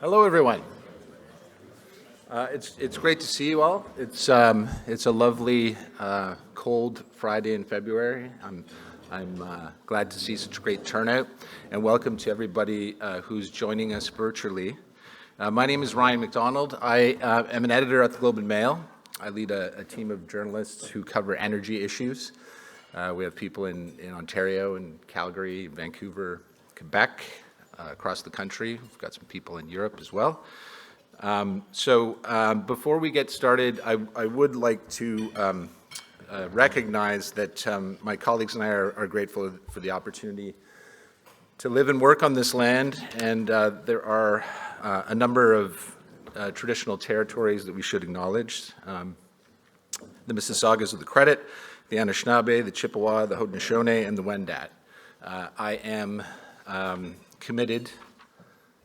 Hello, everyone. It's great to see you all. It's a lovely cold Friday in February. I'm glad to see such a great turnout, and welcome to everybody who's joining us virtually. My name is Ryan McDonald. I am an editor at the Globe and Mail. I lead a team of journalists who cover energy issues. We have people in Ontario and Calgary, Vancouver, Quebec, across the country. We've got some people in Europe as well. Before we get started, I would like to recognize that my colleagues and I are grateful for the opportunity to live and work on this land, and there are a number of traditional territories that we should acknowledge. The Mississaugas of the Credit, the Anishinaabe, the Chippewa, the Haudenosaunee, and the Wendat. I am committed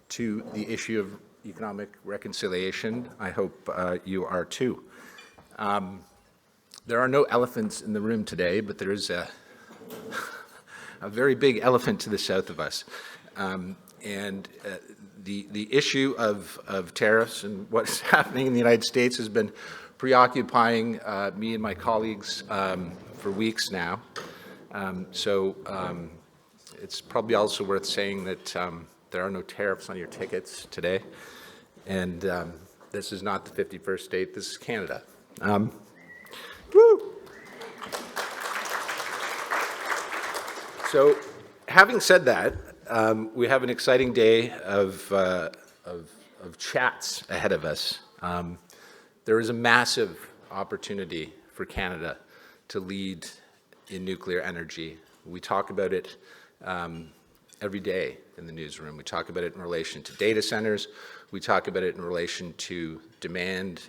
to the issue of economic reconciliation. I hope you are too. There are no elephants in the room today, but there is a very big elephant to the south of us. The issue of tariffs and what's happening in the United States has been preoccupying me and my colleagues for weeks now. It's probably also worth saying that there are no tariffs on your tickets today, and this is not the 51st state, this is Canada. Woo! So, having said that, we have an exciting day of chats ahead of us. There is a massive opportunity for Canada to lead in nuclear energy. We talk about it every day in the newsroom. We talk about it in relation to data centers. We talk about it in relation to demand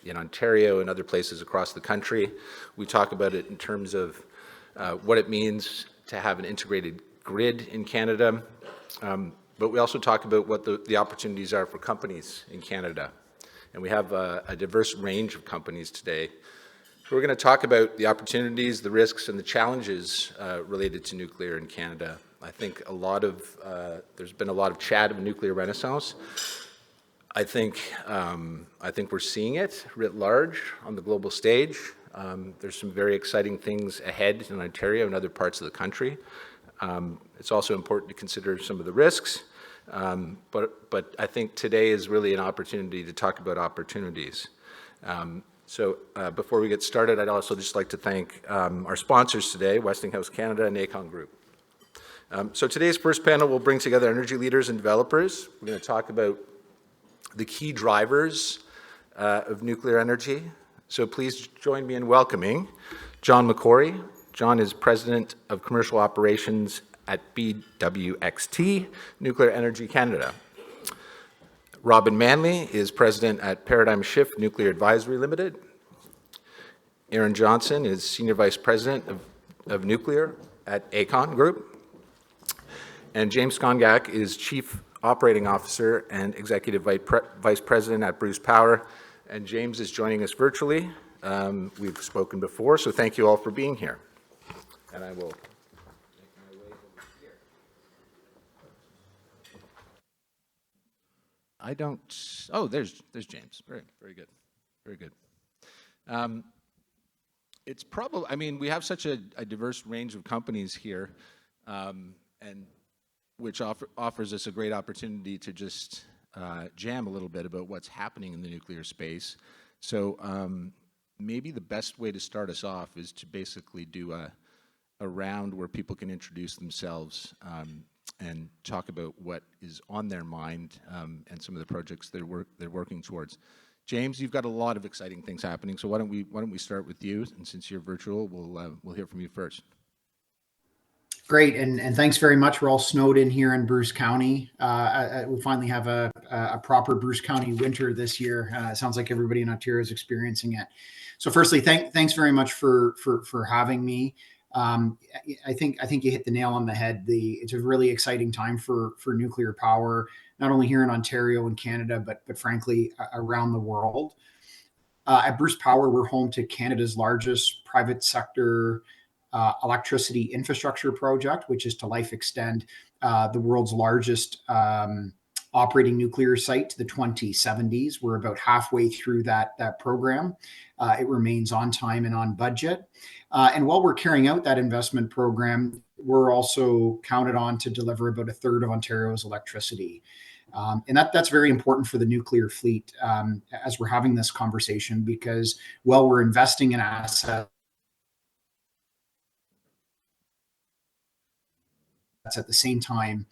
in Ontario and other places across the country. We talk about it in terms of what it means to have an integrated grid in Canada. But we also talk about what the opportunities are for companies in Canada. And we have a diverse range of companies today. We're going to talk about the opportunities, the risks, and the challenges related to nuclear in Canada. I think there's been a lot of chat of a nuclear renaissance. I think we're seeing it writ large on the global stage. There's some very exciting things ahead in Ontario and other parts of the country. It's also important to consider some of the risks. But I think today is really an opportunity to talk about opportunities. Before we get started, I'd also just like to thank our sponsors today, Westinghouse Canada and Aecon Group. So today's first panel will bring together energy leaders and developers. We're going to talk about the key drivers of nuclear energy. So please join me in welcoming John McCrory. John is President of Commercial Operations at BWXT, Nuclear Energy Canada. Robin Manley is President at Paradigm Shift Nuclear Advisory Limited. Aaron Johnson is Senior Vice President of Nuclear at Aecon Group. And James Skongak is Chief Operating Officer and Executive Vice President at Bruce Power. And James is joining us virtually. We've spoken before, so thank you all for being here. And I will make my way over here. There's James. Very good. Very good. It's probably, we have such a diverse range of companies here, and which offers us a great opportunity to just jam a little bit about what's happening in the nuclear space. So maybe the best way to start us off is to basically do a round where people can introduce themselves and talk about what is on their mind and some of the projects they're working towards. James, you've got a lot of exciting things happening, so why don't we start with you? And since you're virtual, we'll hear from you first. Great, and thanks very much. We're all snowed in here in Bruce County. We finally have a proper Bruce County winter this year. It sounds like everybody in Ontario is experiencing it. So firstly, thanks very much for having me. I think you hit the nail on the head. It's a really exciting time for nuclear power, not only here in Ontario and Canada, but frankly around the world. At Bruce Power, we're home to Canada's largest private sector electricity infrastructure project, which is to life extend the world's largest operating nuclear site to the 2070s. We're about halfway through that program. It remains on time and on budget. And while we're carrying out that investment program, we're also counted on to deliver about a third of Ontario's electricity. And that's very important for the nuclear fleet as we're having this conversation, because while we're investing in assets, at the same time,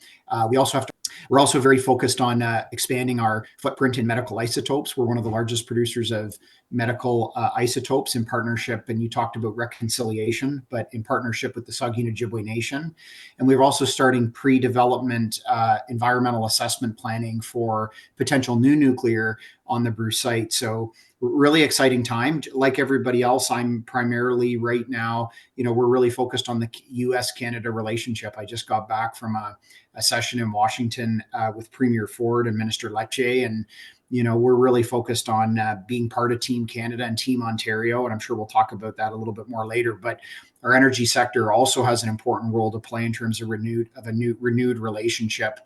we're also very focused on expanding our footprint in medical isotopes. We're one of the largest producers of medical isotopes in partnership, and you talked about reconciliation, but in partnership with the Saugeen Ojibwe Nation. And we're also starting pre-development environmental assessment planning for potential new nuclear on the Bruce site. So really exciting time. Like everybody else, I'm primarily right now, we're really focused on the US-Canada relationship. I just got back from a session in Washington with Premier Ford and Minister Lecce, and we're really focused on being part of Team Canada and Team Ontario, and I'm sure we'll talk about that a little bit more later. But our energy sector also has an important role to play in terms of renewed relationship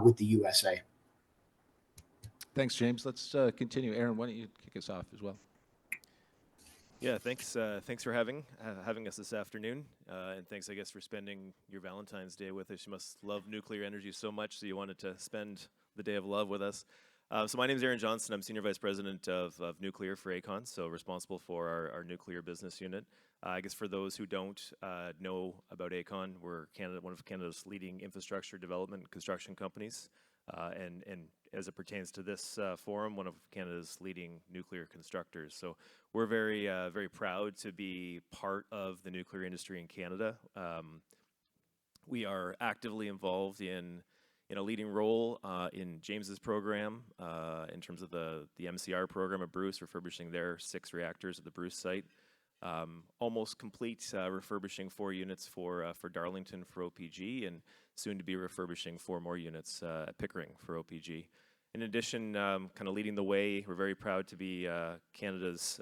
with the USA. Thanks, James. Let's continue. Aaron, why don't you kick us off as well? Yeah, thanks for having us this afternoon, and thanks, I guess, for spending your Valentine's Day with us. You must love nuclear energy so much, so you wanted to spend the day of love with us. So my name is Aaron Johnson. I'm Senior Vice President of Nuclear for Aecon, so responsible for our nuclear business unit. I guess for those who don't know about Aecon, we're one of Canada's leading infrastructure development and construction companies, and as it pertains to this forum, one of Canada's leading nuclear constructors. So we're very proud to be part of the nuclear industry in Canada. We are actively involved in a leading role in James's program in terms of the MCR program at Bruce, refurbishing their 6 reactors at the Bruce site. Almost complete refurbishing 4 units for Darlington for OPG, and soon to be refurbishing 4 more units at Pickering for OPG. In addition, kind of leading the way, we're very proud to be Canada's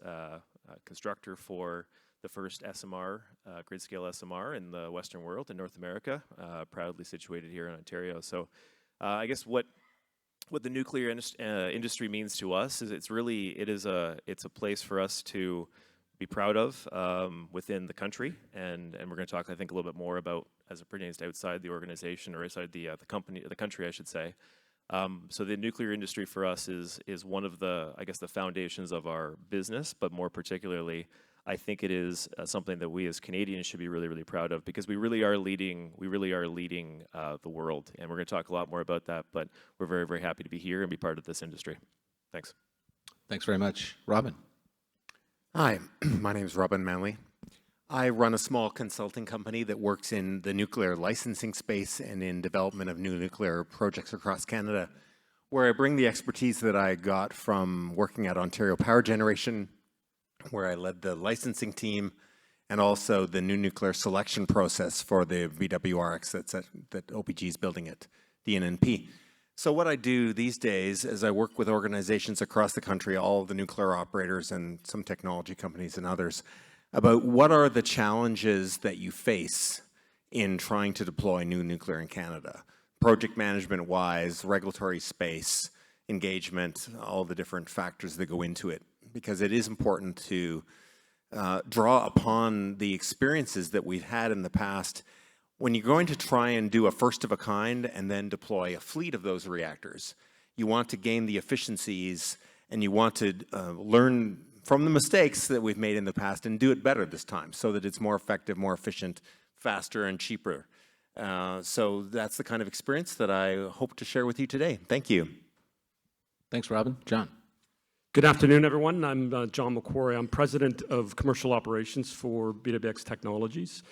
constructor for the first SMR, grid-scale SMR in the Western world, in North America, proudly situated here in Ontario. So I guess what the nuclear industry means to us is it's a place for us to be proud of within the country, and we're going to talk, I think, a little bit more about as it pertains to outside the organization, or outside the country, I should say. So the nuclear industry for us is one of the foundations of our business, but more particularly, I think it is something that we as Canadians should be really, really proud of, because we really are leading the world, and we're going to talk a lot more about that. But we're very, very happy to be here and be part of this industry. Thanks. Thanks very much, Robin. Hi, my name is Robin Manley. I run a small consulting company that works in the nuclear licensing space and in development of new nuclear projects across Canada, where I bring the expertise that I got from working at Ontario Power Generation, where I led the licensing team, and also the new nuclear selection process for the VWRX that OPG is building at the NNP. So what I do these days is I work with organizations across the country, all of the nuclear operators and some technology companies and others, about what are the challenges that you face in trying to deploy new nuclear in Canada, project management-wise, regulatory space, engagement, all the different factors that go into it, because it is important to draw upon the experiences that we've had in the past. When you're going to try and do a first of a kind and then deploy a fleet of those reactors, you want to gain the efficiencies, and you want to learn from the mistakes that we've made in the past and do it better this time, so that it's more effective, more efficient, faster, and cheaper. So that's the kind of experience that I hope to share with you today. Thank you. Thanks, Robin. John. Good afternoon, everyone. I'm John McQuarrie. I'm President of Commercial Operations for BWX Technologies.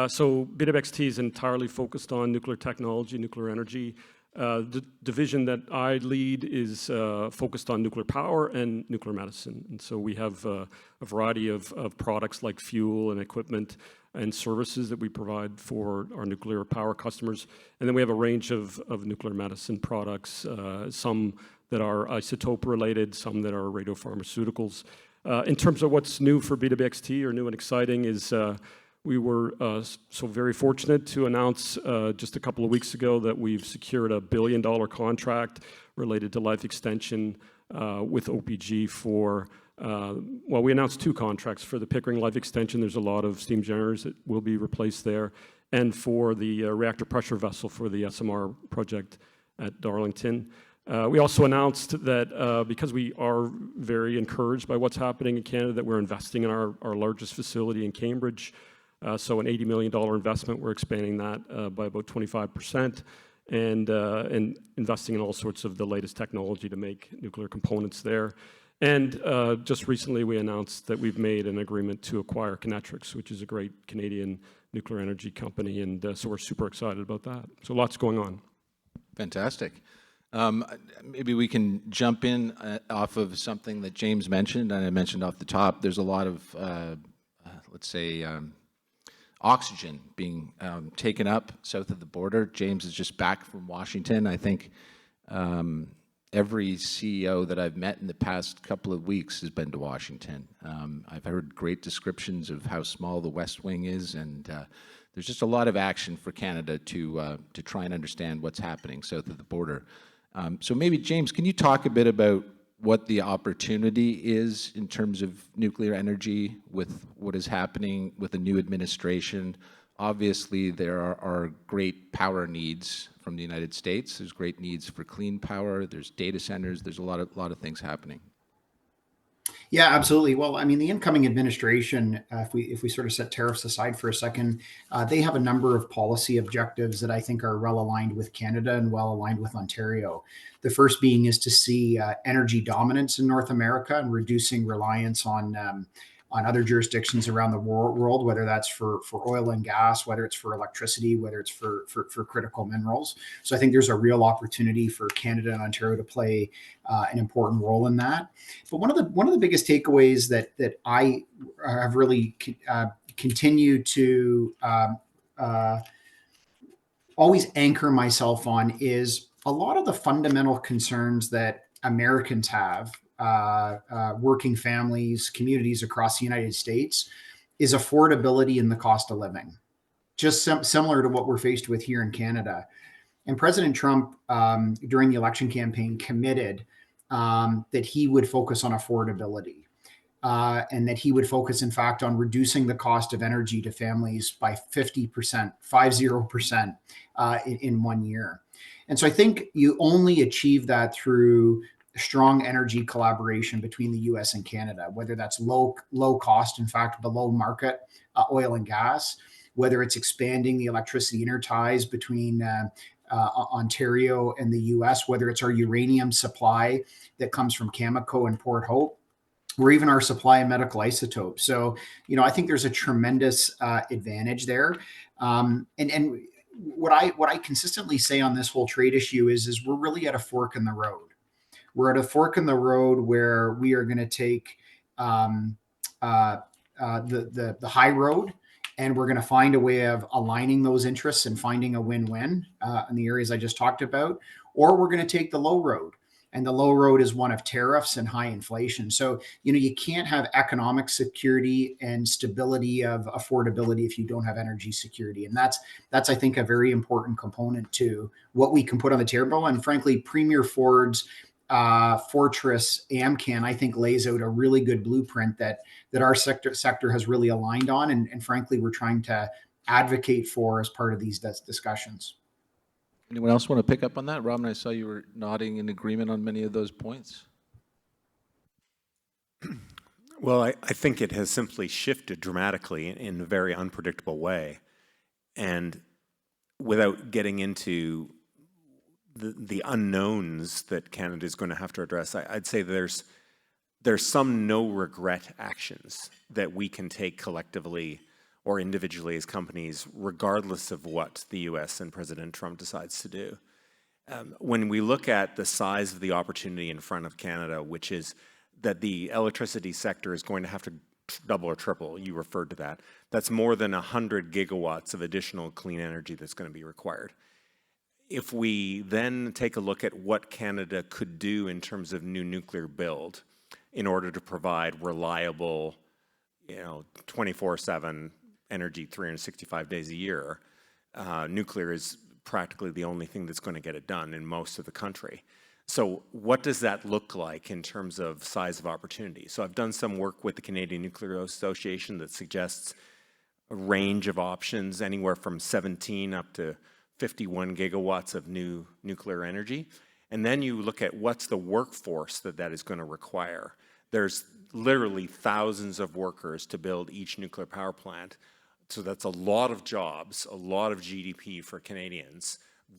So BWXT is entirely focused on nuclear technology, nuclear energy. The division that I lead is focused on nuclear power and nuclear medicine. And so we have a variety of products like fuel and equipment and services that we provide for our nuclear power customers. And then we have a range of nuclear medicine products, some that are isotope related, some that are radiopharmaceuticals. In terms of what's new for BWXT, or new and exciting, is We were so very fortunate to announce just a couple of weeks ago that we've secured a $1 billion contract related to life extension with OPG for, well, we announced 2 contracts for the Pickering life extension. There's a lot of steam generators that will be replaced there, and for the reactor pressure vessel for the SMR project at Darlington. We also announced that because we are very encouraged by what's happening in Canada, that we're investing in our largest facility in Cambridge. So an $80 million investment, we're expanding that by about 25%, and investing in all sorts of the latest technology to make nuclear components there. And just recently we announced that we've made an agreement to acquire Kinetrix, which is a great Canadian nuclear energy company, and so we're super excited about that. So lots going on. Fantastic. Maybe we can jump in off of something that James mentioned, and I mentioned off the top. There's a lot of, let's say, oxygen being taken up south of the border. James is just back from Washington. I think every CEO that I've met in the past couple of weeks has been to Washington. I've heard great descriptions of how small the West Wing is, and there's just a lot of action for Canada to try and understand what's happening south of the border. So maybe, James, can you talk a bit about what the opportunity is in terms of nuclear energy with what is happening with the new administration? Obviously, there are great power needs from the United States. There's great needs for clean power. There's data centers. There's a lot of things happening. Yeah, absolutely. Well, I mean, the incoming administration, if we sort of set tariffs aside for a second, they have a number of policy objectives that I think are well aligned with Canada and well aligned with Ontario. The first being is to see energy dominance in North America and reducing reliance on other jurisdictions around the world, whether that's for oil and gas, whether it's for electricity, whether it's for critical minerals. So I think there's a real opportunity for Canada and Ontario to play an important role in that. But one of the biggest takeaways that I have really continued to always anchor myself on is a lot of the fundamental concerns that Americans have, working families, communities across the United States, is affordability and the cost of living, just similar to what we're faced with here in Canada. And President Trump, during the election campaign, committed that he would focus on affordability, and that he would focus, in fact, on reducing the cost of energy to families by 50%, 50%, in 1 year. And so I think you only achieve that through strong energy collaboration between the U.S. and Canada, whether that's low cost, in fact, below market oil and gas, whether it's expanding the electricity interties between Ontario and the U.S., whether it's our uranium supply that comes from Cameco and Port Hope, or even our supply of medical isotopes. So, I think there's a tremendous advantage there. And what I consistently say on this whole trade issue is we're really at a fork in the road. We're at a fork in the road where we are going to take the high road, and we're going to find a way of aligning those interests and finding a win-win in the areas I just talked about, or we're going to take the low road. And the low road is one of tariffs and high inflation. So, you can't have economic security and stability of affordability if you don't have energy security. And that's I think, a very important component to what we can put on the table. And frankly, Premier Ford's Fortress AMCAN, I think, lays out a really good blueprint that our sector has really aligned on, and frankly, we're trying to advocate for as part of these discussions. Anyone else want to pick up on that? Robin, I saw you were nodding in agreement on many of those points. Well, I think it has simply shifted dramatically in a very unpredictable way. And without getting into the unknowns that Canada is going to have to address, I'd say there's some no regret actions that we can take collectively or individually as companies, regardless of what the US and President Trump decides to do. When we look at the size of the opportunity in front of Canada, which is that the electricity sector is going to have to double or triple, you referred to that, that's more than 100 gigawatts of additional clean energy that's going to be required. If we then take a look at what Canada could do in terms of new nuclear build in order to provide reliable, 24/7 energy 365 days a year, nuclear is practically the only thing that's going to get it done in most of the country. So what does that look like in terms of size of opportunity? So I've done some work with the Canadian Nuclear Association that suggests a range of options, anywhere from 17 up to 51 gigawatts of new nuclear energy. And then you look at what's the workforce that is going to require. There's literally thousands of workers to build each nuclear power plant. So that's a lot of jobs, a lot of GDP for Canadians,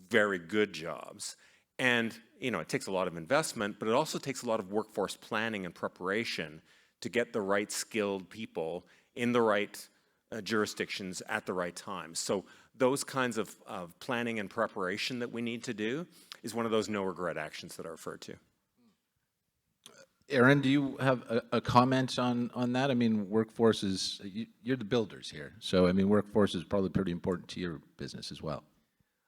very good jobs. And, you know, it takes a lot of investment, but it also takes a lot of workforce planning and preparation to get the right skilled people in the right jurisdictions at the right time. So those kinds of planning and preparation that we need to do is one of those no regret actions that I referred to. Aaron, do you have a comment on that? I mean, workforce is, you're the builders here. So, I mean, workforce is probably pretty important to your business as well.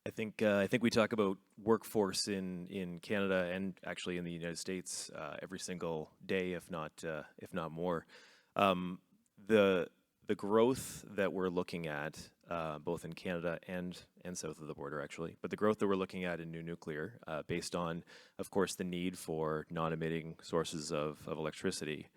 I think we talk about workforce in Canada and actually in the United States every single day, if not more. The growth that we're looking at, both in Canada and south of the border, actually, but the growth that we're looking at in new nuclear, based on, of course, the need for non-emitting sources of electricity,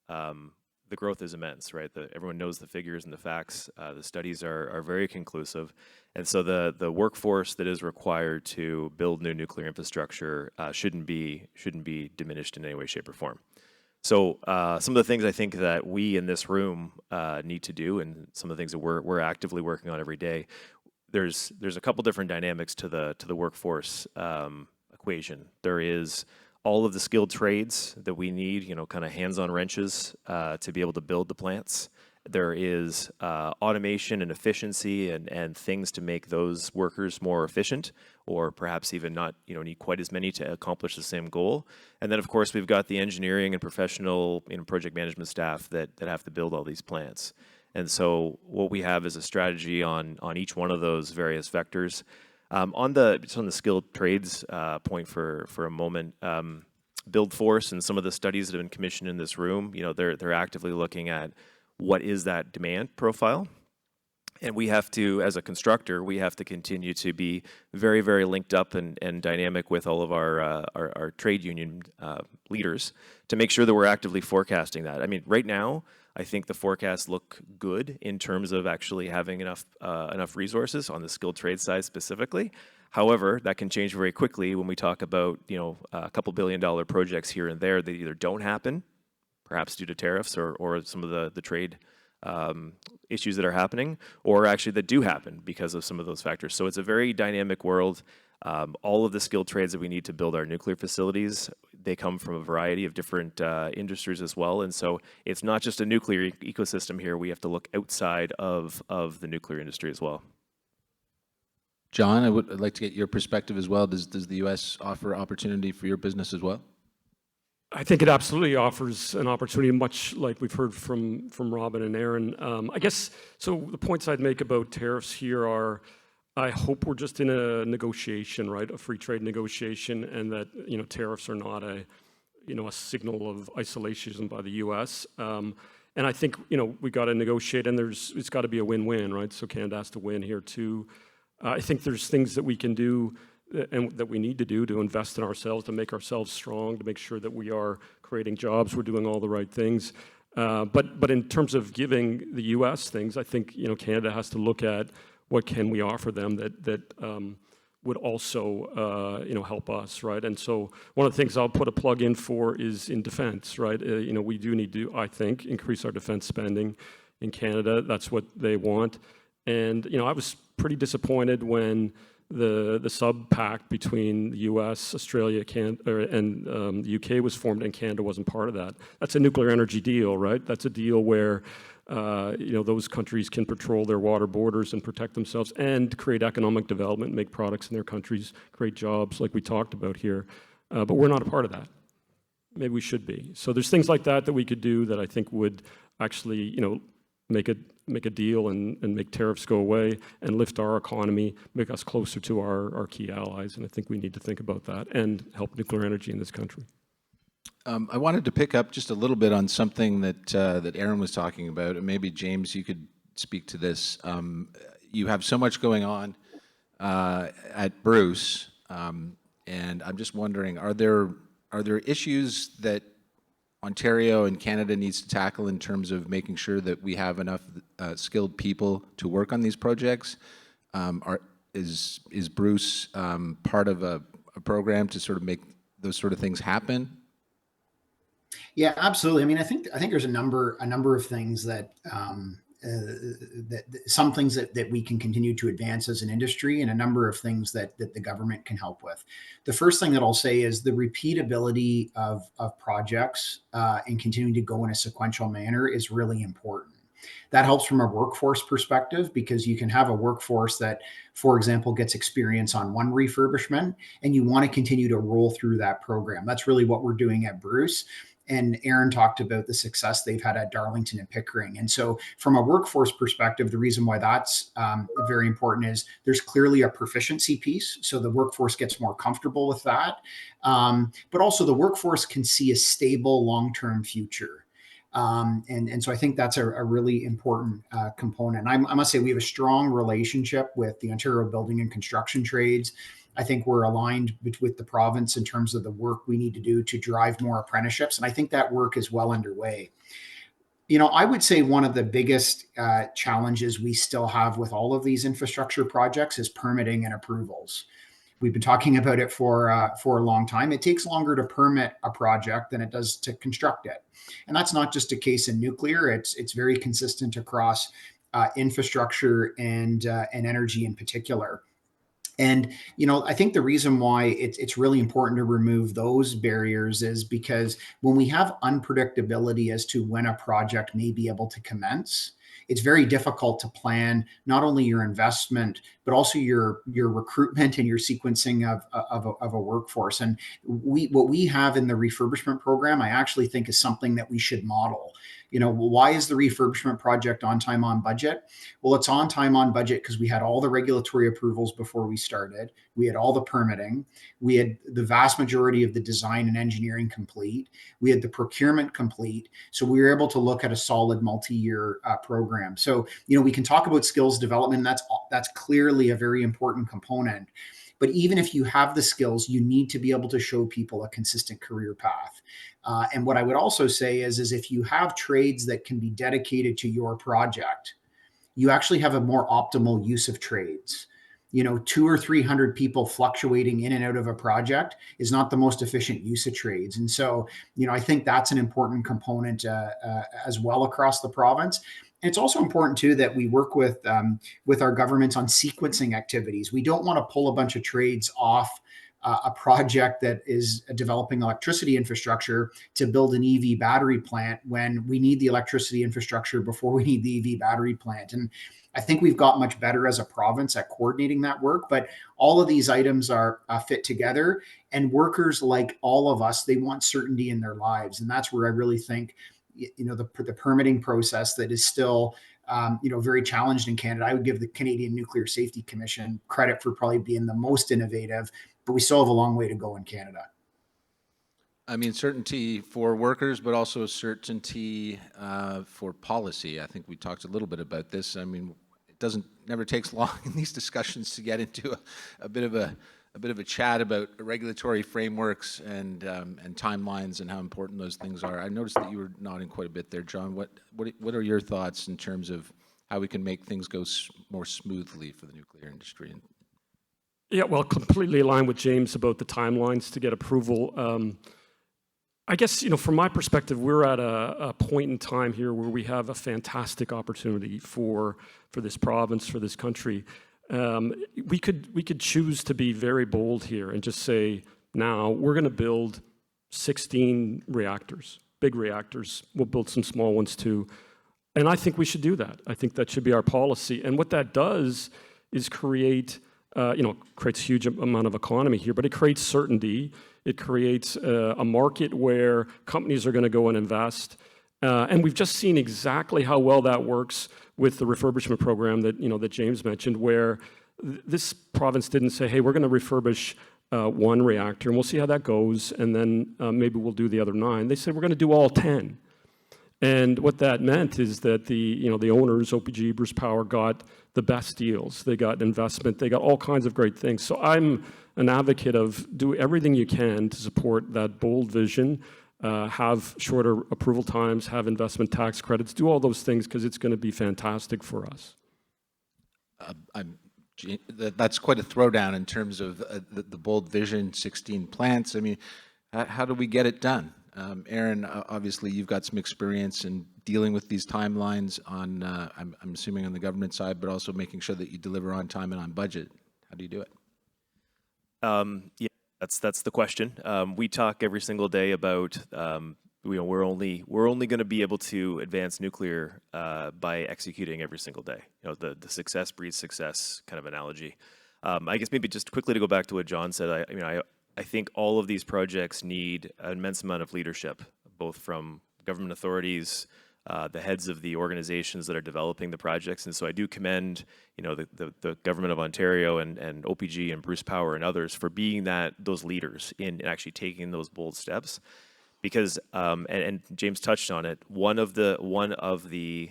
the growth is immense, right? Everyone knows the figures and the facts. The studies are very conclusive. And so the workforce that is required to build new nuclear infrastructure shouldn't be diminished in any way, shape, or form. So some of the things I think that we in this room need to do, and some of the things that we're actively working on every day, there's a couple different dynamics to the workforce equation. There is all of the skilled trades that we need, you know, kind of hands-on wrenches to be able to build the plants. There is automation and efficiency and things to make those workers more efficient, or perhaps even not, you know, need quite as many to accomplish the same goal. And then, of course, we've got the engineering and professional, you know, project management staff that have to build all these plants. And so what we have is a strategy on each one of those various vectors. On the skilled trades point for a moment, BuildForce and some of the studies that have been commissioned in this room, you know, they're actively looking at what is that demand profile. And we have to, as a constructor, we have to continue to be very, very linked up and dynamic with all of our trade union leaders to make sure that we're actively forecasting that. I mean, right now, I think the forecasts look good in terms of actually having enough resources on the skilled trade side specifically. However, that can change very quickly when we talk about, you know, a couple $1 billion projects here and there that either don't happen, perhaps due to tariffs or some of the trade issues that are happening, or actually that do happen because of some of those factors. So it's a very dynamic world. All of the skilled trades that we need to build our nuclear facilities, they come from a variety of different industries as well. And so it's not just a nuclear ecosystem here. We have to look outside of the nuclear industry as well. John, I'd like to get your perspective as well. Does the U.S. offer opportunity for your business as well? I think it absolutely offers an opportunity, much like we've heard from Robin and Aaron. I guess, so the points I'd make about tariffs here are, I hope we're just in a negotiation, right? A free trade negotiation, and that, you know, tariffs are not a signal of isolation by the U.S. And I think, you know, we got to negotiate, and it's got to be a win-win, right? So Canada has to win here too. I think there's things that we can do and that we need to do to invest in ourselves, to make ourselves strong, to make sure that we are creating jobs, we're doing all the right things. But in terms of giving the U.S. things, I think, you know, Canada has to look at what can we offer them that would also, you know, help us, right? And so one of the things I'll put a plug in for is in defense, right? You know, we do need to, I think, increase our defense spending in Canada. That's what they want. And, you know, I was pretty disappointed when the sub-pact between the U.S., Australia, and the U.K. was formed, and Canada wasn't part of that. That's a nuclear energy deal, right? That's a deal where, you know, those countries can patrol their water borders and protect themselves and create economic development, make products in their countries, create jobs like we talked about here. But we're not a part of that. Maybe we should be. So there's things like that we could do that I think would actually, you know, make a deal and make tariffs go away and lift our economy, make us closer to our key allies. And I think we need to think about that and help nuclear energy in this country. I wanted to pick up just a little bit on something that Aaron was talking about, and maybe James, you could speak to this. You have so much going on at Bruce, and I'm just wondering, are there issues that Ontario and Canada needs to tackle in terms of making sure that we have enough skilled people to work on these projects? Is Bruce part of a program to sort of make those sort of things happen? Yeah, absolutely. I mean, I think there's a number of things that some things that we can continue to advance as an industry, and a number of things that the government can help with. The first thing that I'll say is the repeatability of projects and continuing to go in a sequential manner is really important. That helps from a workforce perspective, because you can have a workforce that, for example, gets experience on one refurbishment, and you want to continue to roll through that program. That's really what we're doing at Bruce. And Aaron talked about the success they've had at Darlington and Pickering. And so from a workforce perspective, the reason why that's very important is there's clearly a proficiency piece. So the workforce gets more comfortable with that. But also the workforce can see a stable long-term future. And so I think that's a really important component. I must say we have a strong relationship with the Ontario Building and Construction Trades. I think we're aligned with the province in terms of the work we need to do to drive more apprenticeships. And I think that work is well underway. You know, I would say one of the biggest challenges we still have with all of these infrastructure projects is permitting and approvals. We've been talking about it for a long time. It takes longer to permit a project than it does to construct it. And that's not just a case in nuclear. It's very consistent across infrastructure and energy in particular. And, you know, I think the reason why it's really important to remove those barriers is because when we have unpredictability as to when a project may be able to commence, it's very difficult to plan not only your investment, but also your recruitment and your sequencing of a workforce. And what we have in the refurbishment program, I actually think is something that we should model. You know, why is the refurbishment project on time, on budget? Well, it's on time, on budget because we had all the regulatory approvals before we started. We had all the permitting. We had the vast majority of the design and engineering complete. We had the procurement complete. So we were able to look at a solid multi-year program. So, you know, we can talk about skills development. That's clearly a very important component. But even if you have the skills, you need to be able to show people a consistent career path. And what I would also say is if you have trades that can be dedicated to your project, you actually have a more optimal use of trades. You know, 200 or 300 people fluctuating in and out of a project is not the most efficient use of trades. And so, you know, I think that's an important component as well across the province. And it's also important too that we work with our governments on sequencing activities. We don't want to pull a bunch of trades off a project that is developing electricity infrastructure to build an EV battery plant when we need the electricity infrastructure before we need the EV battery plant. And I think we've got much better as a province at coordinating that work, but all of these items are fit together, and workers, like all of us, they want certainty in their lives. And that's where I really think, you know, the permitting process that is still you know, very challenged in Canada. I would give the Canadian Nuclear Safety Commission credit for probably being the most innovative, but we still have a long way to go in Canada. I mean, certainty for workers, but also certainty for policy. I think we talked a little bit about this. I mean, it never takes long in these discussions to get into a bit of a chat about regulatory frameworks and timelines and how important those things are. I noticed that you were nodding quite a bit there, John. What are your thoughts in terms of how we can make things go more smoothly for the nuclear industry? Yeah, well, completely aligned with James about the timelines to get approval. I guess, you know, from my perspective, we're at a point in time here where we have a fantastic opportunity for this province, for this country. We could choose to be very bold here and just say, now we're going to build 16 reactors, big reactors. We'll build some small ones too. And I think we should do that. I think that should be our policy. And what that does is creates a huge amount of economy here, but it creates certainty. It creates a market where companies are going to go and invest. And we've just seen exactly how well that works with the refurbishment program that James mentioned, where this province didn't say, hey, we're going to refurbish one reactor and we'll see how that goes, and then maybe we'll do the other 9. They said we're going to do all 10. And what that meant is that the owners, OPG, Bruce Power, got the best deals. They got investment. They got all kinds of great things. So I'm an advocate of do everything you can to support that bold vision, have shorter approval times, have investment tax credits, do all those things because it's going to be fantastic for us. That's quite a throwdown in terms of the bold vision, 16 plants. I mean, how do we get it done? Aaron, obviously you've got some experience in dealing with these timelines on, I'm assuming on the government side, but also making sure that you deliver on time and on budget. How do you do it? Yeah, that's the question. We talk every single day about we're only going to be able to advance nuclear by executing every single day. The success breeds success kind of analogy. I guess maybe just quickly to go back to what John said. I think all of these projects need an immense amount of leadership, both from government authorities, the heads of the organizations that are developing the projects. And so I do commend, the government of Ontario and OPG and Bruce Power and others for being those leaders in actually taking those bold steps. Because and James touched on it, one of the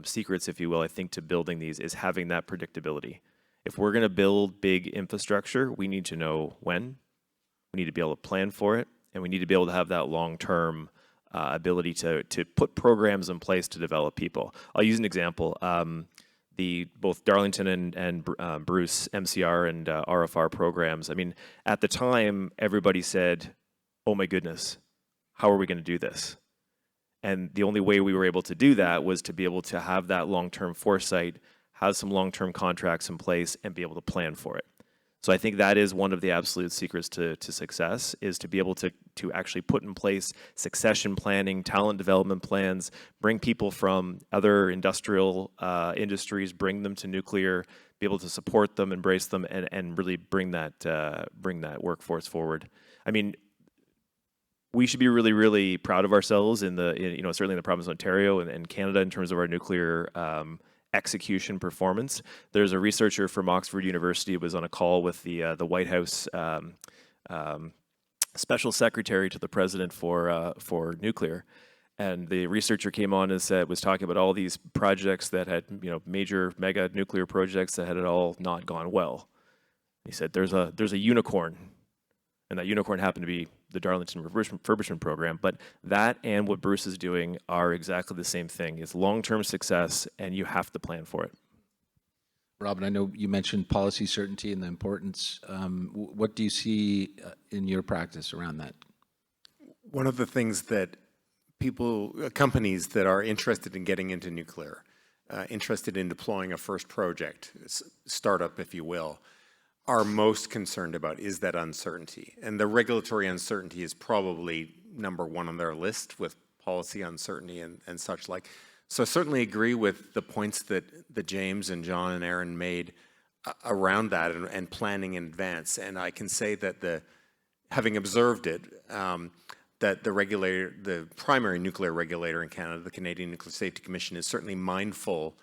secrets, if you will, I think, to building these is having that predictability. If we're going to build big infrastructure, we need to know when. We need to be able to plan for it, and we need to be able to have that long-term ability to put programs in place to develop people. I'll use an example. Both Darlington and Bruce MCR and RFR programs. I mean, at the time, everybody said, "Oh my goodness, how are we going to do this?" And the only way we were able to do that was to be able to have that long-term foresight, have some long-term contracts in place, and be able to plan for it. So I think that is one of the absolute secrets to success, is to be able to actually put in place succession planning, talent development plans, bring people from other industrial industries, bring them to nuclear, be able to support them, embrace them, and really bring that workforce forward. I mean, we should be really, really proud of ourselves certainly in the province of Ontario and Canada in terms of our nuclear execution performance. There's a researcher from Oxford University who was on a call with the White House special secretary to the president for nuclear, and the researcher came on and was talking about all these projects that had major mega nuclear projects that had all not gone well. He said there's a unicorn, and that unicorn happened to be the Darlington Refurbishment program. But that and what Bruce is doing are exactly the same thing. It's long-term success, and you have to plan for it. Robin, I know you mentioned policy certainty and the importance. What do you see in your practice around that? One of the things that companies that are interested in getting into nuclear, interested in deploying a first project, startup, if you will, are most concerned about is that uncertainty. And the regulatory uncertainty is probably number one on their list, with policy uncertainty and such like. So I certainly agree with the points that James and John and Aaron made around that and planning in advance. And I can say that having observed it, that the primary nuclear regulator in Canada, the Canadian Nuclear Safety Commission, is certainly mindful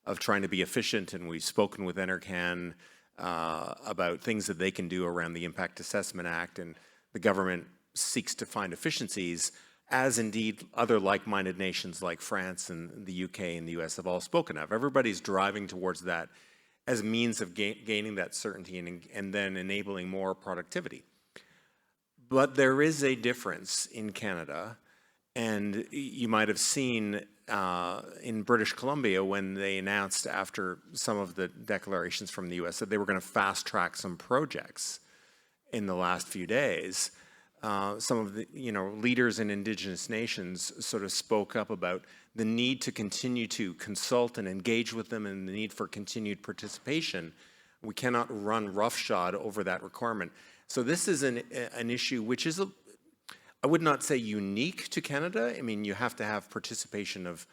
of trying to be efficient. And we've spoken with NRCan about things that they can do around the Impact Assessment Act, and the government seeks to find efficiencies, as indeed other like-minded nations like France and the UK and the US have all spoken of. Everybody's driving towards that as a means of gaining that certainty and then enabling more productivity. But there is a difference in Canada, and you might have seen in British Columbia when they announced after some of the declarations from the US that they were going to fast track some projects in the last few days. Some of the leaders in Indigenous nations sort of spoke up about the need to continue to consult and engage with them and the need for continued participation. We cannot run roughshod over that requirement. So this is an issue which is I would not say unique to Canada. I mean, you have to have participation of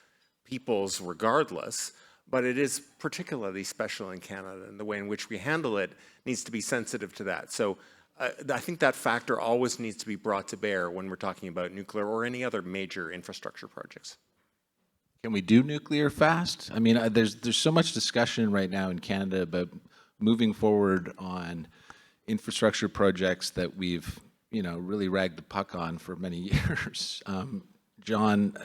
peoples regardless, but it is particularly special in Canada, and the way in which we handle it needs to be sensitive to that. So I think that factor always needs to be brought to bear when we're talking about nuclear or any other major infrastructure projects. Can we do nuclear fast? I mean, there's so much discussion right now in Canada about moving forward on infrastructure projects that we've really ragged the puck on for many years. John,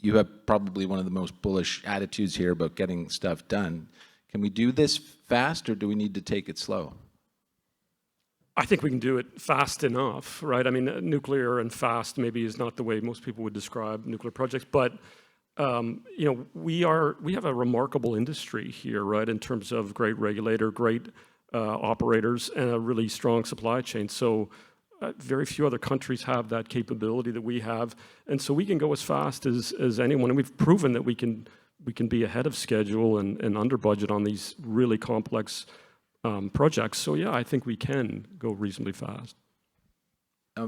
you have probably one of the most bullish attitudes here about getting stuff done. Can we do this fast, or do we need to take it slow? I think we can do it fast enough, right? I mean, nuclear and fast maybe is not the way most people would describe nuclear projects, but you know, we have a remarkable industry here, right, in terms of great regulator, great operators, and a really strong supply chain. So very few other countries have that capability that we have, and so we can go as fast as anyone. And we've proven that we can be ahead of schedule and under budget on these really complex projects. So yeah, I think we can go reasonably fast. We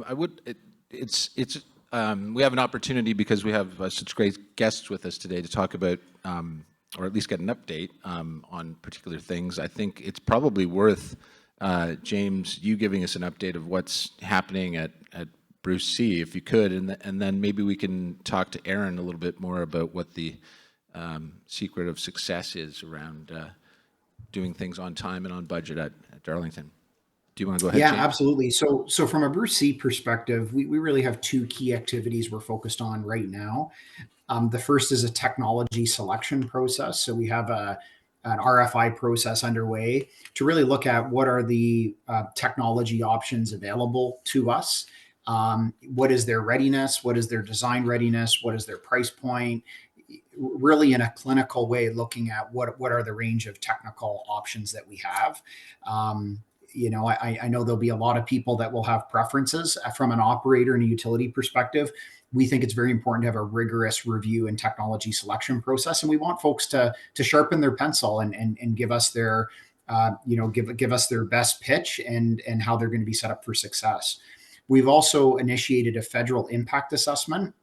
have an opportunity because we have such great guests with us today to talk about, or at least get an update on particular things. I think it's probably worth, James, you giving us an update of what's happening at Bruce C, if you could, and then maybe we can talk to Aaron a little bit more about what the secret of success is around doing things on time and on budget at Darlington. Do you want to go ahead, Yeah, James? absolutely. So from a Bruce C perspective, we really have two key activities we're focused on right now. The first is a technology selection process. So we have an RFI process underway to really look at what are the technology options available to us. What is their readiness? What is their design readiness? What is their price point? Really in a clinical way, looking at what are the range of technical options that we have. You know, I know there'll be a lot of people that will have preferences from an operator and a utility perspective. We think it's very important to have a rigorous review and technology selection process, and we want folks to sharpen their pencil and give us their give us their best pitch and how they're going to be set up for success. We've also initiated a federal impact assessment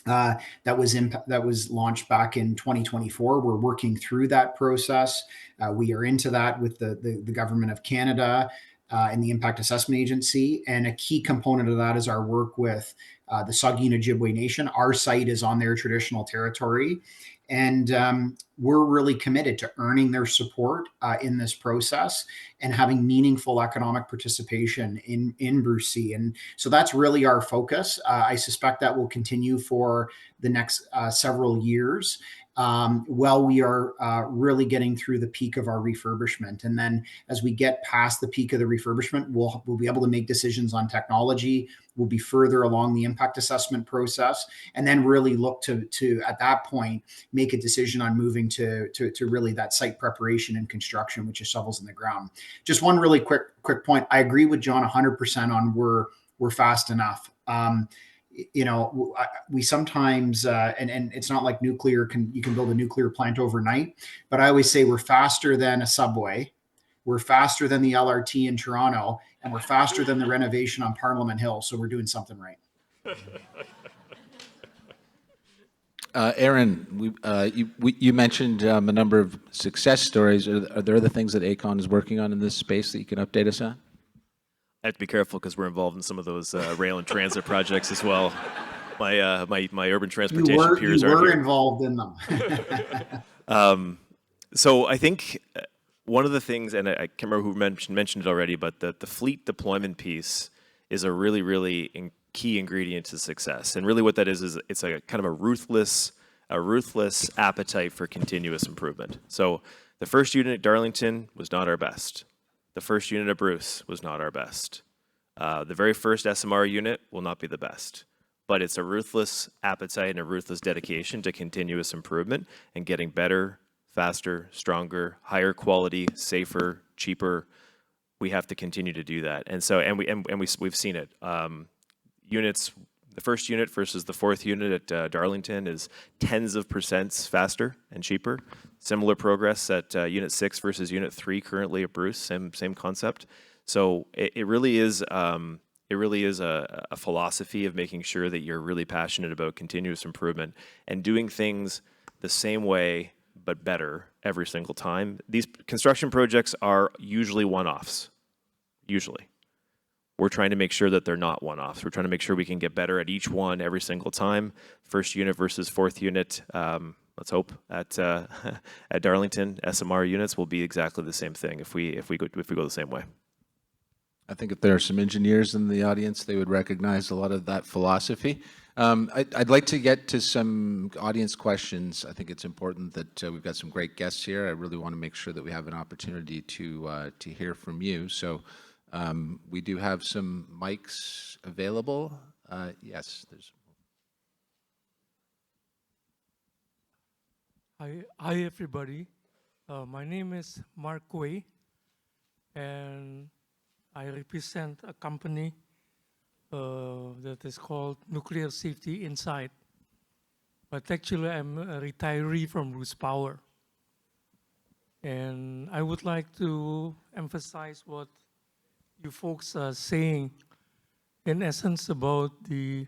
that was launched back in 2024. We're working through that process. We are into that with the government of Canada and the Impact Assessment Agency. And a key component of that is our work with the Saugeen Ojibwe Nation. Our site is on their traditional territory. And we're really committed to earning their support in this process and having meaningful economic participation in Bruce C. And so that's really our focus. I suspect that will continue for the next several years while we are really getting through the peak of our refurbishment. And then as we get past the peak of the refurbishment, we'll be able to make decisions on technology. We'll be further along the impact assessment process, and then really look to at that point make a decision on moving to really that site preparation and construction, which is shovels in the ground. Just one really quick point. I agree with John 100% on we're fast enough. You know, we sometimes and it's not like nuclear you can build a nuclear plant overnight, but I always say we're faster than a subway. We're faster than the LRT in Toronto, and we're faster than the renovation on Parliament Hill. So we're doing something right. Aaron, you mentioned a number of success stories. Are there other things that AECON is working on in this space that you can update us on? I have to be careful because we're involved in some of those rail and transit projects as well. My urban transportation peers are here. You were involved in them. So I think one of the things, and I can't remember who mentioned it already, but the fleet deployment piece is a really, really key ingredient to success. And really what that is it's a kind of a ruthless appetite for continuous improvement. So the first unit at Darlington was not our best. The first unit at Bruce was not our best. The very first SMR unit will not be the best. But it's a ruthless appetite and a ruthless dedication to continuous improvement and getting better, faster, stronger, higher quality, safer, cheaper. We have to continue to do that. And so, we've seen it. Units, the first unit versus the fourth unit at Darlington is tens of % faster and cheaper. Similar progress at Unit 6 versus Unit 3 currently at Bruce, same concept. So it really is a philosophy of making sure that you're really passionate about continuous improvement and doing things the same way but better every single time. These construction projects are usually one-offs, usually. We're trying to make sure that they're not one-offs. We're trying to make sure we can get better at each one every single time. First unit versus fourth unit, let's hope at Darlington, SMR units will be exactly the same thing if we go the same way. I think if there are some engineers in the audience, they would recognize a lot of that philosophy. I'd like to get to some audience questions. I think it's important that we've got some great guests here. I really want to make sure that we have an opportunity to hear from you. So we do have some mics available. Yes, there's. Hi everybody. My name is Mark Way, and I represent a company that is called Nuclear Safety Insight. But actually, I'm a retiree from Bruce Power. And I would like to emphasize what you folks are saying, in essence, about the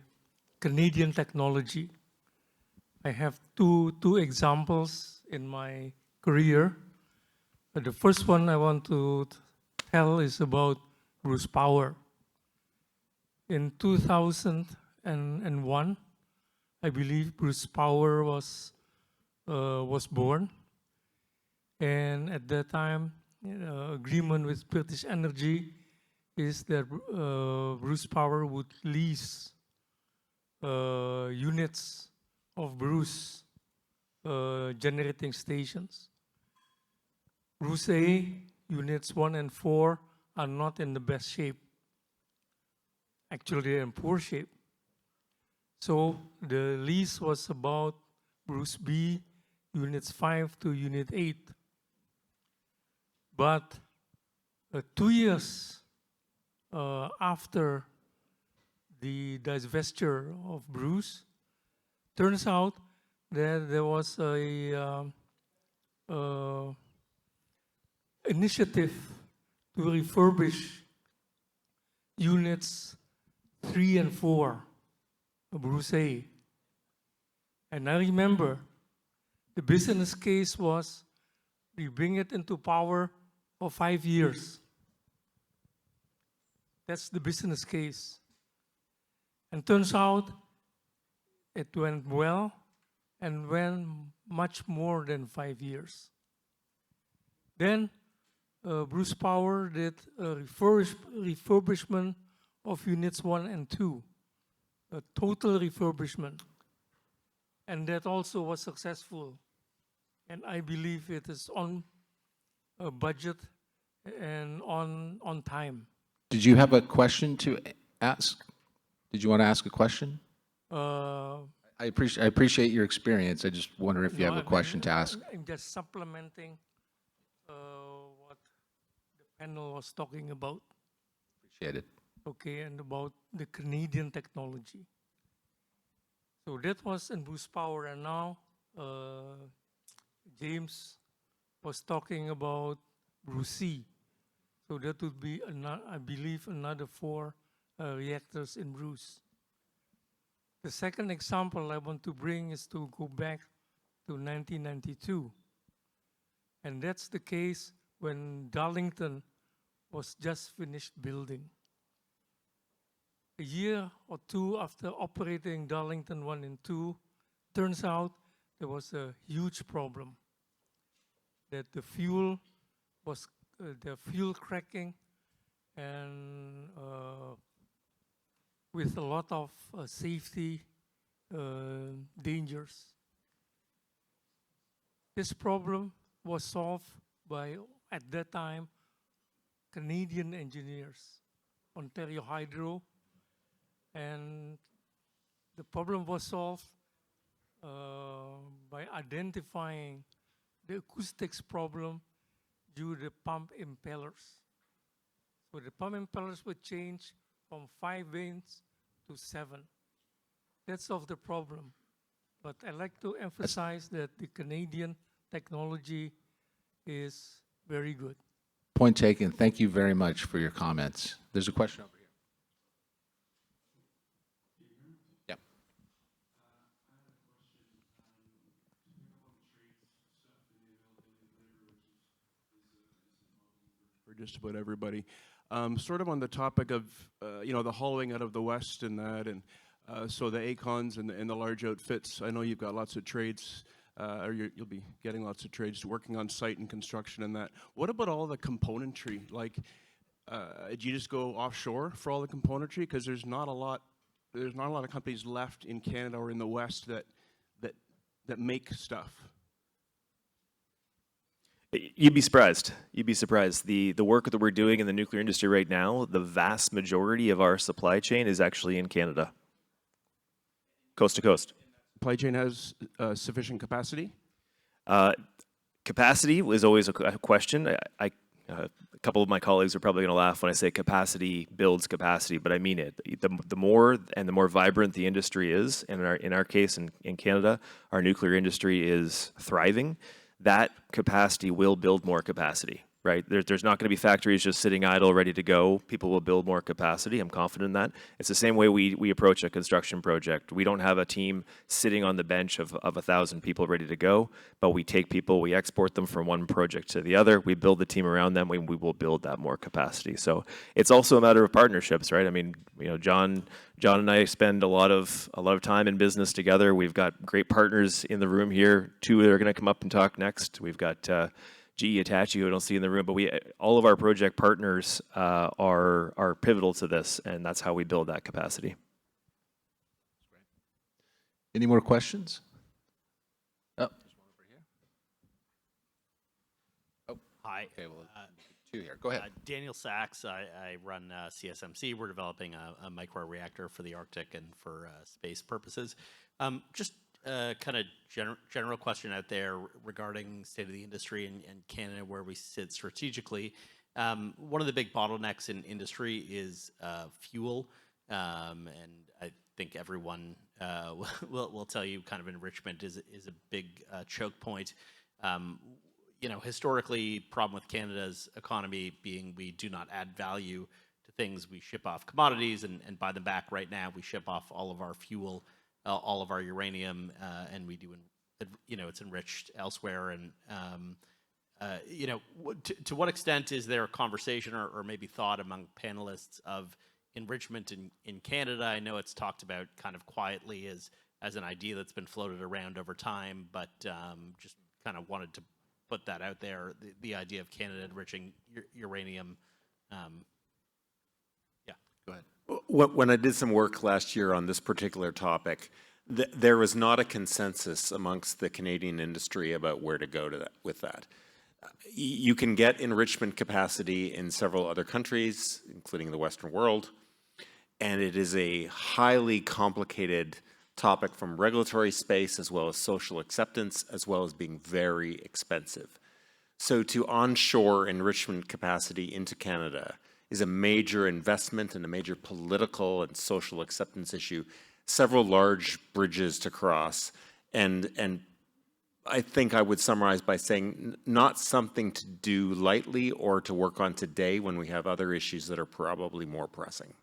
Canadian technology. I have two examples in my career. The first one I want to tell is about Bruce Power. In 2001, I believe Bruce Power was born, and at that time, agreement with British Energy is that Bruce Power would lease units of Bruce generating stations. Bruce A, units 1 and 4 are not in the best shape. Actually, they're in poor shape. So the lease was about Bruce B, units 5 to unit 8. But 2 years after the divestiture of Bruce, turns out that there was a initiative to refurbish units 3 and 4 of Bruce A. And I remember the business case was we bring it into power for 5 years. That's the business case. And turns out it went well and went much more than 5 years. Then Bruce Power did a refurbishment of units 1 and 2, a total refurbishment. And that also was successful. And I believe it is on budget and on time. Did you have a question to ask? Did you want to ask a question? I appreciate your experience. I just wonder if you have a question to ask. I'm just supplementing what the panel was talking about. Appreciate it. Okay, and about the Canadian technology. So that was in Bruce Power, and now James was talking about Bruce C. So that would be, I believe, another 4 reactors in Bruce. The second example I want to bring is to go back to 1992. And that's the case when Darlington was just finished building. A year or 2 after operating Darlington 1 and 2, turns out there was a huge problem. That the fuel was cracking, and with a lot of safety dangers. This problem was solved by, at that time, Canadian engineers, Ontario Hydro, and the problem was solved by identifying the acoustics problem due to the pump impellers. So the pump impellers were changed from 5 vanes to 7. That solved the problem. But I like to emphasize that the Canadian technology is very good. Point taken. Thank you very much for your comments. There's a question over here. Yeah. For just about everybody. Sort of on the topic of, the hollowing out of the West and that, and so the ACONs and the large outfits, I know you've got lots of trades, or you'll be getting lots of trades working on site and construction and that. What about all the componentry? Like, Do you just go offshore for all the componentry? Because there's not a lot of companies left in Canada or in the West that make stuff. You'd be surprised. You'd be surprised. The work that we're doing in the nuclear industry right now, the vast majority of our supply chain is actually in Canada, coast to coast. Supply chain has sufficient capacity? Capacity was always a question. A couple of my colleagues are probably going to laugh when I say capacity builds capacity, but I mean it. The more and the more vibrant the industry is, and in our case in Canada, our nuclear industry is thriving, that capacity will build more capacity, right? There's not going to be factories just sitting idle, ready to go. People will build more capacity. I'm confident in that. It's the same way we approach a construction project. We don't have a team sitting on the bench of 1,000 people ready to go, but we take people, we export them from one project to the other. We build the team around them. We will build that more capacity. So it's also a matter of partnerships, right? I mean, you know, John and I spend a lot of time in business together. We've got great partners in the room here. Two that are going to come up and talk next. We've got GE Hitachi, who I don't see in the room, but all of our project partners are pivotal to this, and that's how we build that capacity. Any more questions? Oh, there's one over here. Oh, hi. Okay, well, two here. Go ahead. Daniel Sachs. I run CSMC. We're developing a micro-reactor for the Arctic and for space purposes. Just kind of general question out there regarding state of the industry in Canada, where we sit strategically. One of the big bottlenecks in industry is fuel, and I think everyone will tell you kind of enrichment is a big choke point. You know, historically, problem with Canada's economy being we do not add value to things. We ship off commodities and buy them back. Right now, we ship off all of our fuel, all of our uranium, and we do, you know, it's enriched elsewhere. And, you know, to what extent is there a conversation or maybe thought among panelists of enrichment in Canada? I know it's talked about kind of quietly as an idea that's been floated around over time, but just kind of wanted to put that out there, the idea of Canada enriching uranium. Yeah, go ahead. When I did some work last year on this particular topic, there was not a consensus amongst the Canadian industry about where to go with that. You can get enrichment capacity in several other countries, including the Western world, and it is a highly complicated topic from regulatory space as well as social acceptance, as well as being very expensive. So to onshore enrichment capacity into Canada is a major investment and a major political and social acceptance issue, several large bridges to cross, and I think I would summarize by saying not something to do lightly or to work on today when we have other issues that are probably more pressing.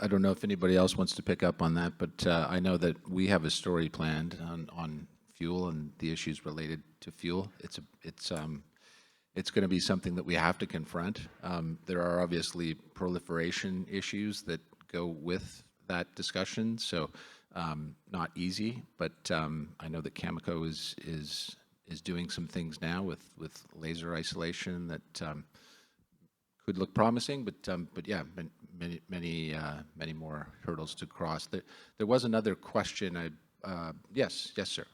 I don't know if anybody else wants to pick up on that, but I know that we have a story planned on fuel and the issues related to fuel. It's going to be something that we have to confront. There are obviously proliferation issues that go with that discussion, so not easy. But I know that Cameco is doing some things now with laser isolation that could look promising, but yeah, many more hurdles to cross. There was another question. Yes, sir.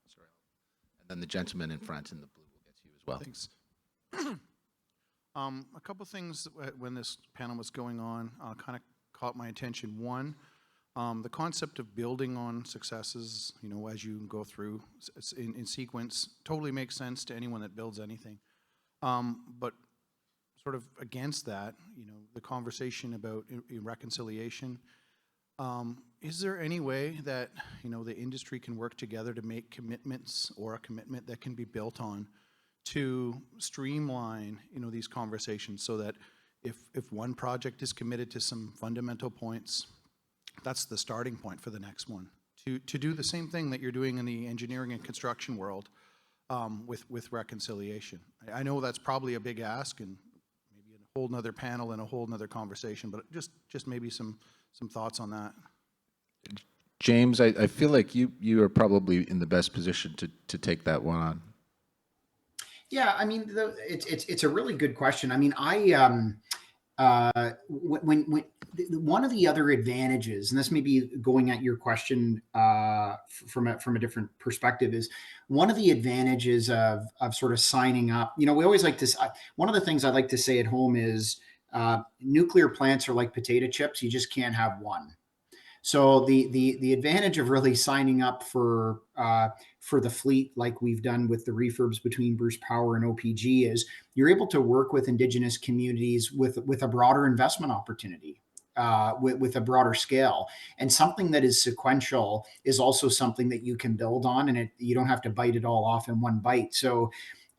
Sorry. And then the gentleman in front in the blue will get to you as well. Thanks. A couple things when this panel was going on kind of caught my attention. One, the concept of building on successes, you know, as you go through in sequence, totally makes sense to anyone that builds anything. But sort of against that, you know, the conversation about reconciliation. Is there any way that, you know, the industry can work together to make commitments or a commitment that can be built on to streamline, you know, these conversations so that if one project is committed to some fundamental points, that's the starting point for the next one. To do the same thing that you're doing in the engineering and construction world with reconciliation. I know that's probably a big ask and maybe a whole nother panel and a whole nother conversation, but just maybe some thoughts on that. James, I feel like you are probably in the best position to take that one on. Yeah, I mean, it's a really good question. I mean, when one of the other advantages, and this may be going at your question from a different perspective, is one of the advantages of sort of signing up. You know, we always like to. One of the things I like to say at home is nuclear plants are like potato chips. You just can't have one. So the advantage of really signing up for the fleet, like we've done with the refurbs between Bruce Power and OPG, is you're able to work with Indigenous communities with a broader investment opportunity. With a broader scale, and something that is sequential is also something that you can build on, and you don't have to bite it all off in one bite. So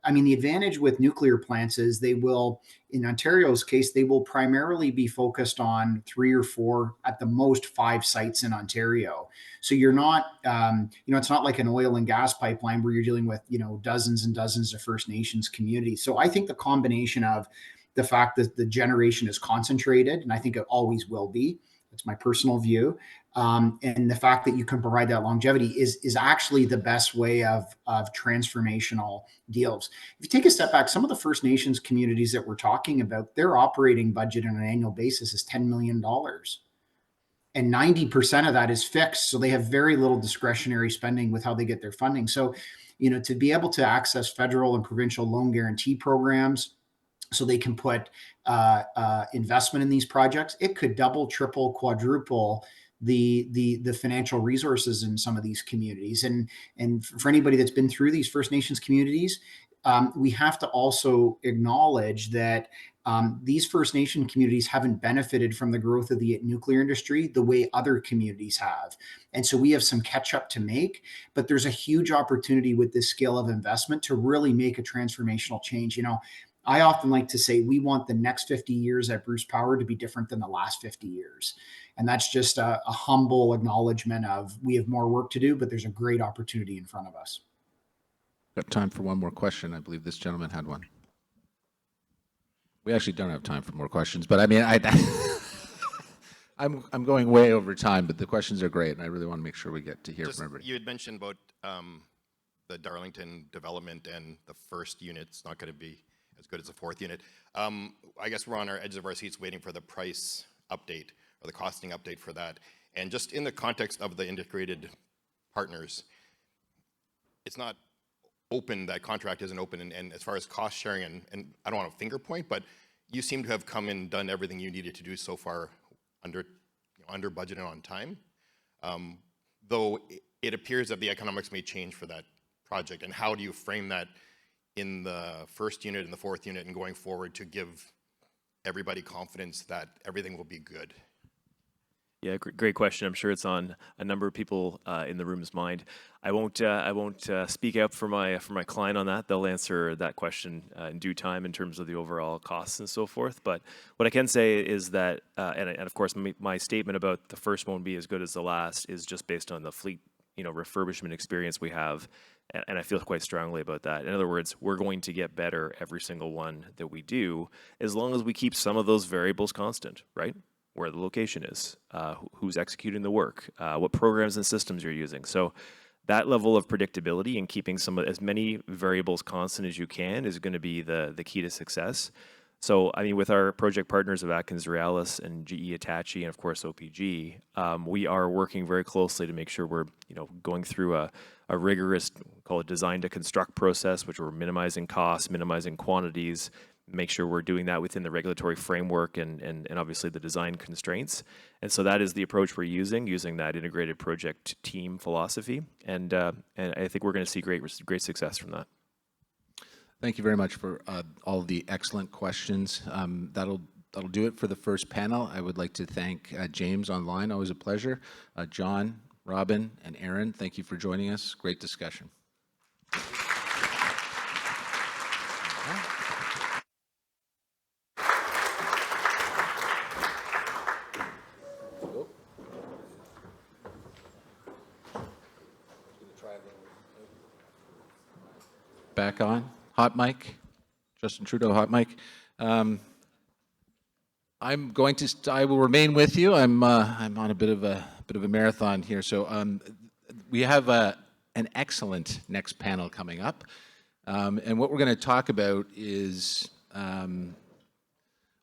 I mean, the advantage with nuclear plants is they will, in Ontario's case, they will primarily be focused on 3 or 4, at the most 5 sites in Ontario. So you're not, it's not like an oil and gas pipeline where you're dealing with, dozens and dozens of First Nations communities. So I think the combination of the fact that the generation is concentrated, and I think it always will be, that's my personal view, and the fact that you can provide that longevity is actually the best way of transformational deals. If you take a step back, some of the First Nations communities that we're talking about, their operating budget on an annual basis is $10 million. And 90% of that is fixed. So they have very little discretionary spending with how they get their funding. So, to be able to access federal and provincial loan guarantee programs, so they can put investment in these projects, it could double, triple, quadruple the financial resources in some of these communities. And for anybody that's been through these First Nations communities, we have to also acknowledge that these First Nation communities haven't benefited from the growth of the nuclear industry the way other communities have. And so we have some catch up to make, but there's a huge opportunity with this scale of investment to really make a transformational change. I often like to say we want the next 50 years at Bruce Power to be different than the last 50 years. And that's just a humble acknowledgement of we have more work to do, but there's a great opportunity in front of us. Got time for one more question. I believe this gentleman had one. We actually don't have time for more questions, but I mean, I'm going way over time, but the questions are great, and I really want to make sure we get to hear from everybody. You had mentioned about the Darlington development, and the first unit's not going to be as good as the fourth unit. I guess we're on our edge of our seats waiting for the price update or the costing update for that. And just in the context of the integrated partners, it's not open, that contract isn't open, and as far as cost sharing, and I don't want to finger point, but you seem to have come and done everything you needed to do so far under budget and on time. Though it appears that the economics may change for that project, and how do you frame that in the first unit and the fourth unit and going forward to give everybody confidence that everything will be good? Yeah, great question. I'm sure it's on a number of people in the room's mind. I won't speak out for my client on that. They'll answer that question in due time in terms of the overall costs and so forth. But what I can say is that, and of course, my statement about the first won't be as good as the last is just based on the fleet, refurbishment experience we have, and I feel quite strongly about that. In other words, we're going to get better every single one that we do, as long as we keep some of those variables constant, right? Where the location is, who's executing the work, what programs and systems you're using. So that level of predictability and keeping as many variables constant as you can is going to be the key to success. So, I mean, with our project partners of Atkins Realis and GE Hitachi and of course OPG, we are working very closely to make sure we're going through a rigorous, call it design to construct process, which we're minimizing costs, minimizing quantities, make sure we're doing that within the regulatory framework and obviously the design constraints. And so that is the approach we're using that integrated project team philosophy. And I think we're going to see great success from that. Thank you very much for all the excellent questions. That'll do it for the first panel. I would like to thank James online, always a pleasure. John, Robin, and Aaron, thank you for joining us. Great discussion. Back on. Hot mic. Justin Trudeau, hot mic. I will remain with you. I'm on a bit of a marathon here. So we have an excellent next panel coming up. And what we're going to talk about is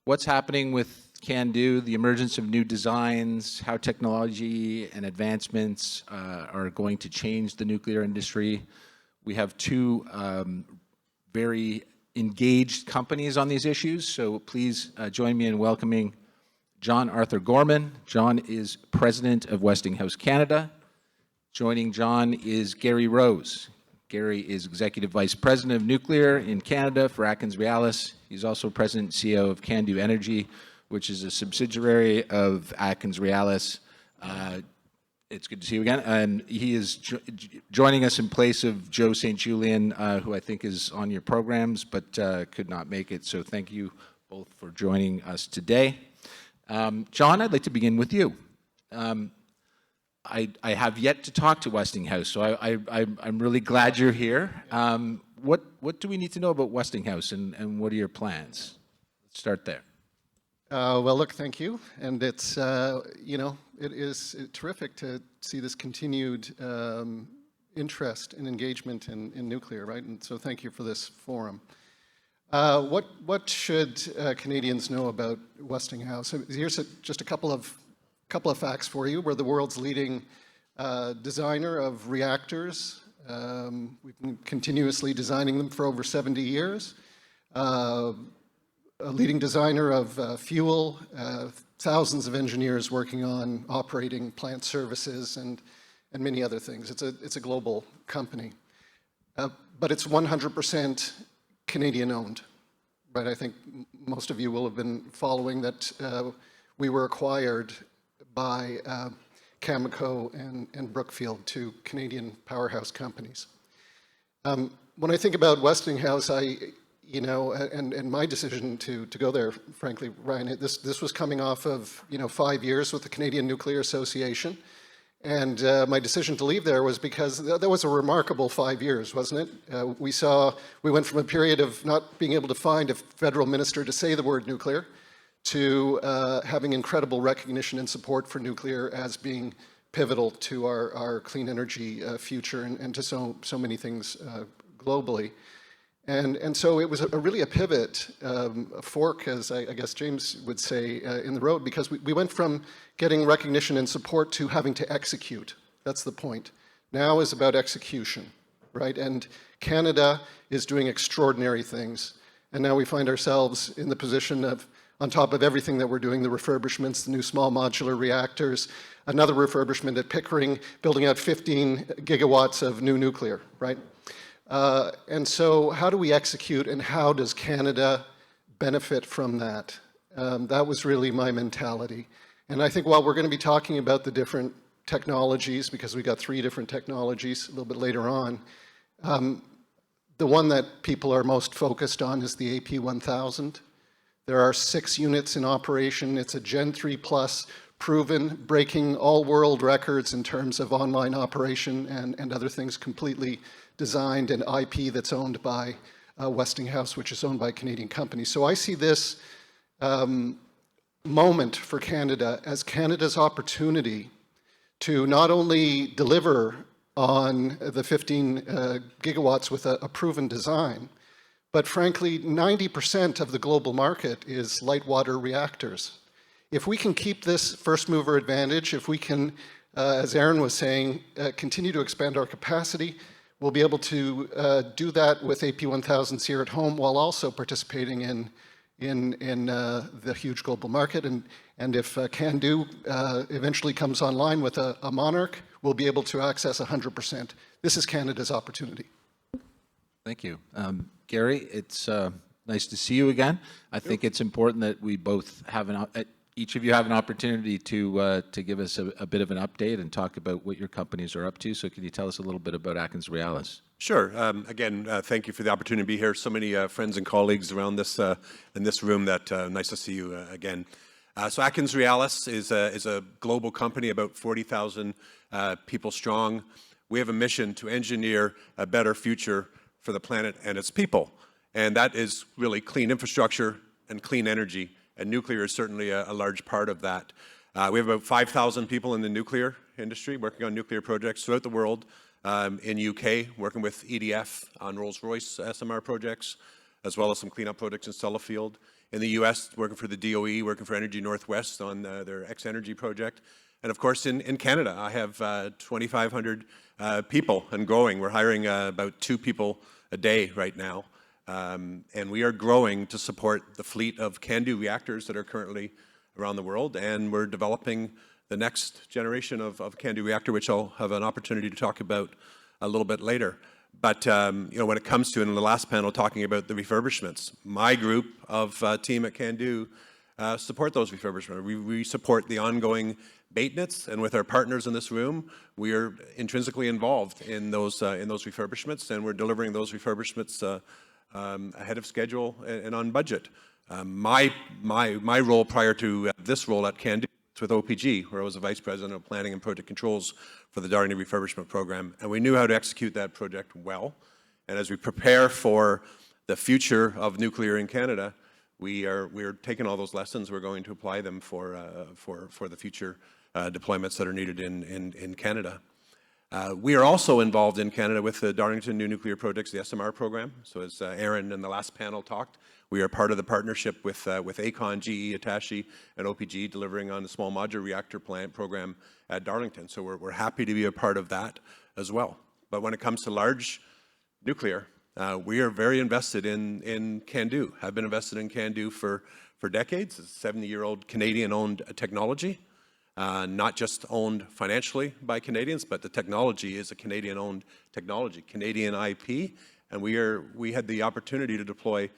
what's happening with CANDO, the emergence of new designs, how technology and advancements are going to change the nuclear industry. We have two very engaged companies on these issues, so please join me in welcoming John Arthur Gorman. John is president of Westinghouse Canada. Joining John is Gary Rose. Gary is executive vice president of nuclear in Canada for AtkinsRéalis. He's also president and CEO of CANDO Energy, which is a subsidiary of AtkinsRéalis. It's good to see you again. And he is joining us in place of Joe St. Julian, who I think is on your programs, but could not make it. So thank you both for joining us today. John, I'd like to begin with you. I have yet to talk to Westinghouse, so I'm really glad you're here. What do we need to know about Westinghouse, and what are your plans? Let's start there. Well, look, thank you. And it's, you know, it is terrific to see this continued interest and engagement in nuclear, right? And so thank you for this forum. What should Canadians know about Westinghouse? Here's just a couple of facts for you. We're the world's leading designer of reactors. We've been continuously designing them for over 70 years. A leading designer of fuel, thousands of engineers working on operating plant services and many other things. It's a global company. But it's 100% Canadian owned, right? I think most of you will have been following that we were acquired by Cameco and Brookfield, two Canadian powerhouse companies. When I think about Westinghouse, you know, and my decision to go there, frankly, Ryan, this was coming off of, you know, 5 years with the Canadian Nuclear Association. And my decision to leave there was because that was a remarkable 5 years, wasn't it? We went from a period of not being able to find a federal minister to say the word nuclear to having incredible recognition and support for nuclear as being pivotal to our clean energy future and to so many things globally. And so it was really a pivot, a fork, as I guess James would say, in the road, because we went from getting recognition and support to having to execute. That's the point. Now is about execution, right? And Canada is doing extraordinary things. And now we find ourselves in the position of, on top of everything that we're doing, the refurbishments, the new small modular reactors, another refurbishment at Pickering, building out 15 gigawatts of new nuclear, right? And so how do we execute, and how does Canada benefit from that? That was really my mentality. And I think while we're going to be talking about the different technologies, because we got 3 different technologies a little bit later on, the one that people are most focused on is the AP1000. There are 6 units in operation. It's a Gen 3 Plus, proven, breaking all world records in terms of online operation and other things, completely designed, and IP that's owned by Westinghouse, which is owned by a Canadian company. So I see this moment for Canada as Canada's opportunity to not only deliver on the 15 gigawatts with a proven design, but frankly, 90% of the global market is light water reactors. If we can keep this first mover advantage, if we can, as Aaron was saying, continue to expand our capacity, we'll be able to do that with AP1000s here at home while also participating in the huge global market. And if CANDO eventually comes online with a Monarch, we'll be able to access 100%. This is Canada's opportunity. Thank you. Gary, it's nice to see you again. I think it's important that we both have each of you have an opportunity to give us a bit of an update and talk about what your companies are up to. So can you tell us a little bit about AtkinsRéalis? Sure. Again, thank you for the opportunity to be here. So many friends and colleagues around this in this room. That nice to see you again. So AtkinsRéalis is a global company, about 40,000 people strong. We have a mission to engineer a better future for the planet and its people, and that is really clean infrastructure and clean energy. And nuclear is certainly a large part of that. We have about 5,000 people in the nuclear industry working on nuclear projects throughout the world, in UK, working with EDF on Rolls-Royce SMR projects, as well as some cleanup projects in Sellafield. In the US, working for the DOE, working for Energy Northwest on their X-Energy project. And of course, in Canada, I have 2,500 people and growing. We're hiring about 2 people a day right now. And we are growing to support the fleet of CANDU reactors that are currently around the world. And we're developing the next generation of CANDU reactor, which I'll have an opportunity to talk about a little bit later. But you know, when it comes to, in the last panel, talking about the refurbishments, my group of team at CANDU support those refurbishments. We support the ongoing maintenance, and with our partners in this room, we are intrinsically involved in those refurbishments, and we're delivering those refurbishments ahead of schedule and on budget. My role prior to this role at CANDU was with OPG, where I was the Vice President of Planning and Project Controls for the Darlington Refurbishment Program, and we knew how to execute that project well. And as we prepare for the future of nuclear in Canada, we are taking all those lessons. We're going to apply them for the future deployments that are needed in Canada. We are also involved in Canada with the Darlington New Nuclear Projects, the SMR program. So as Aaron in the last panel talked, we are part of the partnership with AECON, GE, Hitachi, and OPG, delivering on the small modular reactor plant program at Darlington. So we're happy to be a part of that as well. But when it comes to large nuclear, we are very invested in CANDU. I've been invested in CANDU for decades. It's a 70-year-old Canadian-owned technology, not just owned financially by Canadians, but the technology is a Canadian-owned technology, Canadian IP, and we had the opportunity to deploy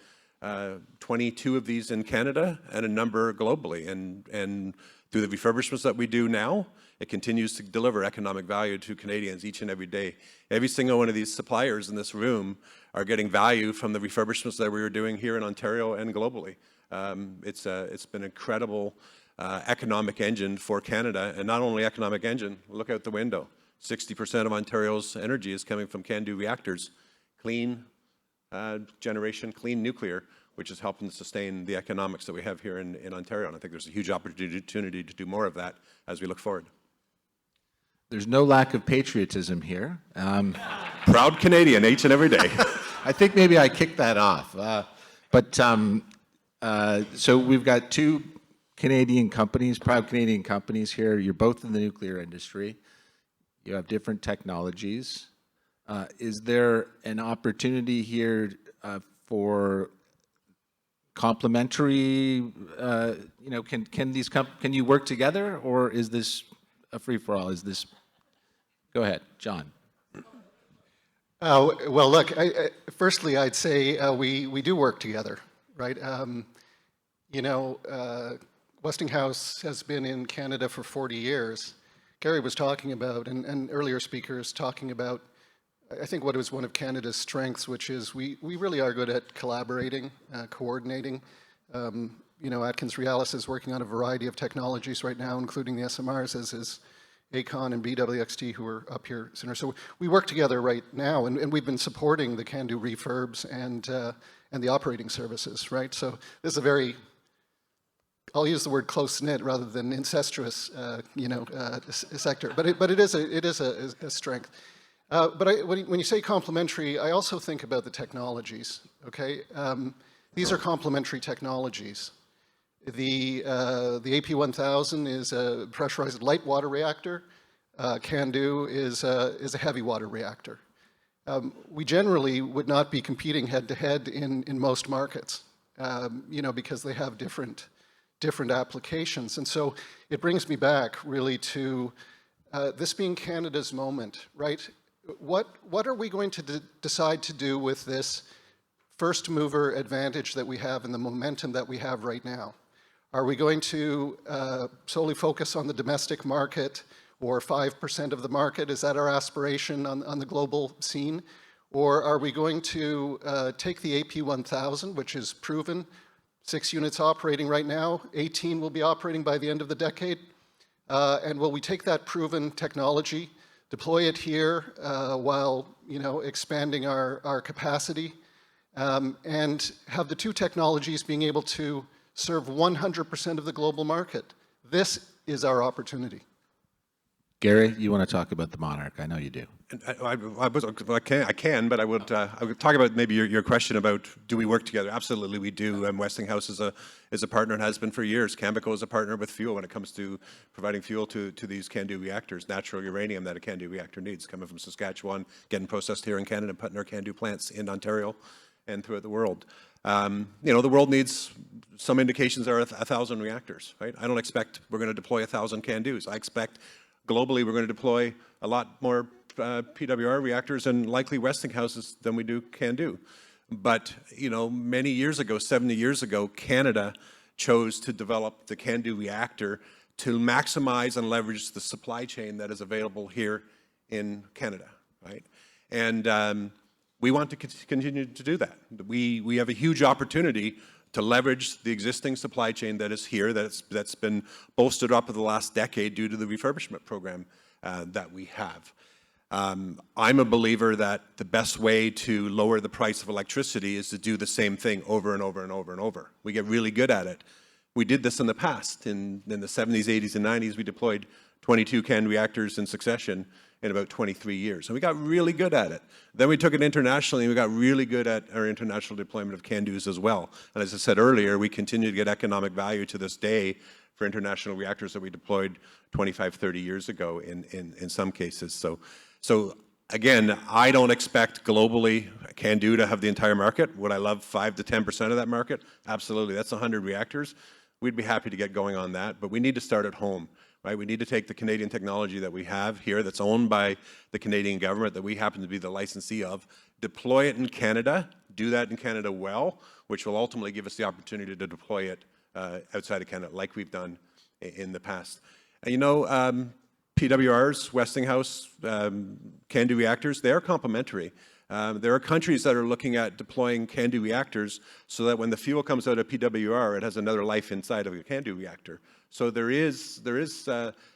22 of these in Canada and a number globally. And through the refurbishments that we do now, it continues to deliver economic value to Canadians each and every day. Every single one of these suppliers in this room are getting value from the refurbishments that we are doing here in Ontario and globally. It's been an incredible economic engine for Canada, and not only economic engine, look out the window. 60% of Ontario's energy is coming from CANDU reactors, clean generation, clean nuclear, which is helping to sustain the economics that we have here in Ontario. And I think there's a huge opportunity to do more of that as we look forward. There's no lack of patriotism here. Proud Canadian each and every day. I think maybe I kicked that off. So we've got 2 Canadian companies, proud Canadian companies here. You're both in the nuclear industry. You have different technologies. Is there an opportunity here for complementary, can you work together, or is this a free-for-all? Go ahead, John. Well, look, firstly, I'd say we do work together, right? Westinghouse has been in Canada for 40 years. Gary was talking about, and earlier speakers talking about, I think what is one of Canada's strengths, which is we really are good at collaborating, coordinating. Atkins Realis is working on a variety of technologies right now, including the SMRs, as is AECON and BWXT, who are up here sooner. So we work together right now, and we've been supporting the CANDU refurbs and the operating services, right? So this is a very, I'll use the word close-knit rather than incestuous, sector. But it is a strength. When you say complementary, I also think about the technologies. Okay, these are complementary technologies. The AP1000 is a pressurized light water reactor. CANDU is a heavy water reactor. We generally would not be competing head-to-head in most markets, because they have different applications. And so it brings me back really to this being Canada's moment, right? What are we going to decide to do with this first mover advantage that we have and the momentum that we have right now? Are we going to solely focus on the domestic market, or 5% of the market? Is that our aspiration on the global scene? Or are we going to take the AP1000, which is proven, 6 units operating right now, 18 will be operating by the end of the decade, and will we take that proven technology, deploy it here while expanding our capacity, and have the 2 technologies being able to serve 100% of the global market? This is our opportunity. Gary, you want to talk about the Monarch? I know you do. And I can, but I would talk about maybe your question about do we work together? Absolutely, we do. Westinghouse is a partner and has been for years. Cameco is a partner with fuel when it comes to providing fuel to these CANDU reactors, natural uranium that a CANDU reactor needs, coming from Saskatchewan, getting processed here in Canada, and put in our CANDU plants in Ontario and throughout the world. You know, the world needs, some indications are 1,000 reactors, right? I don't expect we're going to deploy 1,000 CANDUs. I expect globally we're going to deploy a lot more PWR reactors and likely Westinghouses than we do CANDU. But, you know, many years ago, 70 years ago, Canada chose to develop the CANDU reactor to maximize and leverage the supply chain that is available here in Canada, right? And we want to continue to do that. We have a huge opportunity to leverage the existing supply chain that is here, that's been bolstered up in the last decade due to the refurbishment program that we have. I'm a believer that the best way to lower the price of electricity is to do the same thing over and over and over and over. We get really good at it. We did this in the past. In the 70s, 80s, and 90s, we deployed 22 CAN reactors in succession in about 23 years. And we got really good at it. Then we took it internationally, and we got really good at our international deployment of CANDUs as well. And as I said earlier, we continue to get economic value to this day for international reactors that we deployed 25, 30 years ago in some cases. So again, I don't expect globally CANDU to have the entire market. Would I love 5 to 10% of that market? Absolutely. That's 100 reactors. We'd be happy to get going on that, but we need to start at home. Right? We need to take the Canadian technology that we have here that's owned by the Canadian government, that we happen to be the licensee of, deploy it in Canada, do that in Canada well, which will ultimately give us the opportunity to deploy it outside of Canada like we've done in the past. And you know, PWRs, Westinghouse, CANDU reactors, they're complementary. There are countries that are looking at deploying CANDU reactors so that when the fuel comes out of PWR, it has another life inside of a CANDU reactor. So there is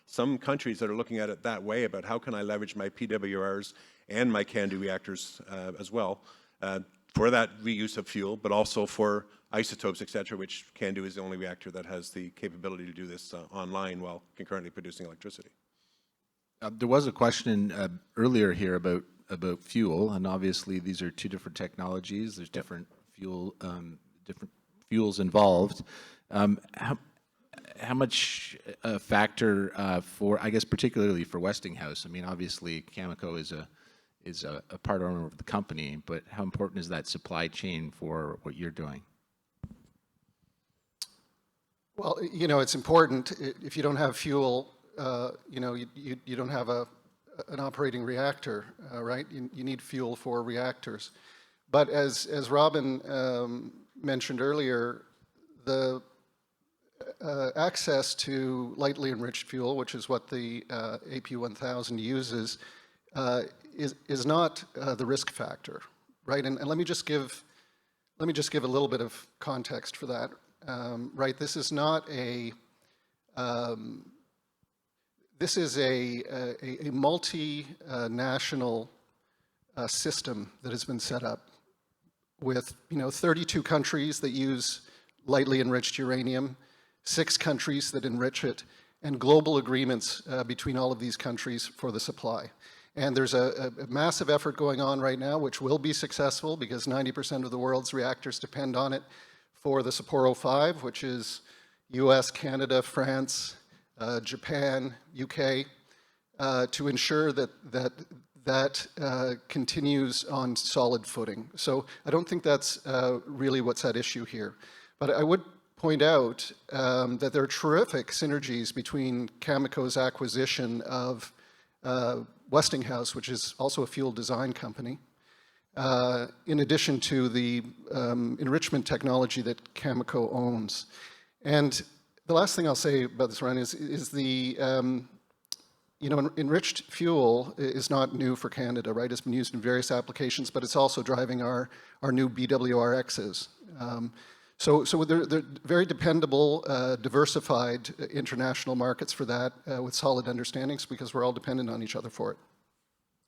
some countries that are looking at it that way about how can I leverage my PWRs and my CANDU reactors as well for that reuse of fuel, but also for isotopes, et cetera, which CANDU is the only reactor that has the capability to do this online while concurrently producing electricity. There was a question earlier here about fuel, and obviously these are two different technologies. There's different fuels involved. How much factor for, I guess, particularly for Westinghouse? I mean, obviously Cameco is a part owner of the company, but how important is that supply chain for what you're doing? Well, you know, it's important. If you don't have fuel, you know, you don't have an operating reactor, right? You need fuel for reactors. But as Robin mentioned earlier, the access to lightly enriched fuel, which is what the AP1000 uses, is not the risk factor, right? And let me just give a little bit of context for that, right? This is not a this is a multinational system that has been set up with 32 countries that use lightly enriched uranium, 6 countries that enrich it, and global agreements between all of these countries for the supply. And there's a massive effort going on right now, which will be successful because 90% of the world's reactors depend on it for the Sapporo 5, which is US, Canada, France, Japan, UK, to ensure that continues on solid footing. So I don't think that's really what's at issue here. But I would point out that there are terrific synergies between Cameco's acquisition of Westinghouse, which is also a fuel design company, in addition to the enrichment technology that Cameco owns. And the last thing I'll say about this, Ryan, is the enriched fuel is not new for Canada, right? It's been used in various applications, but it's also driving our new BWRXs. So they're very dependable, diversified international markets for that with solid understandings because we're all dependent on each other for it.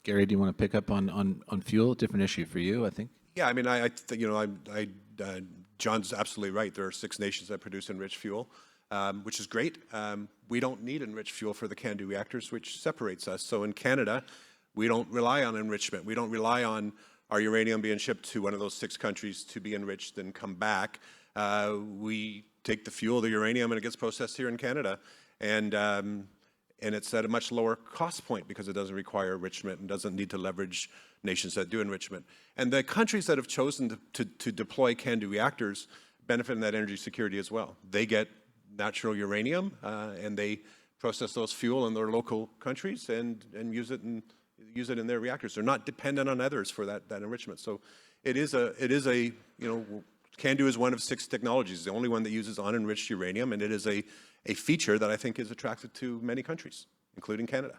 Gary, do you want to pick up on fuel? Different issue for you, I think. Yeah, I mean, John's absolutely right. There are 6 nations that produce enriched fuel. which is great. We don't need enriched fuel for the CANDU reactors, which separates us. So in Canada, we don't rely on enrichment. We don't rely on our uranium being shipped to one of those 6 countries to be enriched and come back. We take the fuel, the uranium, and it gets processed here in Canada. And it's at a much lower cost point because it doesn't require enrichment and doesn't need to leverage nations that do enrichment. And the countries that have chosen to deploy CANDU reactors benefit in that energy security as well. They get natural uranium and they process those fuel in their local countries and use it in their reactors. They're not dependent on others for that enrichment. So it is a CANDU is one of 6 technologies, the only one that uses unenriched uranium, and it is a feature that I think is attractive to many countries, including Canada.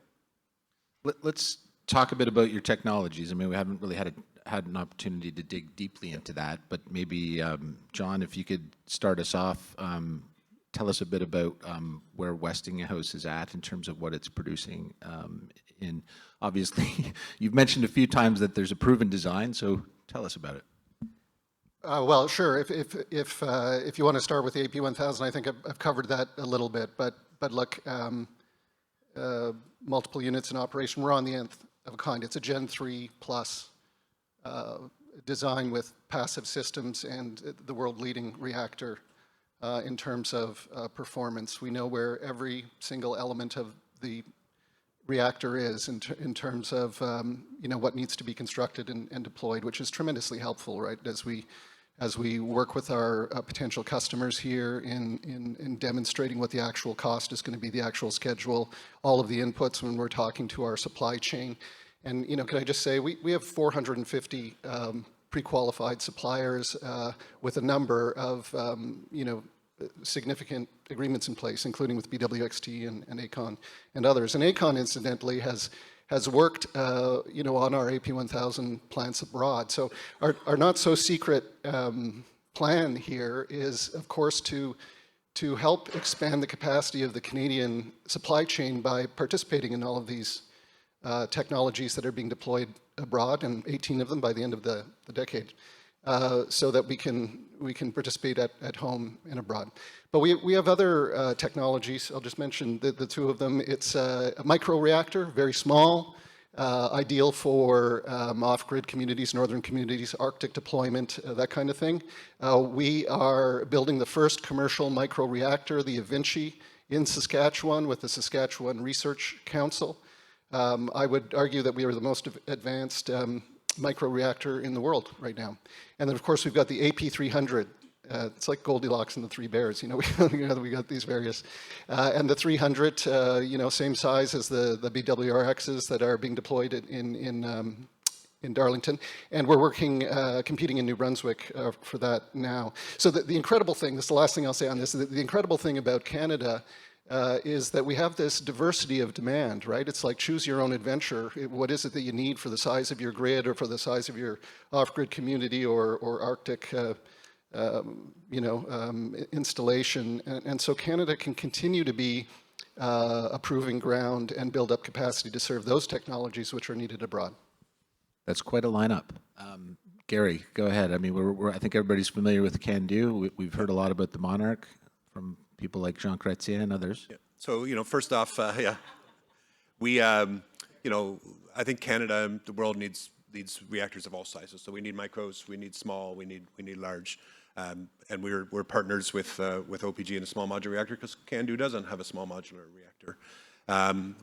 Let's talk a bit about your technologies. I mean, we haven't really had an opportunity to dig deeply into that, but maybe, John, if you could start us off, tell us a bit about where Westinghouse is at in terms of what it's producing. Obviously, you've mentioned a few times that there's a proven design, so tell us about it. Well, sure. If you want to start with the AP1000, I think I've covered that a little bit. But look, multiple units in operation. We're on the nth of a kind. It's a Gen 3 plus design with passive systems and the world-leading reactor in terms of performance. We know where every single element of the reactor is in terms of what needs to be constructed and deployed, which is tremendously helpful, right? As we work with our potential customers here in demonstrating what the actual cost is going to be, the actual schedule, all of the inputs when we're talking to our supply chain. And can I just say we have 450 pre-qualified suppliers with a number of significant agreements in place, including with BWXT and Aecon and others. And Aecon, incidentally, has worked, on our AP1000 plants abroad. So our not so secret plan here is, of course, to help expand the capacity of the Canadian supply chain by participating in all of these technologies that are being deployed abroad, and 18 of them by the end of the decade, so that we can participate at home and abroad. But we have other technologies. I'll just mention the 2 of them. It's a micro reactor, very small, ideal for off-grid communities, northern communities, Arctic deployment, that kind of thing. We are building the first commercial micro reactor, the eVinci, in Saskatchewan with the Saskatchewan Research Council. I would argue that we are the most advanced microreactor in the world right now. And then, of course, we've got the AP300. It's like Goldilocks and the Three Bears. We got these various. And the 300, same size as the BWRXs that are being deployed in Darlington. And we're competing in New Brunswick for that now. So the incredible thing, this is the last thing I'll say on this, the incredible thing about Canada is that we have this diversity of demand, right? It's like choose your own adventure. What is it that you need for the size of your grid or for the size of your off-grid community or Arctic, installation? And so Canada can continue to be a proving ground and build up capacity to serve those technologies which are needed abroad. That's quite a lineup. Gary, go ahead. I mean, I think everybody's familiar with the CANDU. We've heard a lot about the Monarch from people like Jean Chrétien and others. Yeah. So, first off, we, I think Canada, the world needs reactors of all sizes. So we need micros, we need small, we need large, and we're partners with OPG in a small modular reactor because CANDU doesn't have a small modular reactor.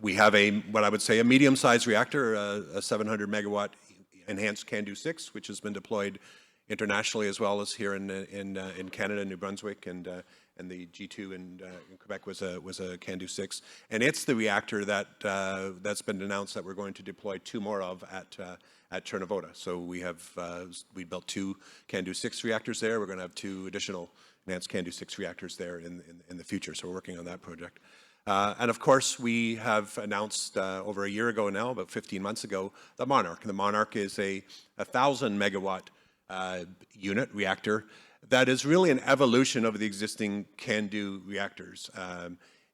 We have what I would say a medium-sized reactor, a 700 megawatt enhanced CANDU 6, which has been deployed internationally as well as here in Canada, New Brunswick, and the G2 in Quebec was a CANDU 6, and it's the reactor that's been announced that we're going to deploy 2 more of at Chernivtsi. So we built 2 CANDU 6 reactors there. We're going to have 2 additional enhanced CANDU 6 reactors there in the future. So we're working on that project. And of course, we have announced over a year ago now, about 15 months ago, the Monarch. And the Monarch is a 1,000 megawatt unit reactor that is really an evolution of the existing CANDU reactors.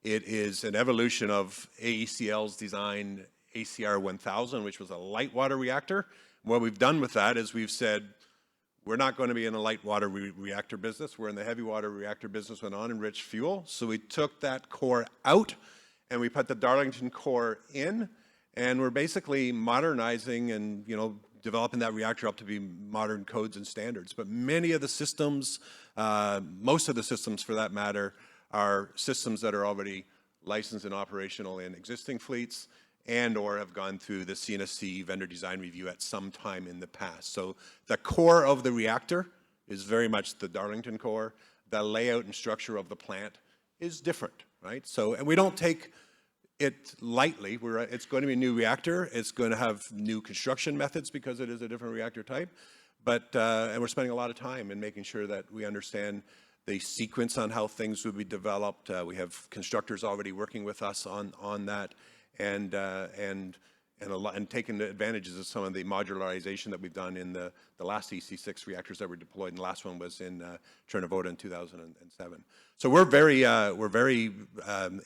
It is an evolution of AECL's design ACR 1000, which was a light water reactor. What we've done with that is we've said, we're not going to be in a light water reactor business. We're in the heavy water reactor business with unenriched fuel. So we took that core out and we put the Darlington core in, and we're basically modernizing and, you know, developing that reactor up to be modern codes and standards. But many of the systems, most of the systems for that matter, are systems that are already licensed and operational in existing fleets and or have gone through the CNSC vendor design review at some time in the past. So the core of the reactor is very much the Darlington core. The layout and structure of the plant is different, right? So, and we don't take it lightly. It's going to be a new reactor. It's going to have new construction methods because it is a different reactor type. But, and we're spending a lot of time in making sure that we understand the sequence on how things will be developed. We have constructors already working with us on that, and taking the advantages of some of the modularization that we've done in the last EC6 reactors that were deployed, and the last one was in Chernivtsi in 2007. So we're very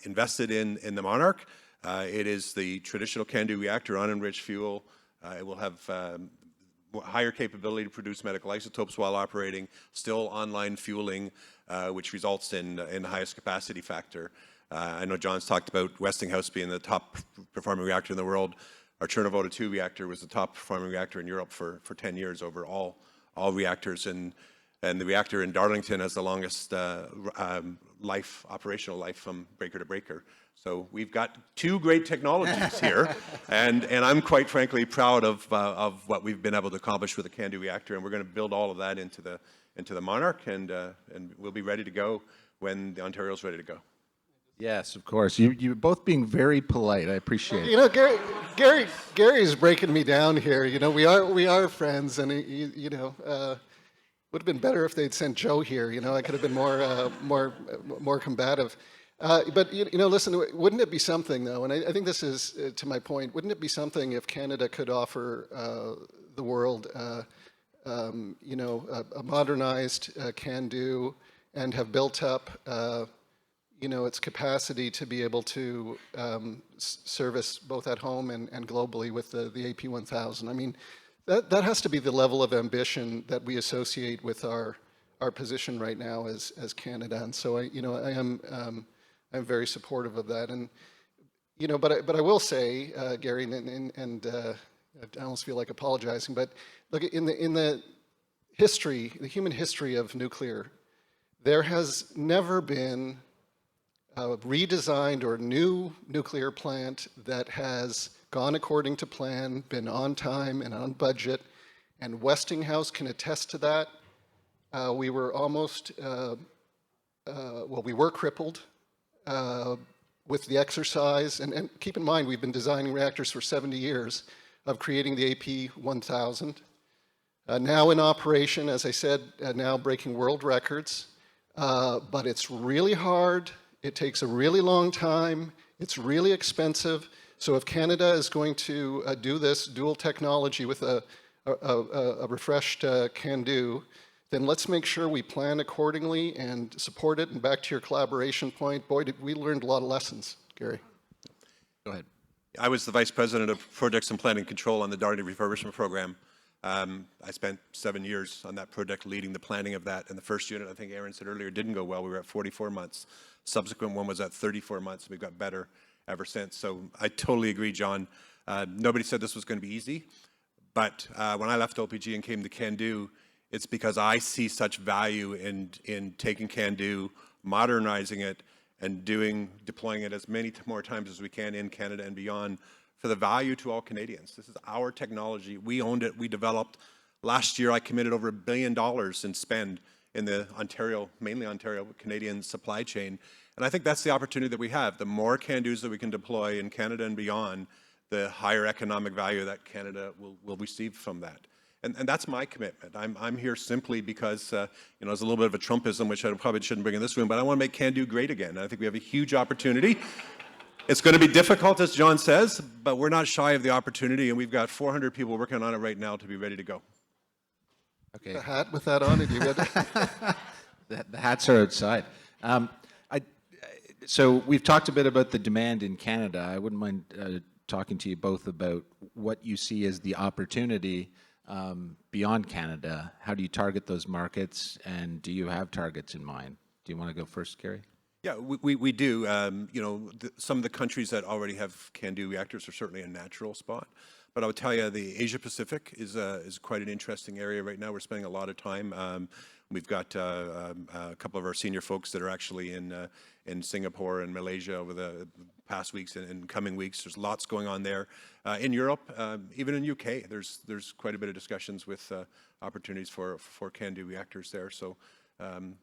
invested in the Monarch. It is the traditional CANDU reactor, unenriched fuel. It will have higher capability to produce medical isotopes while operating, still online fueling, which results in the highest capacity factor. I know John's talked about Westinghouse being the top performing reactor in the world. Our Chernivtsi 2 reactor was the top performing reactor in Europe for 10 years over all reactors, and the reactor in Darlington has the longest operational life from breaker to breaker. So we've got two great technologies here, and I'm quite frankly proud of what we've been able to accomplish with the CANDU reactor, and we're going to build all of that into the Monarch, and we'll be ready to go when Ontario's ready to go. Yes, of course. You're both being very polite. I appreciate it. You know, Gary's breaking me down here. You know, we are friends, and you know, would have been better if they'd sent Joe here. You know, I could have been more combative. But you know, listen, wouldn't it be something though? And I think this is to my point. Wouldn't it be something if Canada could offer the world, you know, a modernized CANDU and have built up, you know, its capacity to be able to service both at home and globally with the AP1000. I mean, that has to be the level of ambition that we associate with our position right now as Canada. And so I'm very supportive of that. And you know, but I will say, Gary, and I almost feel like apologizing, but look, in the human history of nuclear, there has never been a redesigned or new nuclear plant that has gone according to plan, been on time and on budget, and Westinghouse can attest to that. We were almost, we were crippled with the exercise, and keep in mind, we've been designing reactors for 70 years of creating the AP1000. Now in operation, as I said, now breaking world records, but it's really hard. It takes a really long time. It's really expensive. So if Canada is going to do this dual technology with a refreshed CANDU, then let's make sure we plan accordingly and support it. And back to your collaboration point, boy, did we learn a lot of lessons, Gary. Go ahead. I was the Vice President of Projects and Planning Control on the Darlington Refurbishment Program. I spent 7 years on that project leading the planning of that. And the first unit, I think Aaron said earlier, didn't go well. We were at 44 months. Subsequent one was at 34 months. We've got better ever since. So I totally agree, John. Nobody said this was going to be easy. But when I left OPG and came to CANDU, it's because I see such value in taking CANDU, modernizing it, and deploying it as many more times as we can in Canada and beyond for the value to all Canadians. This is our technology. We owned it. We developed. Last year, I committed over $1 billion in spend in the Ontario, mainly Ontario, Canadian supply chain. And I think that's the opportunity that we have. The more CANDUs that we can deploy in Canada and beyond, the higher economic value that Canada will receive from that. And that's my commitment. I'm here simply because, you know, there's a little bit of a Trumpism, which I probably shouldn't bring in this room, but I want to make CANDU great again. And I think we have a huge opportunity. It's going to be difficult, as John says, but we're not shy of the opportunity, and we've got 400 people working on it right now to be ready to go. Okay. The hat with that on it, you ready? The hats are outside. So we've talked a bit about the demand in Canada. I wouldn't mind talking to you both about what you see as the opportunity beyond Canada? How do you target those markets, and do you have targets in mind? Do you want to go first, Gary? Yeah, we do. You know, some of the countries that already have CANDU reactors are certainly a natural spot. But I would tell you, the Asia Pacific is quite an interesting area right now. We're spending a lot of time. We've got a couple of our senior folks that are actually in Singapore and Malaysia over the past weeks and coming weeks. There's lots going on there. In Europe, even in UK, there's quite a bit of discussions with opportunities for CANDU reactors there. So.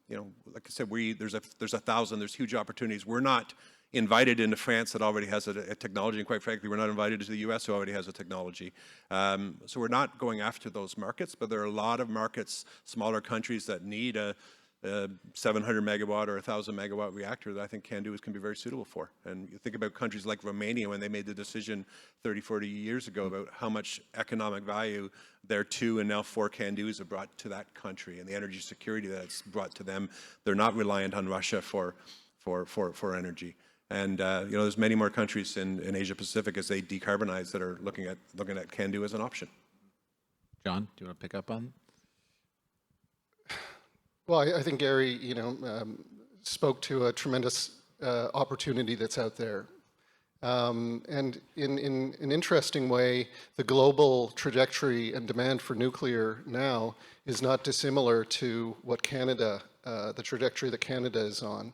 You know, like I said, there's 1,000. There's huge opportunities. We're not invited into France that already has a technology, and quite frankly, we're not invited to the U.S. who already has a technology. So we're not going after those markets, but there are a lot of markets, smaller countries that need a 700 megawatt or 1,000 megawatt reactor that I think CANDU can be very suitable for. And you think about countries like Romania when they made the decision 30, 40 years ago about how much economic value their 2 and now 4 CANDUs have brought to that country and the energy security that it's brought to them. They're not reliant on Russia for energy. And you know, there's many more countries in Asia Pacific as they decarbonize that are looking at CANDU as an option. John, do you want to pick up on? Well, I think Gary, you know, spoke to a tremendous opportunity that's out there. And in an interesting way, the global trajectory and demand for nuclear now is not dissimilar to what Canada, the trajectory that Canada is on,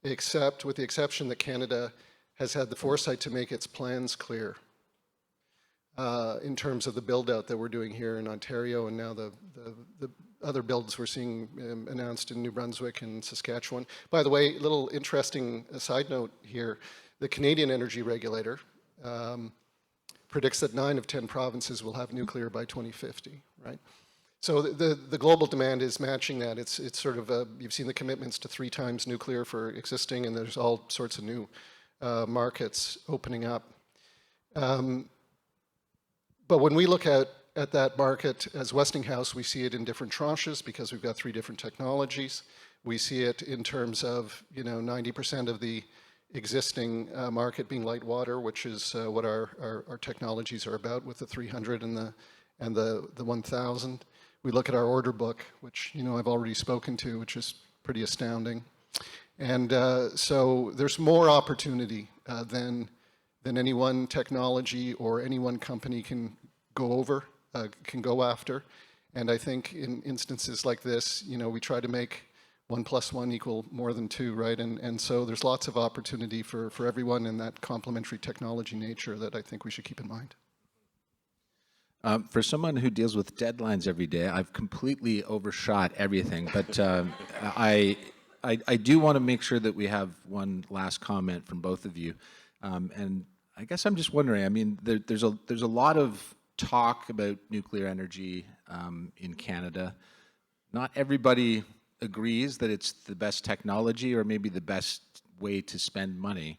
except with the exception that Canada has had the foresight to make its plans clear in terms of the build-out that we're doing here in Ontario, and now the other builds we're seeing announced in New Brunswick and Saskatchewan. By the way, a little interesting side note here, the Canadian Energy Regulator predicts that 9 of 10 provinces will have nuclear by 2050, right? So the global demand is matching that. It's sort of, you've seen the commitments to 3 times nuclear for existing, and there's all sorts of new markets opening up. But when we look at that market as Westinghouse, we see it in different tranches because we've got 3 different technologies. We see it in terms of, you know, 90% of the existing market being light water, which is what our technologies are about with the 300 and the 1000. We look at our order book, which, you know, I've already spoken to, which is pretty astounding. And so there's more opportunity than any one technology or any one company can go after. And I think in instances like this, you know, we try to make 1 + 1 equal more than 2, right? And so there's lots of opportunity for everyone in that complementary technology nature that I think we should keep in mind. For someone who deals with deadlines every day, I've completely overshot everything, but I do want to make sure that we have one last comment from both of you. And I guess I'm just wondering, I mean, there's a lot of talk about nuclear energy in Canada. Not everybody agrees that it's the best technology or maybe the best way to spend money.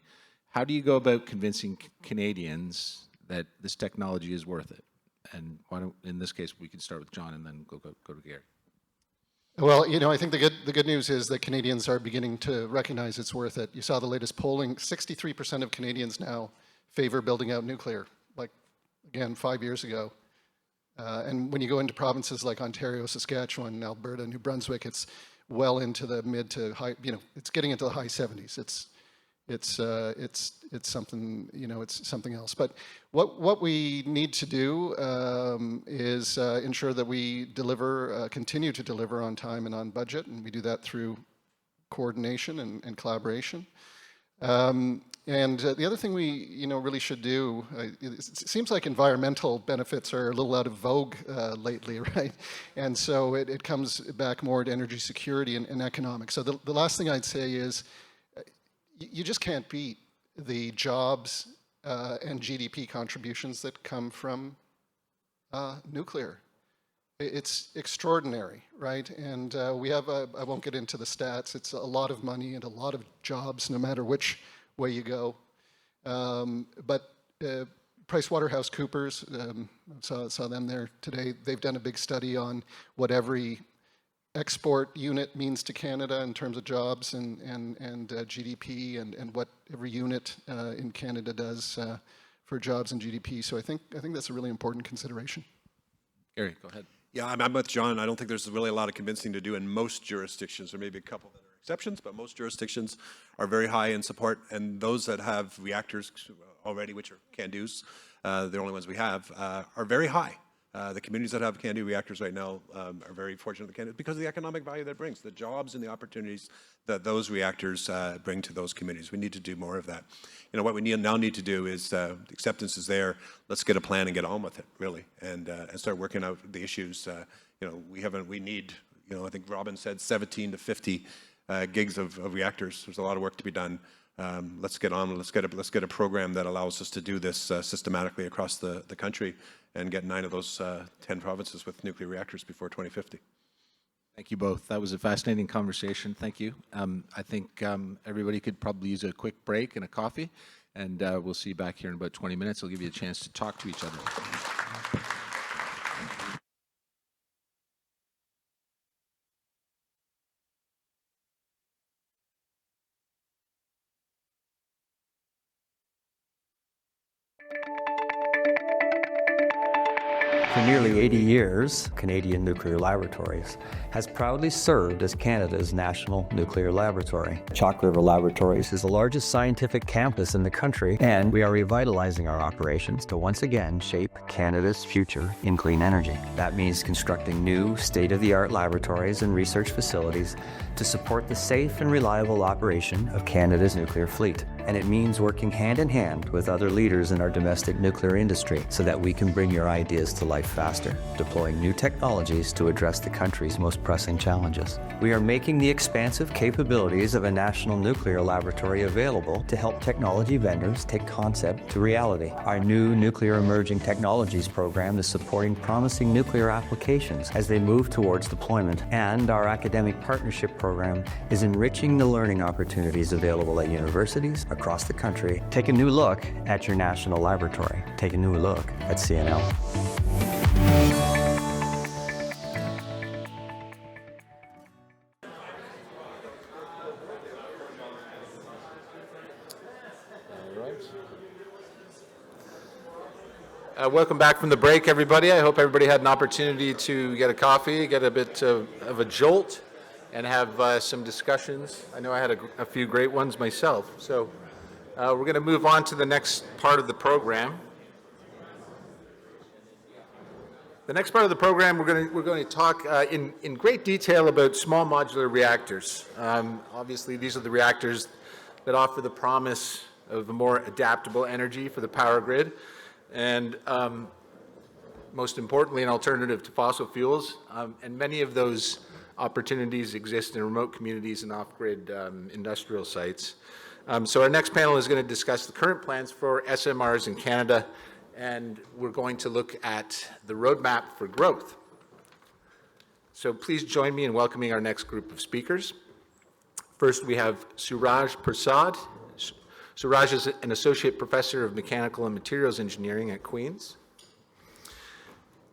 How do you go about convincing Canadians that this technology is worth it? And why don't, in this case, we can start with John and then go to Gary. Well, you know, I think the good news is that Canadians are beginning to recognize it's worth it. You saw the latest polling, 63% of Canadians now favor building out nuclear, like, again, 5 years ago. And when you go into provinces like Ontario, Saskatchewan, Alberta, New Brunswick, it's well into the mid to high, you know, it's getting into the high 70s. It's something, you know, it's something else. But what we need to do is ensure that we deliver, continue to deliver on time and on budget, and we do that through coordination and collaboration. And the other thing we, you know, really should do, it seems like environmental benefits are a little out of vogue lately, right? And so it comes back more to energy security and economics. So the last thing I'd say is, you just can't beat the jobs and GDP contributions that come from nuclear. It's extraordinary, right? And we have, I won't get into the stats, it's a lot of money and a lot of jobs, no matter which way you go. But PricewaterhouseCoopers, saw them there today, they've done a big study on what every export unit means to Canada in terms of jobs and GDP and what every unit in Canada does for jobs and GDP. So I think that's a really important consideration. Gary, go ahead. Yeah, I'm with John. I don't think there's really a lot of convincing to do in most jurisdictions. There may be a couple that are exceptions, but most jurisdictions are very high in support. And those that have reactors already, which are CANDUs, the only ones we have, are very high. The communities that have CANDU reactors right now are very fortunate with CANDU because of the economic value that it brings, the jobs and the opportunities that those reactors bring to those communities. We need to do more of that. You know, what we now need to do is, acceptance is there, let's get a plan and get on with it, really, and start working out the issues. You know, we need, you know, I think Robin said 17 to 50 gigs of reactors. There's a lot of work to be done. Let's get on. Let's get a program that allows us to do this systematically across the country and get 9 of those 10 provinces with nuclear reactors before 2050. Thank you both. That was a fascinating conversation. Thank you. I think everybody could probably use a quick break and a coffee, and we'll see you back here in about 20 minutes. I'll give you a chance to talk to each other. For nearly 80 years, Canadian Nuclear Laboratories has proudly served as Canada's national nuclear laboratory. Chalk River Laboratories is the largest scientific campus in the country, and we are revitalizing our operations to once again shape Canada's future in clean energy. That means constructing new, state-of-the-art laboratories and research facilities to support the safe and reliable operation of Canada's nuclear fleet. And it means working hand in hand with other leaders in our domestic nuclear industry so that we can bring your ideas to life faster, deploying new technologies to address the country's most pressing challenges. We are making the expansive capabilities of a national nuclear laboratory available to help technology vendors take concept to reality. Our new Nuclear Emerging Technologies program is supporting promising nuclear applications as they move towards deployment, and our academic partnership program is enriching the learning opportunities available at universities across the country. Take a new look at your national laboratory. Take a new look at CNL. Welcome back from the break, everybody. I hope everybody had an opportunity to get a coffee, get a bit of a jolt, and have some discussions. I know I had a few great ones myself. So we're going to move on to the next part of the program. The next part of the program, we're going to talk in great detail about small modular reactors. Obviously, these are the reactors that offer the promise of a more adaptable energy for the power grid, and most importantly, an alternative to fossil fuels. And many of those opportunities exist in remote communities and off-grid industrial sites. So our next panel is going to discuss the current plans for SMRs in Canada, and we're going to look at the roadmap for growth. So please join me in welcoming our next group of speakers. First, we have Suraj Prasad. Suraj is an associate professor of mechanical and materials engineering at Queen's.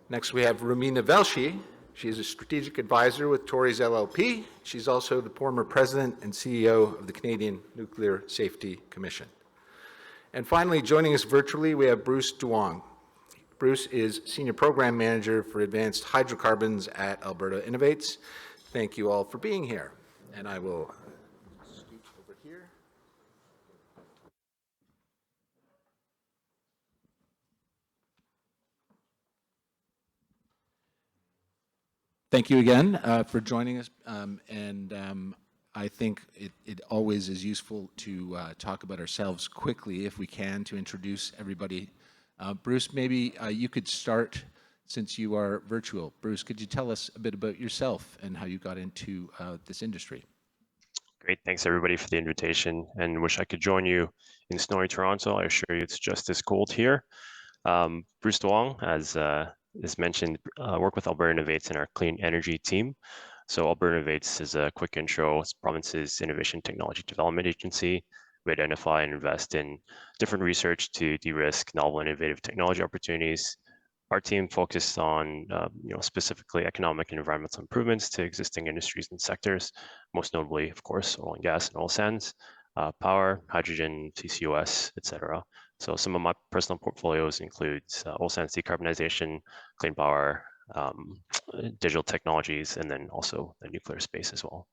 Next, we have Rumina Velshi. She is a strategic advisor with Torys LLP. She's also the former president and CEO of the Canadian Nuclear Safety Commission. And finally, joining us virtually, we have Bruce Duong. Bruce is Senior Program Manager for Advanced Hydrocarbons at Alberta Innovates. Thank you all for being here. And I will scoot over here. Thank you again for joining us. I think it always is useful to talk about ourselves quickly, if we can, to introduce everybody. Bruce, maybe you could start, since you are virtual. Bruce, could you tell us a bit about yourself and how you got into this industry? Great, thanks everybody for the invitation, and wish I could join you in snowy Toronto. I assure you it's just as cold here. Bruce Duong, as mentioned, work with Alberta Innovates in our clean energy team. So Alberta Innovates is a quick intro. It's province's innovation technology development agency. We identify and invest in different research to de-risk novel innovative technology opportunities. Our team focused on specifically economic and environmental improvements to existing industries and sectors, most notably, of course, oil and gas and oil sands, power, hydrogen, CCUS, etc. So some of my personal portfolios includes oil sands decarbonization, clean power, digital technologies, and then also the nuclear space as well.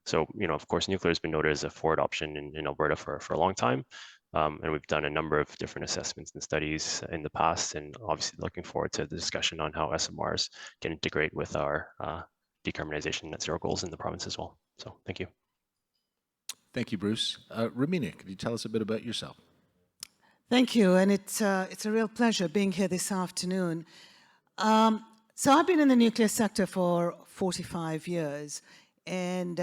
So, of course, nuclear has been noted as a forward option in Alberta for a long time. And we've done a number of different assessments and studies in the past, and obviously looking forward to the discussion on how SMRs can integrate with our decarbonization net zero goals in the province as well. So thank you. Thank you, Bruce. Ramina, could you tell us a bit about yourself? Thank you, and it's a real pleasure being here this afternoon. So I've been in the nuclear sector for 45 years, and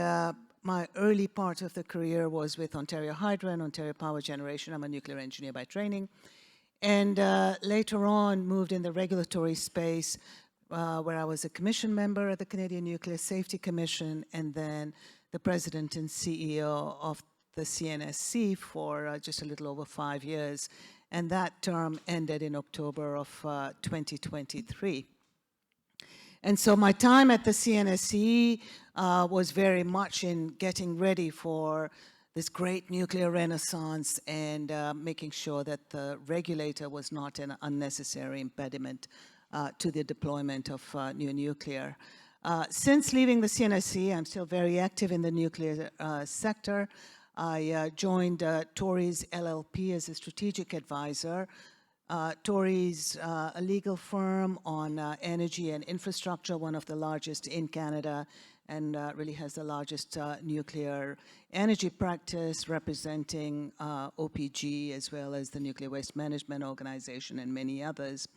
my early part of the career was with Ontario Hydro and Ontario Power Generation. I'm a nuclear engineer by training, and later on moved in the regulatory space where I was a commission member at the Canadian Nuclear Safety Commission, and then the president and CEO of the CNSC for just a little over 5 years, and that term ended in October of 2023. And so my time at the CNSC was very much in getting ready for this great nuclear renaissance and making sure that the regulator was not an unnecessary impediment to the deployment of new nuclear. Since leaving the CNSC, I'm still very active in the nuclear sector. I joined Torys LLP as a strategic advisor. Torys, a legal firm on energy and infrastructure, one of the largest in Canada, and really has the largest nuclear energy practice, representing OPG as well as the Nuclear Waste Management Organization and many others.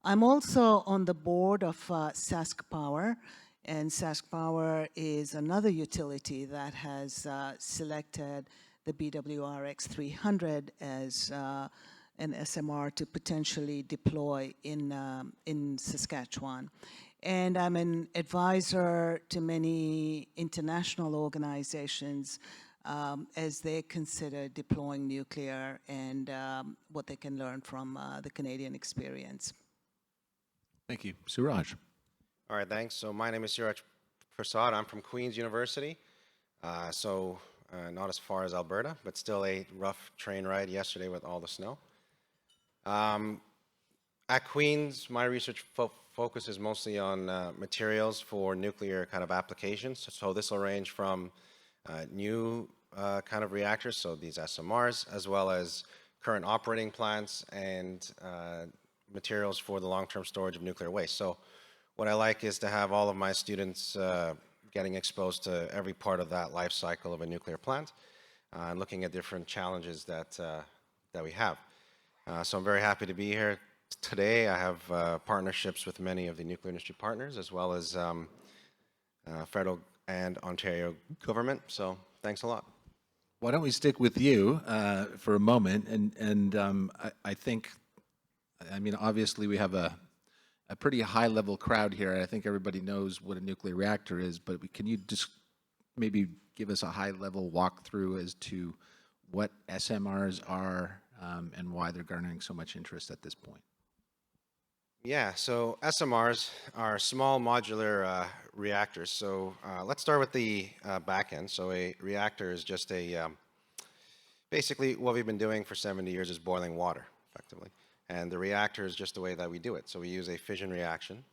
I'm also on the board of Sask Power, and Sask Power is another utility that has selected the BWRX 300 as an SMR to potentially deploy in Saskatchewan. And I'm an advisor to many international organizations as they consider deploying nuclear and what they can learn from the Canadian experience. Thank you. Suraj. All right, thanks. So my name is Suraj Prasad. I'm from Queen's University. Not as far as Alberta, but still a rough train ride yesterday with all the snow. At Queen's, my research focus is mostly on materials for nuclear kind of applications. So this will range from new kind of reactors, so these SMRs, as well as current operating plants and materials for the long-term storage of nuclear waste. So what I like is to have all of my students getting exposed to every part of that life cycle of a nuclear plant and looking at different challenges that we have. So I'm very happy to be here today. I have partnerships with many of the nuclear industry partners, as well as federal and Ontario government. So thanks a lot. Why don't we stick with you for a moment? I think, I mean, obviously we have a pretty high-level crowd here. I think everybody knows what a nuclear reactor is, but can you just maybe give us a high-level walkthrough as to what SMRs are and why they're garnering so much interest at this point? Yeah, so SMRs are small modular reactors. So let's start with the back end. So a reactor is just basically what we've been doing for 70 years is boiling water, effectively. And the reactor is just the way that we do it. So we use a fission reaction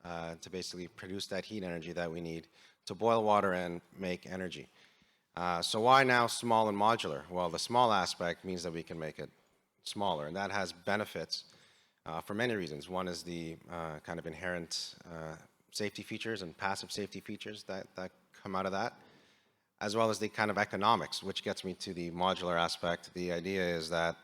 to basically produce that heat energy that we need to boil water and make energy. So why now small and modular? Well, the small aspect means that we can make it smaller, and that has benefits for many reasons. One is the kind of inherent safety features and passive safety features that come out of that, as well as the kind of economics, which gets me to the modular aspect. The idea is that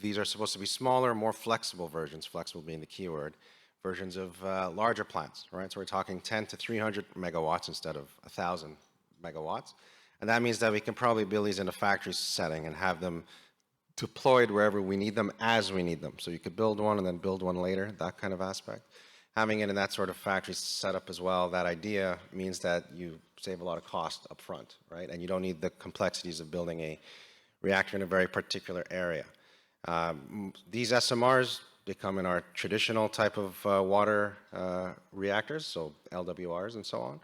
these are supposed to be smaller, more flexible versions, flexible being the key word, versions of larger plants, right? So we're talking 10 to 300 megawatts instead of 1,000 megawatts. And that means that we can probably build these in a factory setting and have them deployed wherever we need them as we need them. So you could build one and then build one later, that kind of aspect. Having it in that sort of factory setup as well, that idea means that you save a lot of cost up front, right? And you don't need the complexities of building a reactor in a very particular area. These SMRs become in our traditional type of water reactors, so LWRs and so on,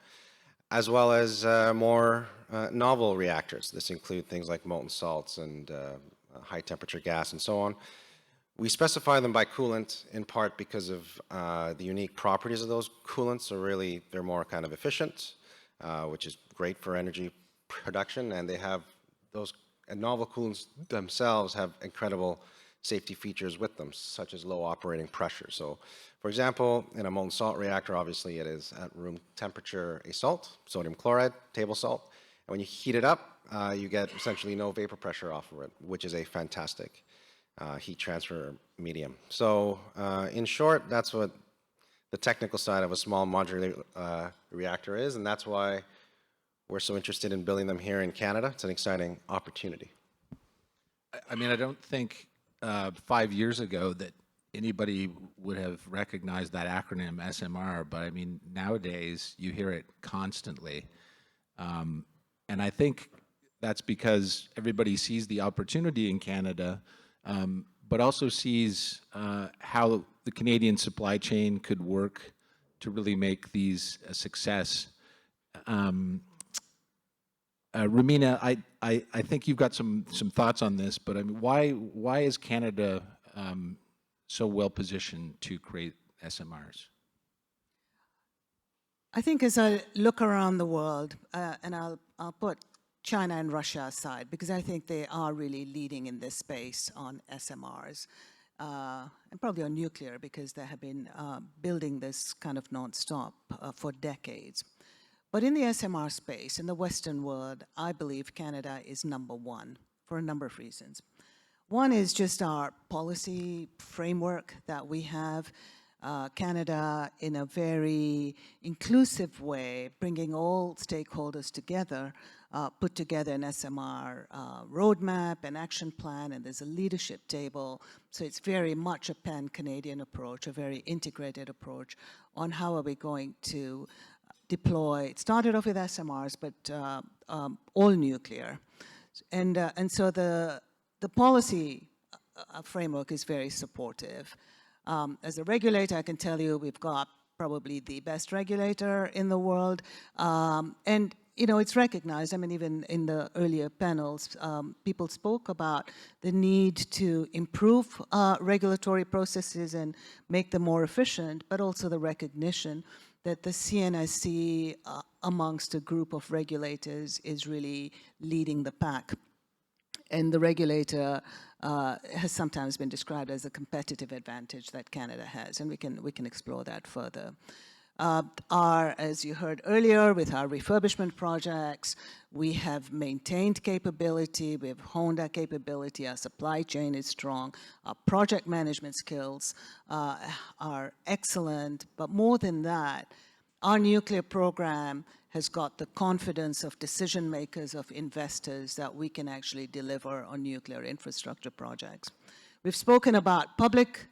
as well as more novel reactors. This includes things like molten salts and high temperature gas and so on, We specify them by coolant in part because of the unique properties of those coolants. So really, they're more kind of efficient, which is great for energy production, and they have those, and novel coolants themselves have incredible safety features with them, such as low operating pressure. So, for example, in a molten salt reactor, obviously it is at room temperature a salt, sodium chloride, table salt. And when you heat it up, you get essentially no vapor pressure off of it, which is a fantastic heat transfer medium. So, in short, that's what the technical side of a small modular reactor is, and that's why we're so interested in building them here in Canada. It's an exciting opportunity. I mean, I don't think 5 years ago that anybody would have recognized that acronym SMR, but I mean, nowadays you hear it constantly. And I think that's because everybody sees the opportunity in Canada, but also sees how the Canadian supply chain could work to really make these a success. Romina, I think you've got some thoughts on this, but I mean, why is Canada so well positioned to create SMRs? I think as I look around the world, and I'll put China and Russia aside, because I think they are really leading in this space on SMRs, and probably on nuclear, because they have been building this kind of nonstop for decades. But in the SMR space, in the Western world, I believe Canada is #1 for a number of reasons. One is just our policy framework that we have. Canada, in a very inclusive way, bringing all stakeholders together, put together an SMR roadmap, an action plan, and there's a leadership table. So it's very much a pan-Canadian approach, a very integrated approach on how are we going to deploy. It started off with SMRs, but all nuclear. And so the policy framework is very supportive. As a regulator, I can tell you we've got probably the best regulator in the world. And, you know, it's recognized. I mean, even in the earlier panels, people spoke about the need to improve regulatory processes and make them more efficient, but also the recognition that the CNSC amongst a group of regulators is really leading the pack. And the regulator has sometimes been described as a competitive advantage that Canada has, and we can explore that further. As you heard earlier, with our refurbishment projects, we have maintained capability, we have honed our capability, our supply chain is strong, our project management skills are excellent, but more than that, our nuclear program has got the confidence of decision makers, of investors, that we can actually deliver on nuclear infrastructure projects. We've spoken about public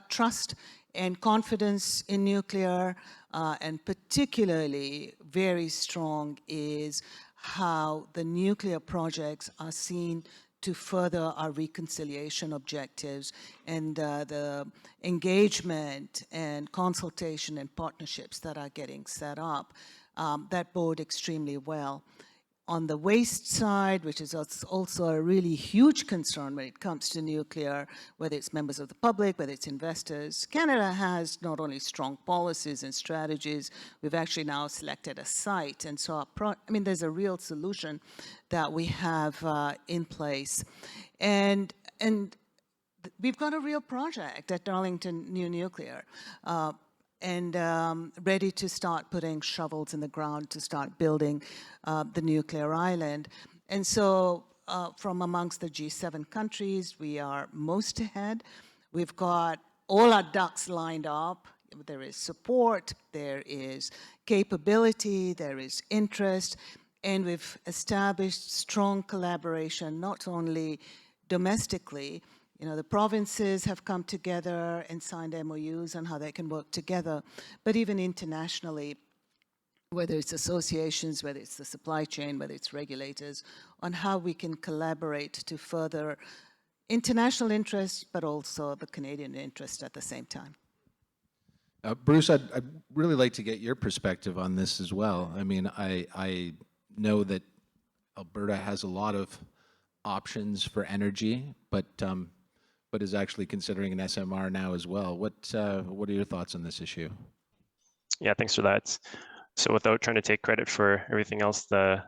trust and confidence in nuclear, and particularly very strong is how the nuclear projects are seen to further our reconciliation objectives and the engagement and consultation and partnerships that are getting set up that bode extremely well. On the waste side, which is also a really huge concern when it comes to nuclear, whether it's members of the public, whether it's investors, Canada has not only strong policies and strategies, we've actually now selected a site. And so, there's a real solution that we have in place. And we've got a real project at Darlington New Nuclear. And ready to start putting shovels in the ground to start building the nuclear island. And so from amongst the G7 countries, we are most ahead. We've got all our ducks lined up. There is support, there is capability, there is interest, and we've established strong collaboration, not only domestically. You know, the provinces have come together and signed MOUs on how they can work together, but even internationally, whether it's associations, whether it's the supply chain, whether it's regulators, on how we can collaborate to further international interests, but also the Canadian interest at the same time. Bruce, I'd really like to get your perspective on this as well. I mean, I know that Alberta has a lot of options for energy, but but is actually considering an SMR now as well. What are your thoughts on this issue? Yeah, thanks for that. So without trying to take credit for everything else the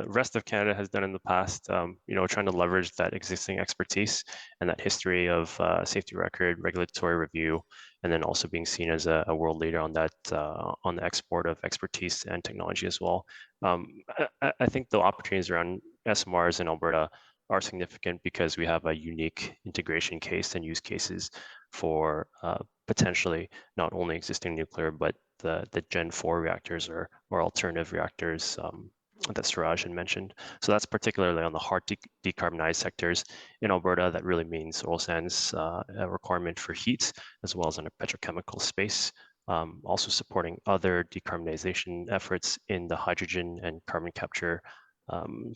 rest of Canada has done in the past, trying to leverage that existing expertise and that history of safety record, regulatory review, and then also being seen as a world leader on that on the export of expertise and technology as well. I think the opportunities around SMRs in Alberta are significant because we have a unique integration case and use cases for potentially not only existing nuclear, but the Gen 4 reactors or alternative reactors that Suraj had mentioned. So that's particularly on the hard decarbonized sectors in Alberta. That really means oil sands a requirement for heat, as well as in a petrochemical space. Also supporting other decarbonization efforts in the hydrogen and carbon capture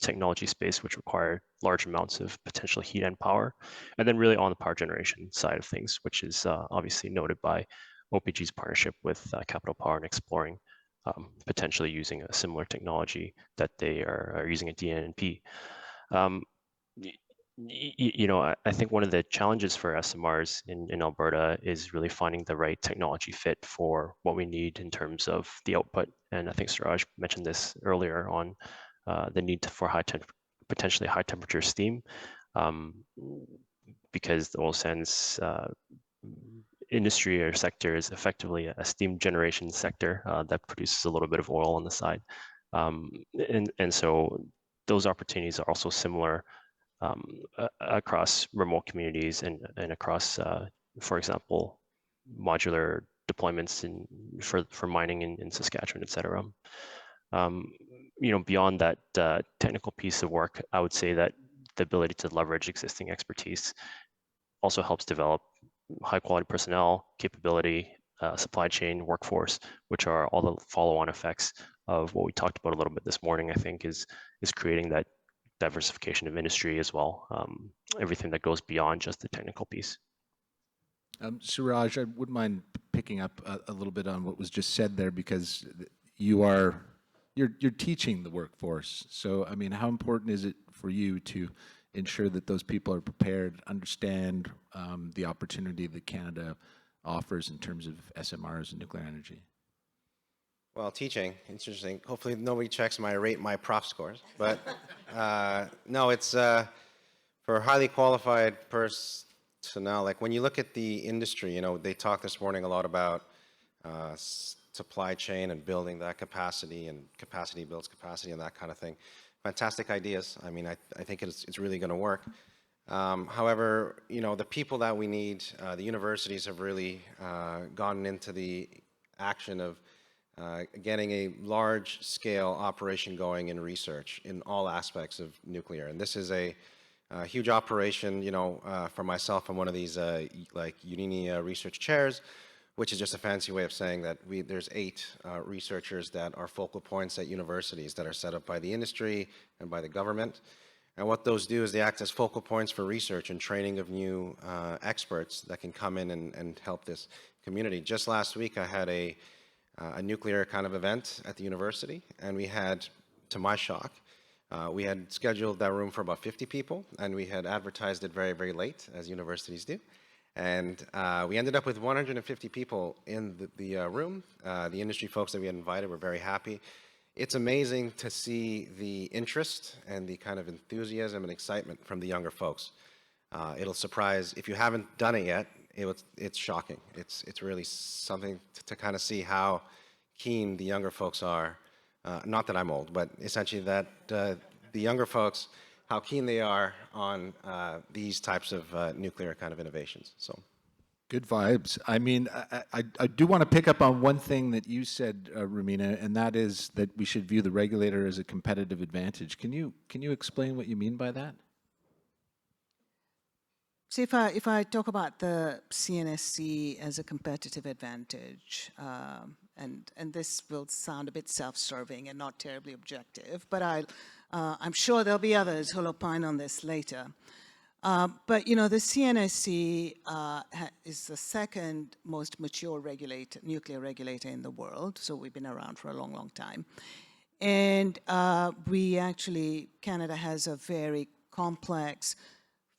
technology space, which require large amounts of potential heat and power. And then really on the power generation side of things, which is obviously noted by OPG's partnership with Capital Power and exploring potentially using a similar technology that they are using at DNNP. I think one of the challenges for SMRs in Alberta is really finding the right technology fit for what we need in terms of the output. And I think Suraj mentioned this earlier on the need for potentially high temperature steam, because the oil sands industry or sector is effectively a steam generation sector that produces a little bit of oil on the side. And so those opportunities are also similar across remote communities and across, for example, modular deployments for mining in Saskatchewan, et cetera. Beyond that technical piece of work, I would say that the ability to leverage existing expertise also helps develop high quality personnel, capability, supply chain, workforce, which are all the follow-on effects of what we talked about a little bit this morning, I think is creating that diversification of industry as well. Everything that goes beyond just the technical piece. Suraj, I wouldn't mind picking up a little bit on what was just said there, because you're teaching the workforce. So, I mean, how important is it for you to ensure that those people are prepared, understand the opportunity that Canada offers in terms of SMRs and nuclear energy? Well, teaching, interesting. Hopefully nobody checks my prof scores. But no, it's for highly qualified personnel. Like when you look at the industry, they talked this morning a lot about supply chain and building that capacity, and capacity builds capacity and that kind of thing. Fantastic ideas. I mean, I think it's really going to work. However, the people that we need, the universities have really gone into the action of getting a large-scale operation going in research in all aspects of nuclear. And this is a huge operation, for myself. I'm one of these like UNINI research chairs, which is just a fancy way of saying that there's 8 researchers that are focal points at universities that are set up by the industry and by the government. And what those do is they act as focal points for research and training of new experts that can come in and help this community. Just last week, I had a nuclear kind of event at the university, and we had, to my shock, we had scheduled that room for about 50 people, and we had advertised it very, very late, as universities do. And we ended up with 150 people in the room. The industry folks that we had invited were very happy. It's amazing to see the interest and the kind of enthusiasm and excitement from the younger folks. It'll surprise, if you haven't done it yet, it's shocking. It's really something to kind of see how keen the younger folks are. Not that I'm old, but essentially that the younger folks, how keen they are on these types of nuclear kind of innovations. So, good vibes. I mean, I do want to pick up on one thing that you said, Romina, and that is that we should view the regulator as a competitive advantage. Can you explain what you mean by that? So if I talk about the CNSC as a competitive advantage, and this will sound a bit self-serving and not terribly objective, but I'm sure there'll be others who'll opine on this later. But the CNSC is the second most mature nuclear regulator in the world, so we've been around for a long, long time. And Canada has a very complex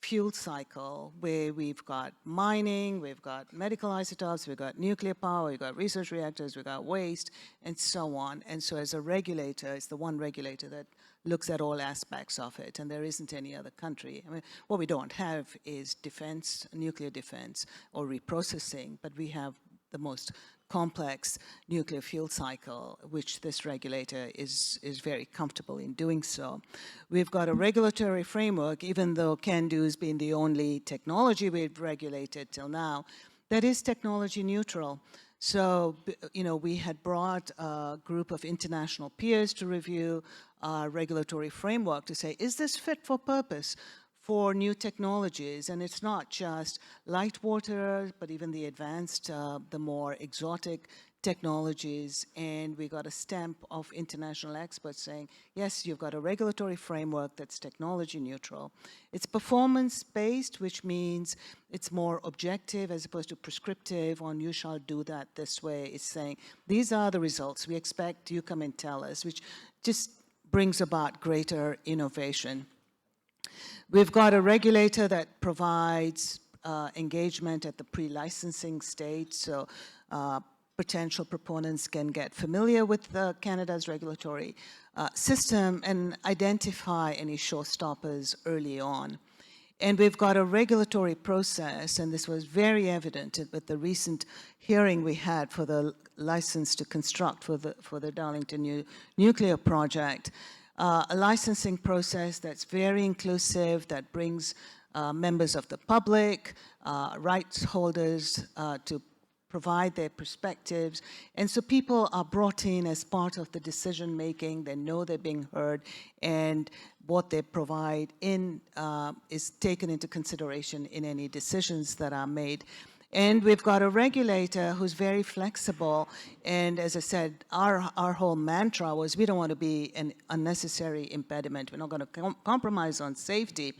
fuel cycle where we've got mining, we've got medical isotopes, we've got nuclear power, we've got research reactors, we've got waste, and so on. And so as a regulator, it's the one regulator that looks at all aspects of it, and there isn't any other country. I mean, what we don't have is defense, nuclear defense, or reprocessing, but we have the most complex nuclear fuel cycle, which this regulator is very comfortable in doing so. We've got a regulatory framework, even though CANDU has been the only technology we've regulated till now, that is technology neutral. So, you know, we had brought a group of international peers to review our regulatory framework to say, is this fit for purpose for new technologies? And it's not just light water, but even the advanced, the more exotic technologies. And we got a stamp of international experts saying, yes, you've got a regulatory framework that's technology neutral. It's performance-based, which means it's more objective as opposed to prescriptive on you shall do that this way. It's saying, these are the results we expect, you come and tell us, which just brings about greater innovation. We've got a regulator that provides engagement at the pre-licensing stage, so potential proponents can get familiar with Canada's regulatory system and identify any showstoppers early on. And we've got a regulatory process, and this was very evident with the recent hearing we had for the license to construct for the Darlington nuclear project. A licensing process that's very inclusive, that brings members of the public, rights holders to provide their perspectives. And so people are brought in as part of the decision making. They know they're being heard, and what they provide in is taken into consideration in any decisions that are made. And we've got a regulator who's very flexible. And as I said, our whole mantra was we don't want to be an unnecessary impediment. We're not going to compromise on safety,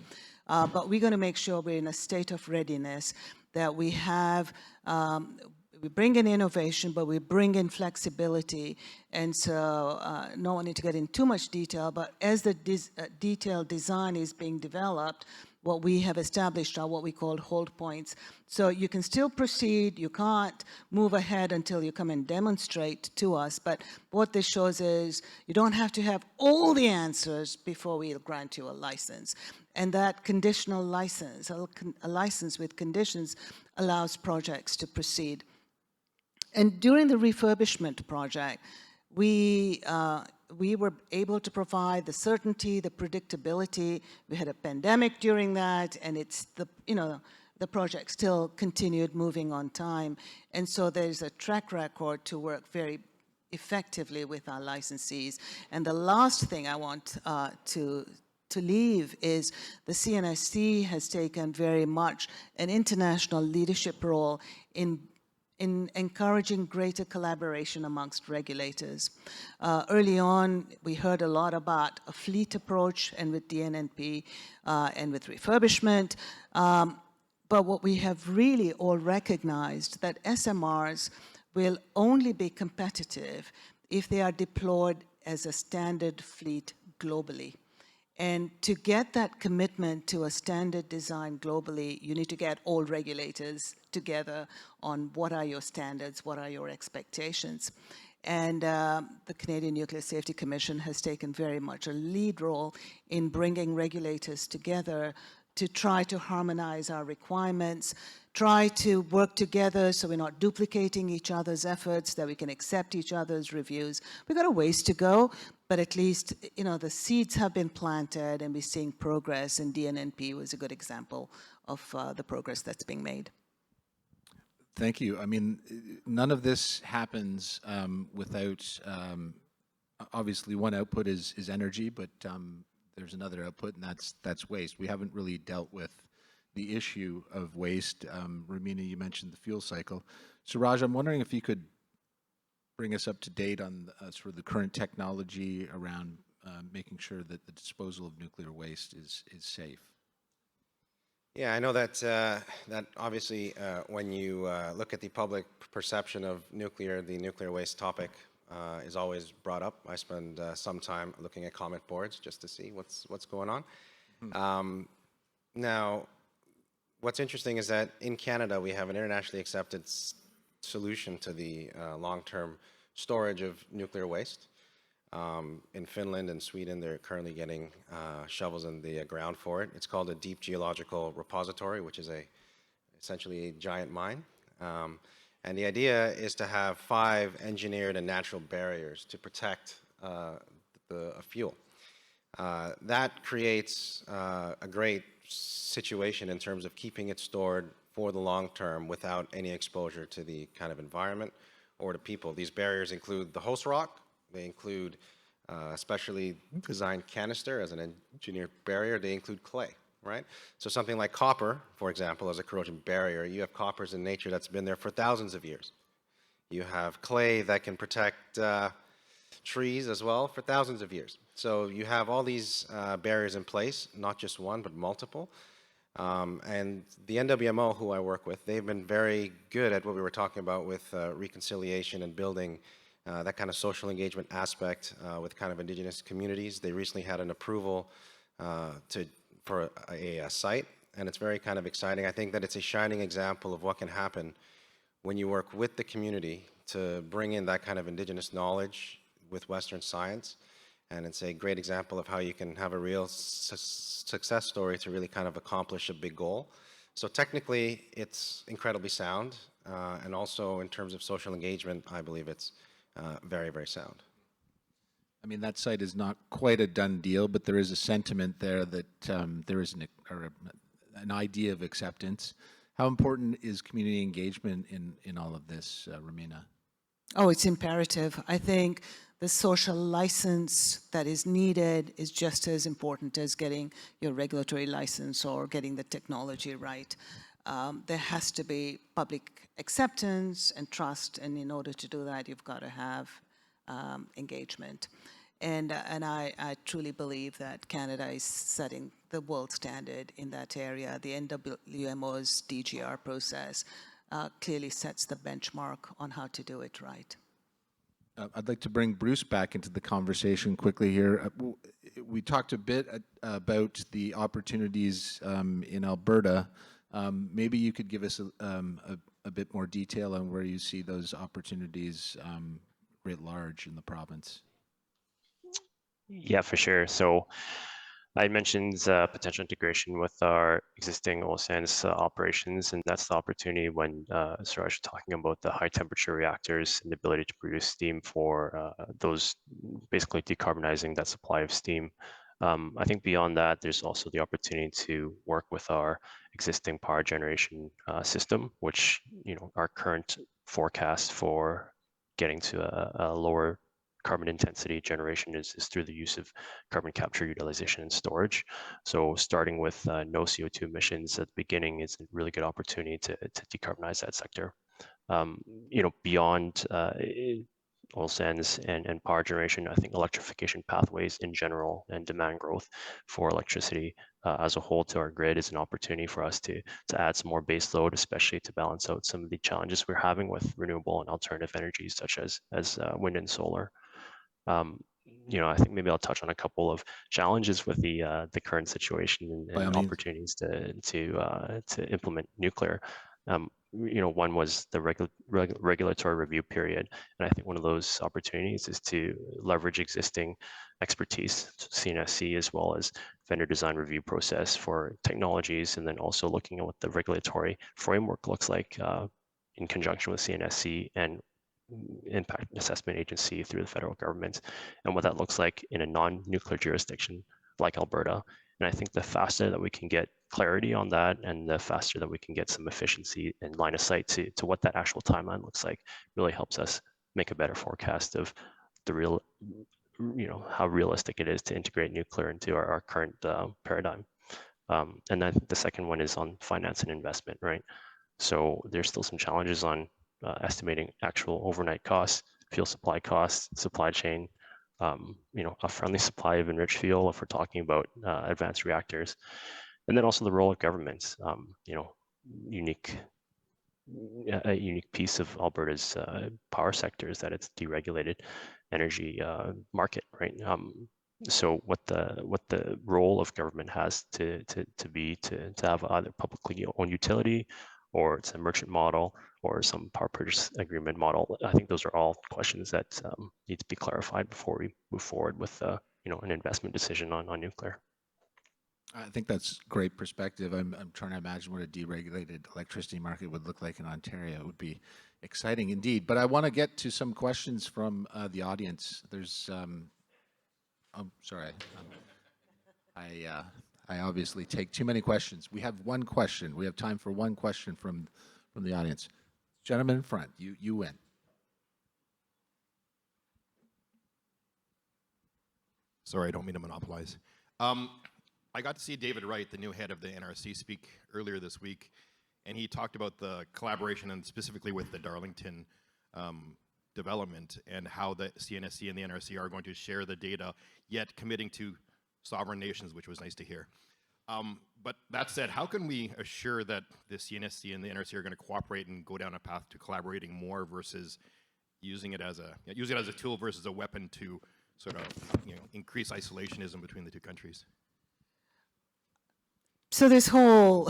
but we're going to make sure we're in a state of readiness, that we have, we bring in innovation, but we bring in flexibility. And so, no one need to get in too much detail, but as the detailed design is being developed, what we have established are what we call hold points. So you can still proceed, you can't move ahead until you come and demonstrate to us, but what this shows is you don't have to have all the answers before we'll grant you a license. And that conditional license, a license with conditions, allows projects to proceed. And during the refurbishment project, we were able to provide the certainty, the predictability. We had a pandemic during that, and it's the project still continued moving on time. And so there's a track record to work very effectively with our licensees. And the last thing I want to leave is the CNSC has taken very much an international leadership role in encouraging greater collaboration amongst regulators. Early on, we heard a lot about a fleet approach, and with DNNP and with refurbishment. But what we have really all recognized that SMRs will only be competitive if they are deployed as a standard fleet globally. And to get that commitment to a standard design globally, you need to get all regulators together on what are your standards, what are your expectations. And the Canadian Nuclear Safety Commission has taken very much a lead role in bringing regulators together to try to harmonize our requirements, try to work together so we're not duplicating each other's efforts, that we can accept each other's reviews. We've got a ways to go, but at least, you know, the seeds have been planted and we're seeing progress, and DNNP was a good example of the progress that's being made. Thank you. I mean, none of this happens without, obviously one output is energy, but there's another output, and that's waste. We haven't really dealt with the issue of waste. Romina, you mentioned the fuel cycle. So Raj, I'm wondering if you could bring us up to date on sort of the current technology around making sure that the disposal of nuclear waste is safe. Yeah, I know that that obviously when you look at the public perception of nuclear, the nuclear waste topic is always brought up. I spend some time looking at comment boards just to see what's going on. Now, what's interesting is that in Canada, we have an internationally accepted solution to the long-term storage of nuclear waste. In Finland and Sweden, they're currently getting shovels in the ground for it. It's called a deep geological repository, which is essentially a giant mine. And the idea is to have 5 engineered and natural barriers to protect a fuel. That creates a great situation in terms of keeping it stored for the long term without any exposure to the kind of environment or to people. These barriers include the host rock. They include specially designed canister as an engineered barrier. They include clay, right? So something like copper, for example, as a corrosion barrier, you have coppers in nature that's been there for thousands of years. You have clay that can protect trees as well for thousands of years. So you have all these barriers in place, not just one, but multiple. And the NWMO, who I work with, they've been very good at what we were talking about with reconciliation and building that kind of social engagement aspect with kind of indigenous communities. They recently had an approval for a site, and it's very kind of exciting. I think that it's a shining example of what can happen when you work with the community to bring in that kind of indigenous knowledge with Western science. And it's a great example of how you can have a real success story to really kind of accomplish a big goal. So technically, it's incredibly sound. And also in terms of social engagement, I believe it's very, very sound. I mean, that site is not quite a done deal, but there is a sentiment there that there is an idea of acceptance. How important is community engagement in all of this, Romina? Oh, it's imperative. I think the social license that is needed is just as important as getting your regulatory license or getting the technology right. There has to be public acceptance and trust, and in order to do that, you've got to have engagement. And I truly believe that Canada is setting the world standard in that area. The NWMO's DGR process clearly sets the benchmark on how to do it right. I'd like to bring Bruce back into the conversation quickly here. We talked a bit about the opportunities in Alberta. Maybe you could give us a bit more detail on where you see those opportunities writ large in the province. Yeah, for sure. So I mentioned potential integration with our existing oil sands operations, and that's the opportunity when Suraj was talking about the high temperature reactors and the ability to produce steam for those, basically decarbonizing that supply of steam. I think beyond that, there's also the opportunity to work with our existing power generation system, which, you know, our current forecast for getting to a lower carbon intensity generation is through the use of carbon capture, utilization, and storage. So starting with no CO2 emissions at the beginning is a really good opportunity to decarbonize that sector. You know, beyond oil sands and power generation, I think electrification pathways in general and demand growth for electricity as a whole to our grid is an opportunity for us to add some more base load, especially to balance out some of the challenges we're having with renewable and alternative energies such as wind and solar. You know, I think maybe I'll touch on a couple of challenges with the current situation and opportunities to implement nuclear. You know, one was the regulatory review period, and I think one of those opportunities is to leverage existing expertise, CNSC, as well as vendor design review process for technologies, and then also looking at what the regulatory framework looks like in conjunction with CNSC and impact assessment agency through the federal government, and what that looks like in a non-nuclear jurisdiction like Alberta. And I think the faster that we can get clarity on that, and the faster that we can get some efficiency and line of sight to what that actual timeline looks like, really helps us make a better forecast of the real, you know, how realistic it is to integrate nuclear into our current paradigm. And I think the second one is on finance and investment, right? So there's still some challenges on estimating actual overnight costs, fuel supply costs, supply chain, you know, a friendly supply of enriched fuel if we're talking about advanced reactors. And then also the role of governments, you know, a unique piece of Alberta's power sector is that it's deregulated energy market, right? So what the role of government has to have either publicly owned utility, or it's a merchant model, or some power purchase agreement model. I think those are all questions that need to be clarified before we move forward with an investment decision on nuclear. I think that's great perspective. I'm trying to imagine what a deregulated electricity market would look like in Ontario. It would be exciting indeed. But I want to get to some questions from the audience. There's, oh, sorry. I obviously take too many questions. We have one question. We have time for one question from the audience. Gentleman in front, you win. Sorry, I don't mean to monopolize. I got to see David Wright, the new head of the NRC, speak earlier this week, and he talked about the collaboration and specifically with the Darlington development and how the CNSC and the NRC are going to share the data, yet committing to sovereign nations, which was nice to hear. But that said, how can we assure that the CNSC and the NRC are going to cooperate and go down a path to collaborating more versus using it as a tool versus a weapon to sort of increase isolationism between the two countries? So this whole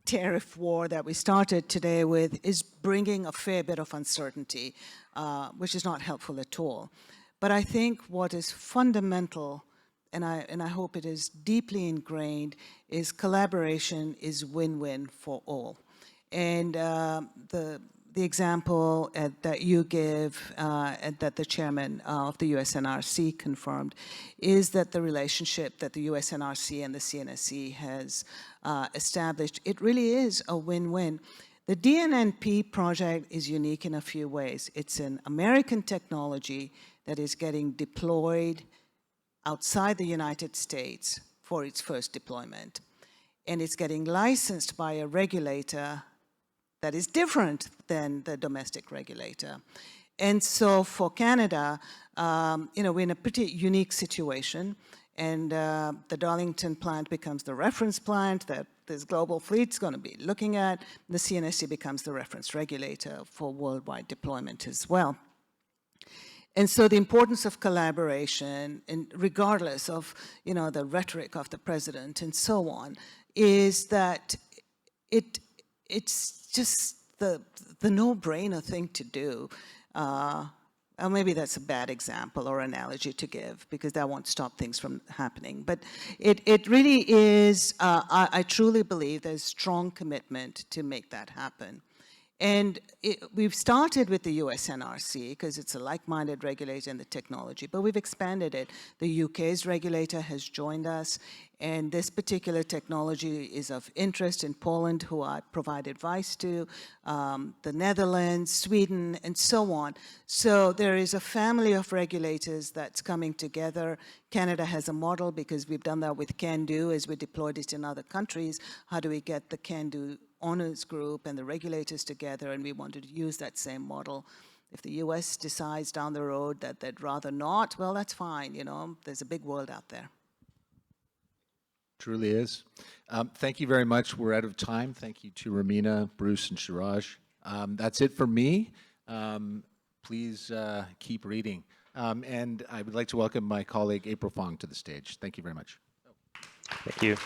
tariff war that we started today with is bringing a fair bit of uncertainty, which is not helpful at all. But I think what is fundamental, and I hope it is deeply ingrained, is collaboration is win-win for all. And the example that you give, and that the chairman of the USNRC confirmed, is that the relationship that the USNRC and the CNSC has established, it really is a win-win. The DNNP project is unique in a few ways. It's an American technology that is getting deployed outside the United States for its first deployment. And it's getting licensed by a regulator that is different than the domestic regulator. And so for Canada, we're in a pretty unique situation, and the Darlington plant becomes the reference plant that this global fleet's going to be looking at. The CNSC becomes the reference regulator for worldwide deployment as well. And so the importance of collaboration, and regardless of the rhetoric of the president and so on, is that it's just the no-brainer thing to do. Or maybe that's a bad example or analogy to give, because that won't stop things from happening. But it really is, I truly believe there's strong commitment to make that happen. And we've started with the USNRC because it's a like-minded regulator in the technology, but we've expanded it. The UK's regulator has joined us, and this particular technology is of interest in Poland, who I provide advice to, the Netherlands, Sweden, and so on. So there is a family of regulators that's coming together. Canada has a model because we've done that with CANDO as we deployed it in other countries. How do we get the CANDO owners group and the regulators together? And we wanted to use that same model. If the US decides down the road that they'd rather not, well, that's fine. There's a big world out there. Truly is. Thank you very much. We're out of time. Thank you to Romina, Bruce, and Shiraj. That's it for me. Please keep reading. And I would like to welcome my colleague April Fong to the stage. Thank you very much. Thank you.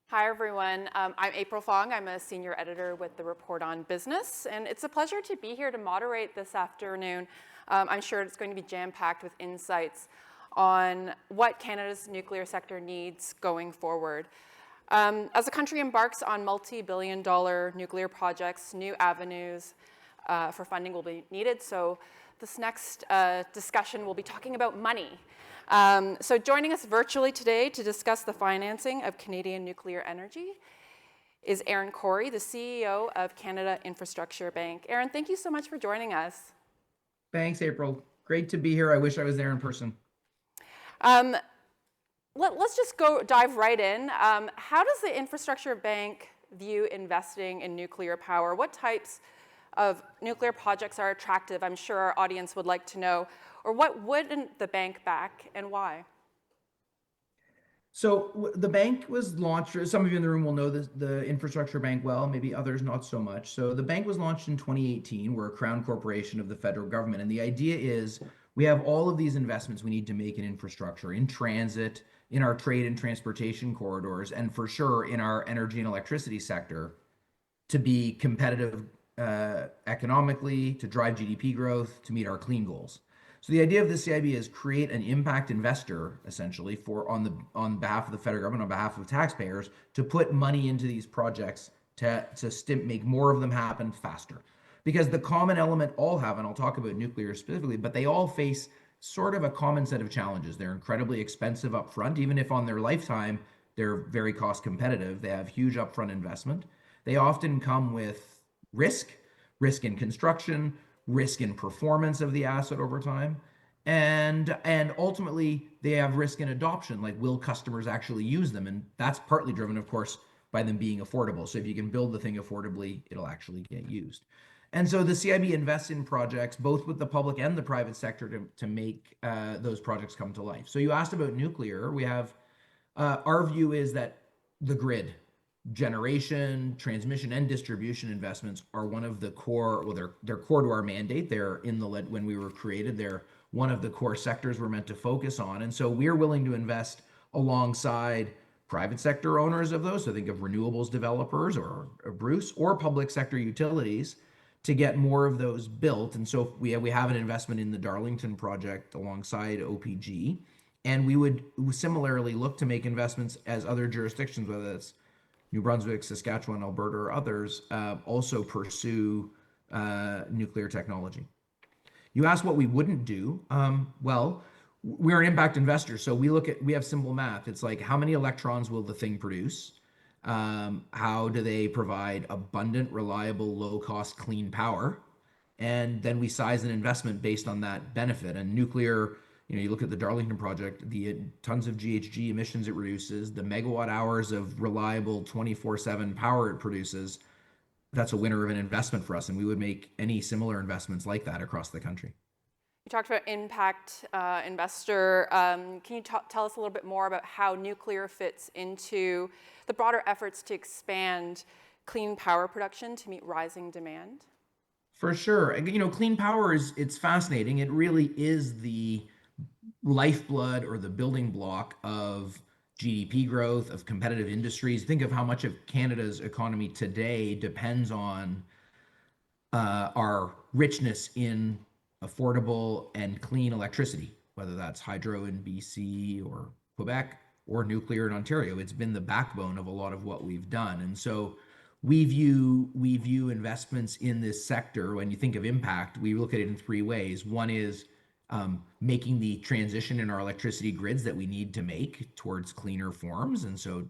Hi, everyone. I'm April Fong. I'm a senior editor with the Report on Business, and it's a pleasure to be here to moderate this afternoon. I'm sure it's going to be jam-packed with insights on what Canada's nuclear sector needs going forward. As the country embarks on multi-billion-dollar nuclear projects, new avenues for funding will be needed. So this next discussion will be talking about money. So joining us virtually today to discuss the financing of Canadian nuclear energy is Aaron Corey, the CEO of Canada Infrastructure Bank. Aaron, thank you so much for joining us. Thanks, April. Great to be here. I wish I was there in person. Let's just dive right in. How does the Infrastructure Bank view investing in nuclear power? What types of nuclear projects are attractive? I'm sure our audience would like to know. Or what wouldn't the bank back, and why? So the bank was launched. Some of you in the room will know the infrastructure bank well, maybe others not so much. So the bank was launched in 2018. We're a crown corporation of the federal government. And the idea is we have all of these investments we need to make in infrastructure, in transit, in our trade and transportation corridors, and for sure in our energy and electricity sector to be competitive economically, to drive GDP growth, to meet our clean goals. So the idea of the CIB is create an impact investor, essentially, on behalf of the federal government, on behalf of taxpayers, to put money into these projects to make more of them happen faster. Because the common element all have, and I'll talk about nuclear specifically, but they all face sort of a common set of challenges. They're incredibly expensive up front, even if on their lifetime they're very cost competitive. They have huge upfront investment. They often come with risk in construction, risk in performance of the asset over time, and ultimately they have risk in adoption, like will customers actually use them? And that's partly driven, of course, by them being affordable. So if you can build the thing affordably, it'll actually get used. And so the CIB invests in projects, both with the public and the private sector, to make those projects come to life. So you asked about nuclear. We have, our view is that the grid, generation, transmission, and distribution investments are one of the core, well, they're core to our mandate. They're in the lead when we were created. They're one of the core sectors we're meant to focus on. And so we're willing to invest alongside private sector owners of those. So think of renewables developers or Bruce, or public sector utilities to get more of those built. And so we have an investment in the Darlington project alongside OPG. And we would similarly look to make investments as other jurisdictions, whether it's New Brunswick, Saskatchewan, Alberta, or others, also pursue nuclear technology. You asked what we wouldn't do. Well, we're an impact investor, so we have simple math. It's like, how many electrons will the thing produce? How do they provide abundant, reliable, low-cost, clean power? And then we size an investment based on that benefit. And nuclear, you look at the Darlington project, the tons of GHG emissions it reduces, the megawatt hours of reliable 24/7 power it produces, that's a winner of an investment for us. And we would make any similar investments like that across the country. You talked about impact investor. Can you tell us a little bit more about how nuclear fits into the broader efforts to expand clean power production to meet rising demand? For sure. Clean power it's fascinating. It really is the lifeblood or the building block of GDP growth, of competitive industries. Think of how much of Canada's economy today depends on our richness in affordable and clean electricity, whether that's hydro in BC or Quebec or nuclear in Ontario. It's been the backbone of a lot of what we've done. And so we view investments in this sector. When you think of impact, we look at it in three ways. One is making the transition in our electricity grids that we need to make towards cleaner forms. And so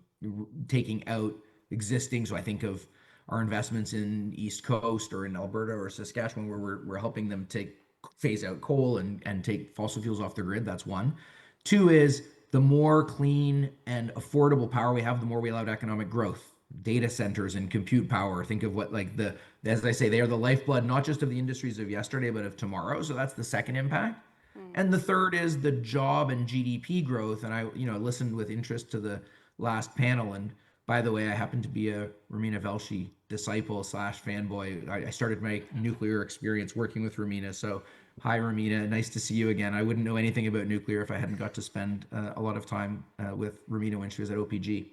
taking out existing, so I think of our investments in East Coast or in Alberta or Saskatchewan, where we're helping them phase out coal and take fossil fuels off the grid. That's one. Two is the more clean and affordable power we have, the more we allow economic growth. Data centers and compute power. Think of as I say, they are the lifeblood, not just of the industries of yesterday, but of tomorrow. So that's the second impact. And the third is the job and GDP growth. And I listened with interest to the last panel. And by the way, I happen to be a Romina Velshi disciple / fanboy. I started my nuclear experience working with Romina. So hi, Romina. Nice to see you again. I wouldn't know anything about nuclear if I hadn't got to spend a lot of time with Romina when she was at OPG.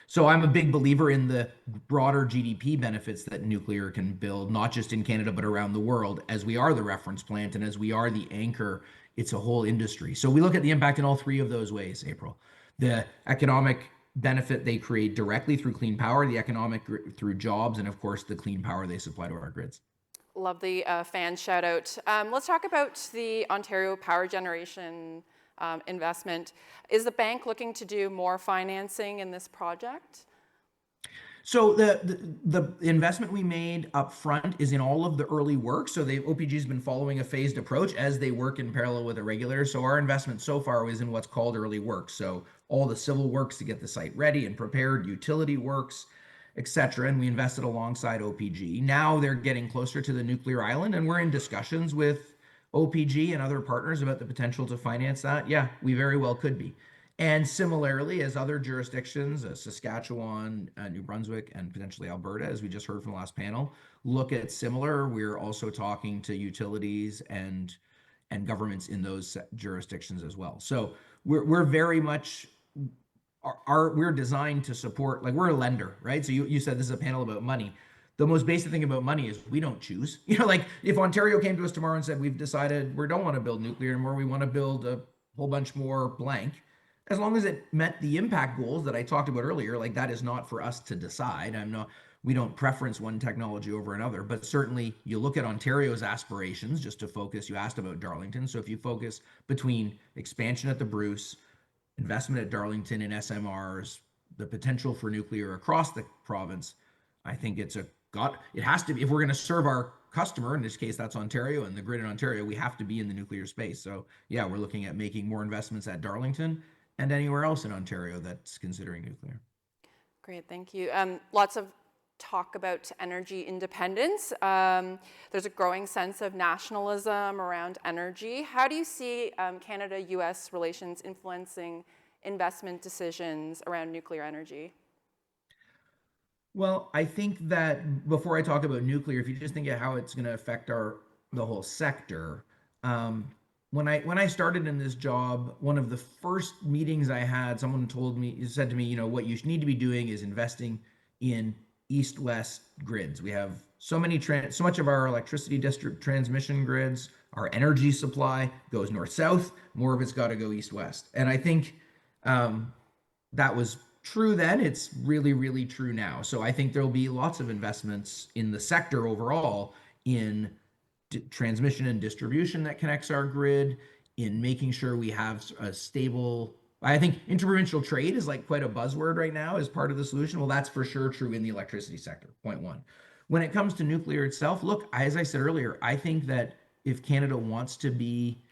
So I'm a big believer in the broader GDP benefits that nuclear can build, not just in Canada, but around the world. As we are the reference plant and as we are the anchor, it's a whole industry. So we look at the impact in all three of those ways, April. The economic benefit they create directly through clean power, the economic through jobs, and of course, the clean power they supply to our grids. Love the fan shout out. Let's talk about the Ontario power generation investment. Is the bank looking to do more financing in this project? So the investment we made up front is in all of the early work. So OPG has been following a phased approach as they work in parallel with the regulator. So our investment so far is in what's called early work. So all the civil works to get the site ready and prepared, utility works, etc. And we invested alongside OPG. Now they're getting closer to the nuclear island, and we're in discussions with OPG and other partners about the potential to finance that. Yeah, we very well could be. And similarly, as other jurisdictions, Saskatchewan, New Brunswick, and potentially Alberta, as we just heard from the last panel, look at similar, we're also talking to utilities and governments in those jurisdictions as well. So we're very much we're designed to support, like we're a lender, right? So you said this is a panel about money. The most basic thing about money is we don't choose. Like if Ontario came to us tomorrow and said, we've decided we don't want to build nuclear anymore, we want to build a whole bunch more blank, as long as it met the impact goals that I talked about earlier, like that is not for us to decide. We don't preference one technology over another, but certainly you look at Ontario's aspirations, just to focus, you asked about Darlington. So if you focus between expansion at the Bruce, investment at Darlington in SMRs, the potential for nuclear across the province, I think it has to be, if we're going to serve our customer, in this case, that's Ontario and the grid in Ontario, we have to be in the nuclear space. So yeah, we're looking at making more investments at Darlington and anywhere else in Ontario that's considering nuclear. Great, thank you. Lots of talk about energy independence. There's a growing sense of nationalism around energy. How do you see Canada-US relations influencing investment decisions around nuclear energy? Well, I think that before I talk about nuclear, if you just think of how it's going to affect the whole sector, when I started in this job, one of the first meetings I had, someone said to me, what you need to be doing is investing in east-west grids. We have so much of our electricity district transmission grids, our energy supply goes north-south, more of it's got to go east-west. And I think that was true then, it's really, really true now. So I think there'll be lots of investments in the sector overall in transmission and distribution that connects our grid, in making sure we have a stable, I think interprovincial trade is like quite a buzzword right now as part of the solution. Well, that's for sure true in the electricity sector, point one. When it comes to nuclear itself, look, as I said earlier, I think that if Canada wants to be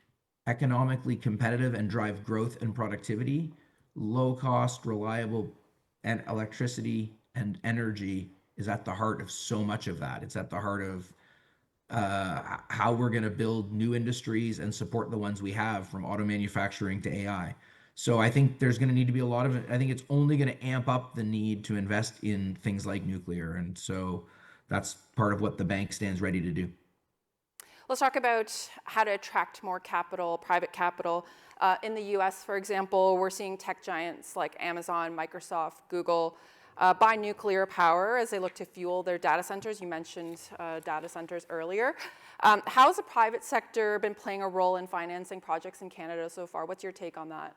economically competitive and drive growth and productivity, low cost, reliable and electricity and energy is at the heart of so much of that. It's at the heart of how we're going to build new industries and support the ones we have, from auto manufacturing to AI. So I think there's going to need to be I think it's only going to amp up the need to invest in things like nuclear. And so that's part of what the bank stands ready to do. Let's talk about how to attract more capital, private capital. In the US, for example, we're seeing tech giants like Amazon, Microsoft, Google buy nuclear power as they look to fuel their data centers. You mentioned data centers earlier. How has the private sector been playing a role in financing projects in Canada so far? What's your take on that?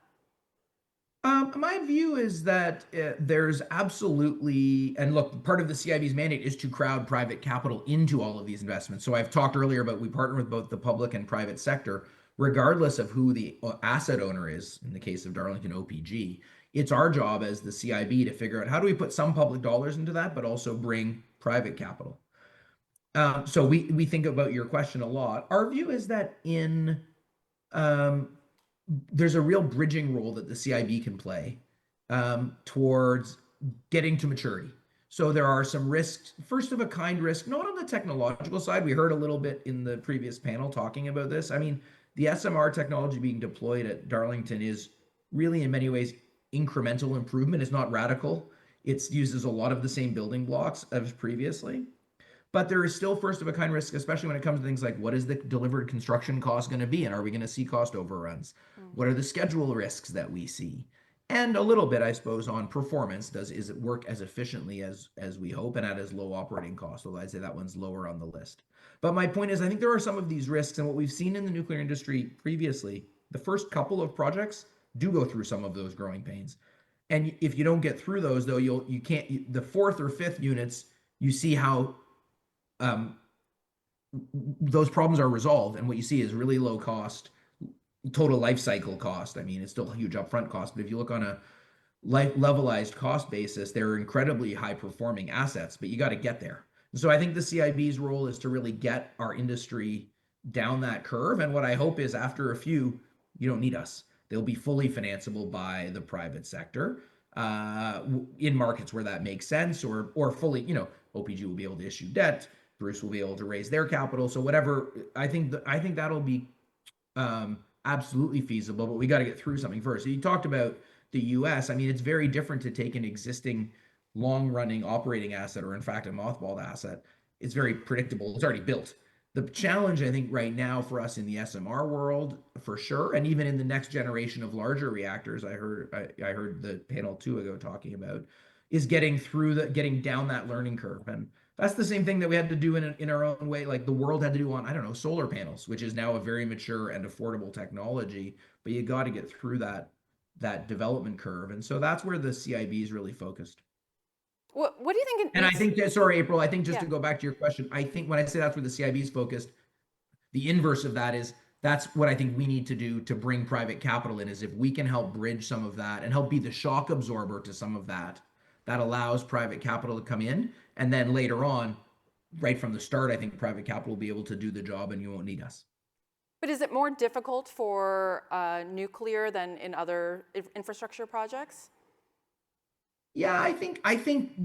My view is that there's absolutely, and look, part of the CIB's mandate is to crowd private capital into all of these investments. So I've talked earlier about we partner with both the public and private sector, regardless of who the asset owner is. In the case of Darlington OPG, it's our job as the CIB to figure out how do we put some public dollars into that, but also bring private capital. So we think about your question a lot. Our view is that there's a real bridging role that the CIB can play towards getting to maturity. So there are some risks, first of a kind risk, not on the technological side. We heard a little bit in the previous panel talking about this. I mean, the SMR technology being deployed at Darlington is really in many ways incremental improvement. It's not radical. It uses a lot of the same building blocks as previously. But there is still first of a kind risk, especially when it comes to things like what is the delivered construction cost going to be, and are we going to see cost overruns? What are the schedule risks that we see? And a little bit, I suppose, on performance. Is it work as efficiently as we hope and at as low operating cost? Although I'd say that one's lower on the list. But my point is, I think there are some of these risks, and what we've seen in the nuclear industry previously, the first couple of projects do go through some of those growing pains. And if you don't get through those, though, you can't. The fourth or fifth units, you see how those problems are resolved, and what you see is really low cost, total life cycle cost. I mean, it's still a huge upfront cost, but if you look on a levelized cost basis, they're incredibly high performing assets, but you got to get there. And so I think the CIB's role is to really get our industry down that curve. And what I hope is after a few, you don't need us. They'll be fully financeable by the private sector in markets where that makes sense, or fully, OPG will be able to issue debt. Bruce will be able to raise their capital. So whatever, I think that'll be absolutely feasible, but we got to get through something first. So you talked about the US, I mean, it's very different to take an existing long-running operating asset, or in fact, a mothballed asset. It's very predictable. It's already built. The challenge, I think, right now for us in the SMR world, for sure, and even in the next generation of larger reactors, I heard the panel 2 ago talking about, is getting down that learning curve. And that's the same thing that we had to do in our own way, like the world had to do on, I don't know, solar panels, which is now a very mature and affordable technology, but you got to get through that development curve. And so that's where the CIB is really focused. What do you think? And I think that, sorry, April, I think just to Yeah. go back to your question, I think when I say that's where the CIB is focused, the inverse of that is that's what I think we need to do to bring private capital in, is if we can help bridge some of that and help be the shock absorber to some of that, that allows private capital to come in. And then later on, right from the start, I think private capital will be able to do the job and you won't need us. But is it more difficult for nuclear than in other infrastructure projects? Yeah, I think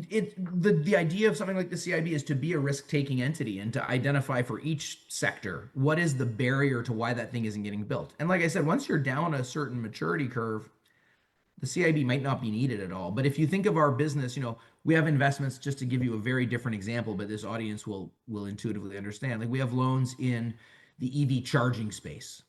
the idea of something like the CIB is to be a risk-taking entity and to identify for each sector what is the barrier to why that thing isn't getting built. And like I said, once you're down a certain maturity curve, the CIB might not be needed at all. But if you think of our business, we have investments, just to give you a very different example, but this audience will intuitively understand. Like, we have loans in the EV charging space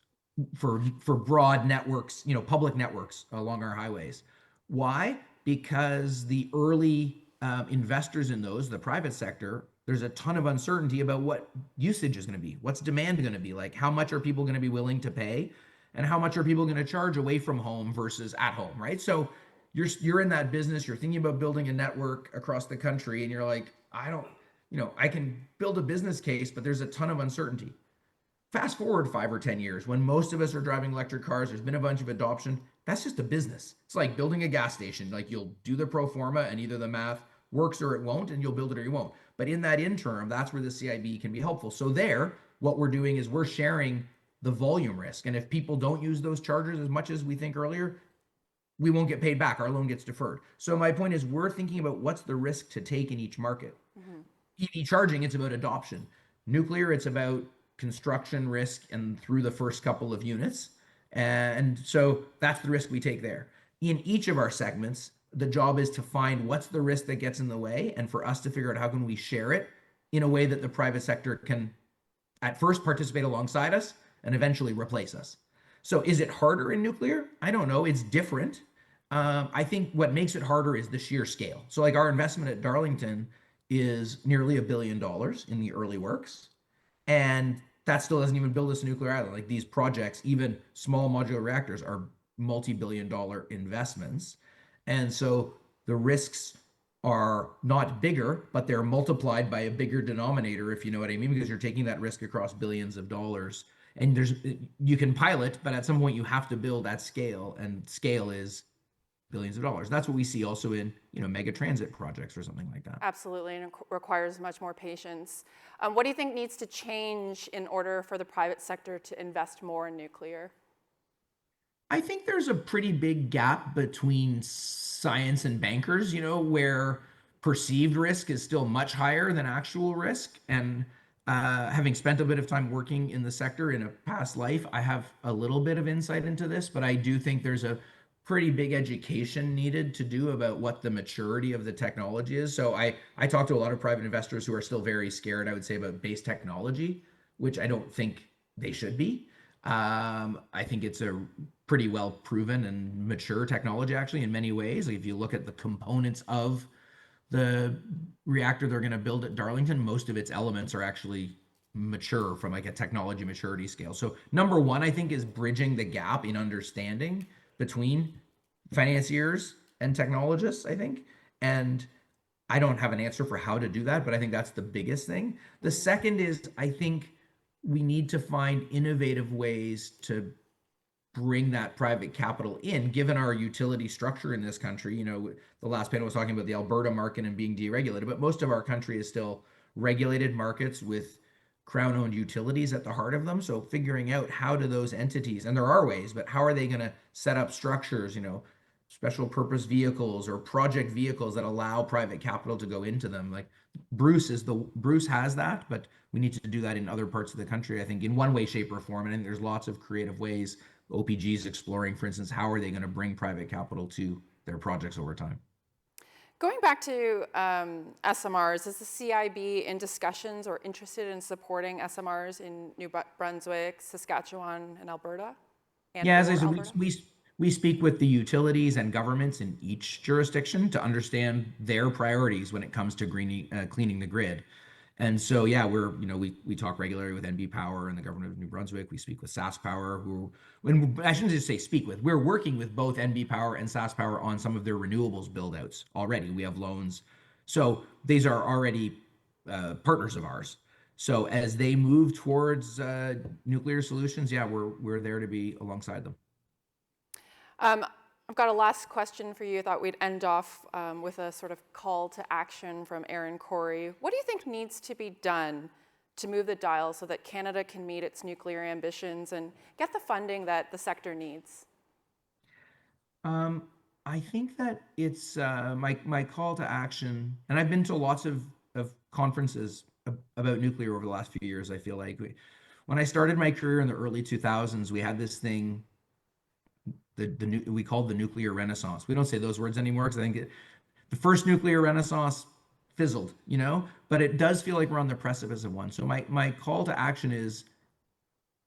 for broad networks, public networks along our highways. Why? Because the early investors in those, the private sector, there's a ton of uncertainty about what usage is going to be, what's demand going to be like, how much are people going to be willing to pay, and how much are people going to charge away from home versus at home, right? So you're in that business, you're thinking about building a network across the country, and you're like, I can build a business case, but there's a ton of uncertainty. Fast forward 5 or 10 years, when most of us are driving electric cars, there's been a bunch of adoption. That's just a business. It's like building a gas station. Like, you'll do the pro forma and either the math works or it won't, and you'll build it or you won't. But in that interim, that's where the CIB can be helpful. So there, what we're doing is we're sharing the volume risk. And if people don't use those chargers as much as we think earlier, we won't get paid back. Our loan gets deferred. So my point is, we're thinking about what's the risk to take in each market. EV charging, it's about adoption. Nuclear, it's about construction risk and through the first couple of units. And so that's the risk we take there. In each of our segments, the job is to find what's the risk that gets in the way, and for us to figure out how can we share it in a way that the private sector can at first participate alongside us and eventually replace us. So is it harder in nuclear? I don't know. It's different. I think what makes it harder is the sheer scale. So like, our investment at Darlington is nearly $1 billion in the early works. And that still doesn't even build us a nuclear island. Like, these projects, even small modular reactors, are multi-billion-dollar investments. And so the risks are not bigger, but they're multiplied by a bigger denominator, if you know what I mean, because you're taking that risk across billions of dollars. And you can pilot, but at some point you have to build at scale, and scale is billions of dollars. That's what we see also in, mega transit projects or something like that. Absolutely, and it requires much more patience. What do you think needs to change in order for the private sector to invest more in nuclear? I think there's a pretty big gap between science and bankers, where perceived risk is still much higher than actual risk. And having spent a bit of time working in the sector in a past life, I have a little bit of insight into this, but I do think there's a pretty big education needed to do about what the maturity of the technology is. So I talk to a lot of private investors who are still very scared, I would say, about base technology, which I don't think they should be. I think it's a pretty well proven and mature technology, actually, in many ways. Like, if you look at the components of the reactor they're going to build at Darlington, most of its elements are actually mature from like a technology maturity scale. So number one, I think, is bridging the gap in understanding between financiers and technologists, I think. And I don't have an answer for how to do that, but I think that's the biggest thing. The second is, I think we need to find innovative ways to bring that private capital in, given our utility structure in this country. The last panel was talking about the Alberta market and being deregulated, but most of our country is still regulated markets with Crown-owned utilities at the heart of them. So figuring out how do those entities, and there are ways, but how are they going to set up structures, special purpose vehicles or project vehicles that allow private capital to go into them. Like, Bruce has that, but we need to do that in other parts of the country, I think, in one way, shape, or form. And I think there's lots of creative ways, OPG is exploring, for instance, how are they going to bring private capital to their projects over time. Going back to SMRs, is the CIB in discussions or interested in supporting SMRs in New Brunswick, Saskatchewan, and Alberta? Yeah, as I said, we speak with the utilities and governments in each jurisdiction to understand their priorities when it comes to cleaning the grid. And so, yeah, we talk regularly with NB Power and the government of New Brunswick. We speak with SAS Power, I shouldn't just say speak with, we're working with both NB Power and SAS Power on some of their renewables build-outs already. We have loans. So these are already partners of ours. So as they move towards nuclear solutions, yeah, we're there to be alongside them. I've got a last question for you. I thought we'd end off with a sort of call to action from Aaron Corey. What do you think needs to be done to move the dial so that Canada can meet its nuclear ambitions and get the funding that the sector needs? I think that it's my call to action, and I've been to lots of conferences about nuclear over the last few years. I feel like when I started my career in the early 2000s, we had this thing we called the nuclear renaissance. We don't say those words anymore because I think the first nuclear renaissance fizzled, but it does feel like we're on the precipice of one. So my call to action is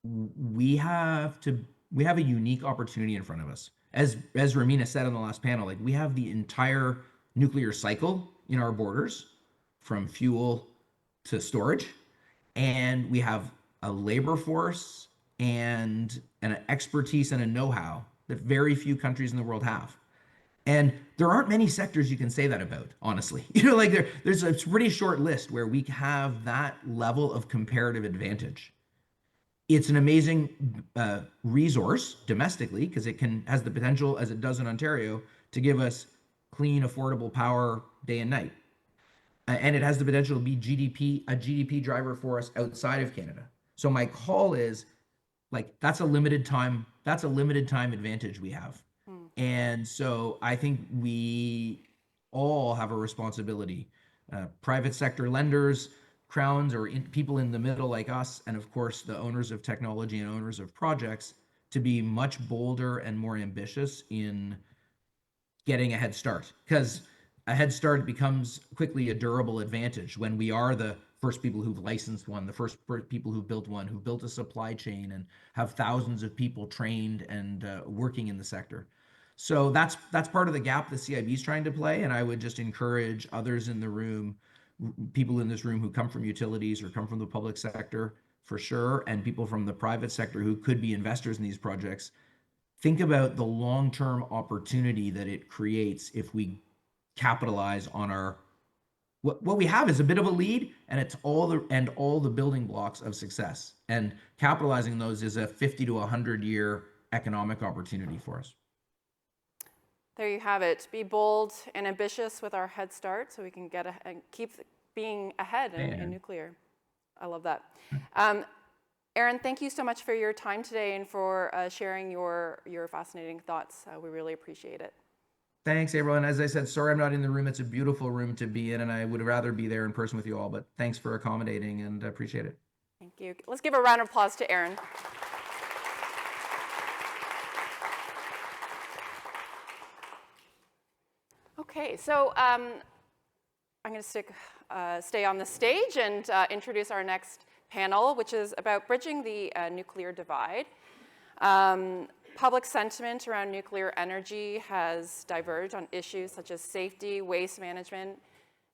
we have a unique opportunity in front of us. As Ramina said on the last panel, like we have the entire nuclear cycle in our borders, from fuel to storage, and we have a labor force and an expertise and a know-how that very few countries in the world have. And there aren't many sectors you can say that about, honestly. There's a pretty short list where we have that level of comparative advantage. It's an amazing resource domestically because it has the potential, as it does in Ontario, to give us clean, affordable power day and night. And it has the potential to be a GDP driver for us outside of Canada. So my call is, that's a limited time advantage we have. And so I think we all have a responsibility, private sector lenders, crowns, or people in the middle like us, and of course the owners of technology and owners of projects, to be much bolder and more ambitious in getting a head start. Because a head start becomes quickly a durable advantage when we are the first people who've licensed one, the first people who've built one, who've built a supply chain and have thousands of people trained and working in the sector. So that's part of the gap the CIB is trying to play. And I would just encourage others in the room, people in this room who come from utilities or come from the public sector for sure, and people from the private sector who could be investors in these projects, think about the long-term opportunity that it creates if we capitalize on what we have is a bit of a lead, and it's all the building blocks of success. And capitalizing on those is a 50 to 100-year economic opportunity for us. There you have it. Be bold and ambitious with our head start so we can keep being ahead in nuclear. I love that. Aaron, thank you so much for your time today and for sharing your fascinating thoughts. We really appreciate it. Thanks, April. And as I said, sorry I'm not in the room. It's a beautiful room to be in, and I would rather be there in person with you all. But thanks for accommodating, and I appreciate it. Thank you. Let's give a round of applause to Aaron. Okay, so I'm going to stay on the stage and introduce our next panel, which is about bridging the nuclear divide. Public sentiment around nuclear energy has diverged on issues such as safety, waste management,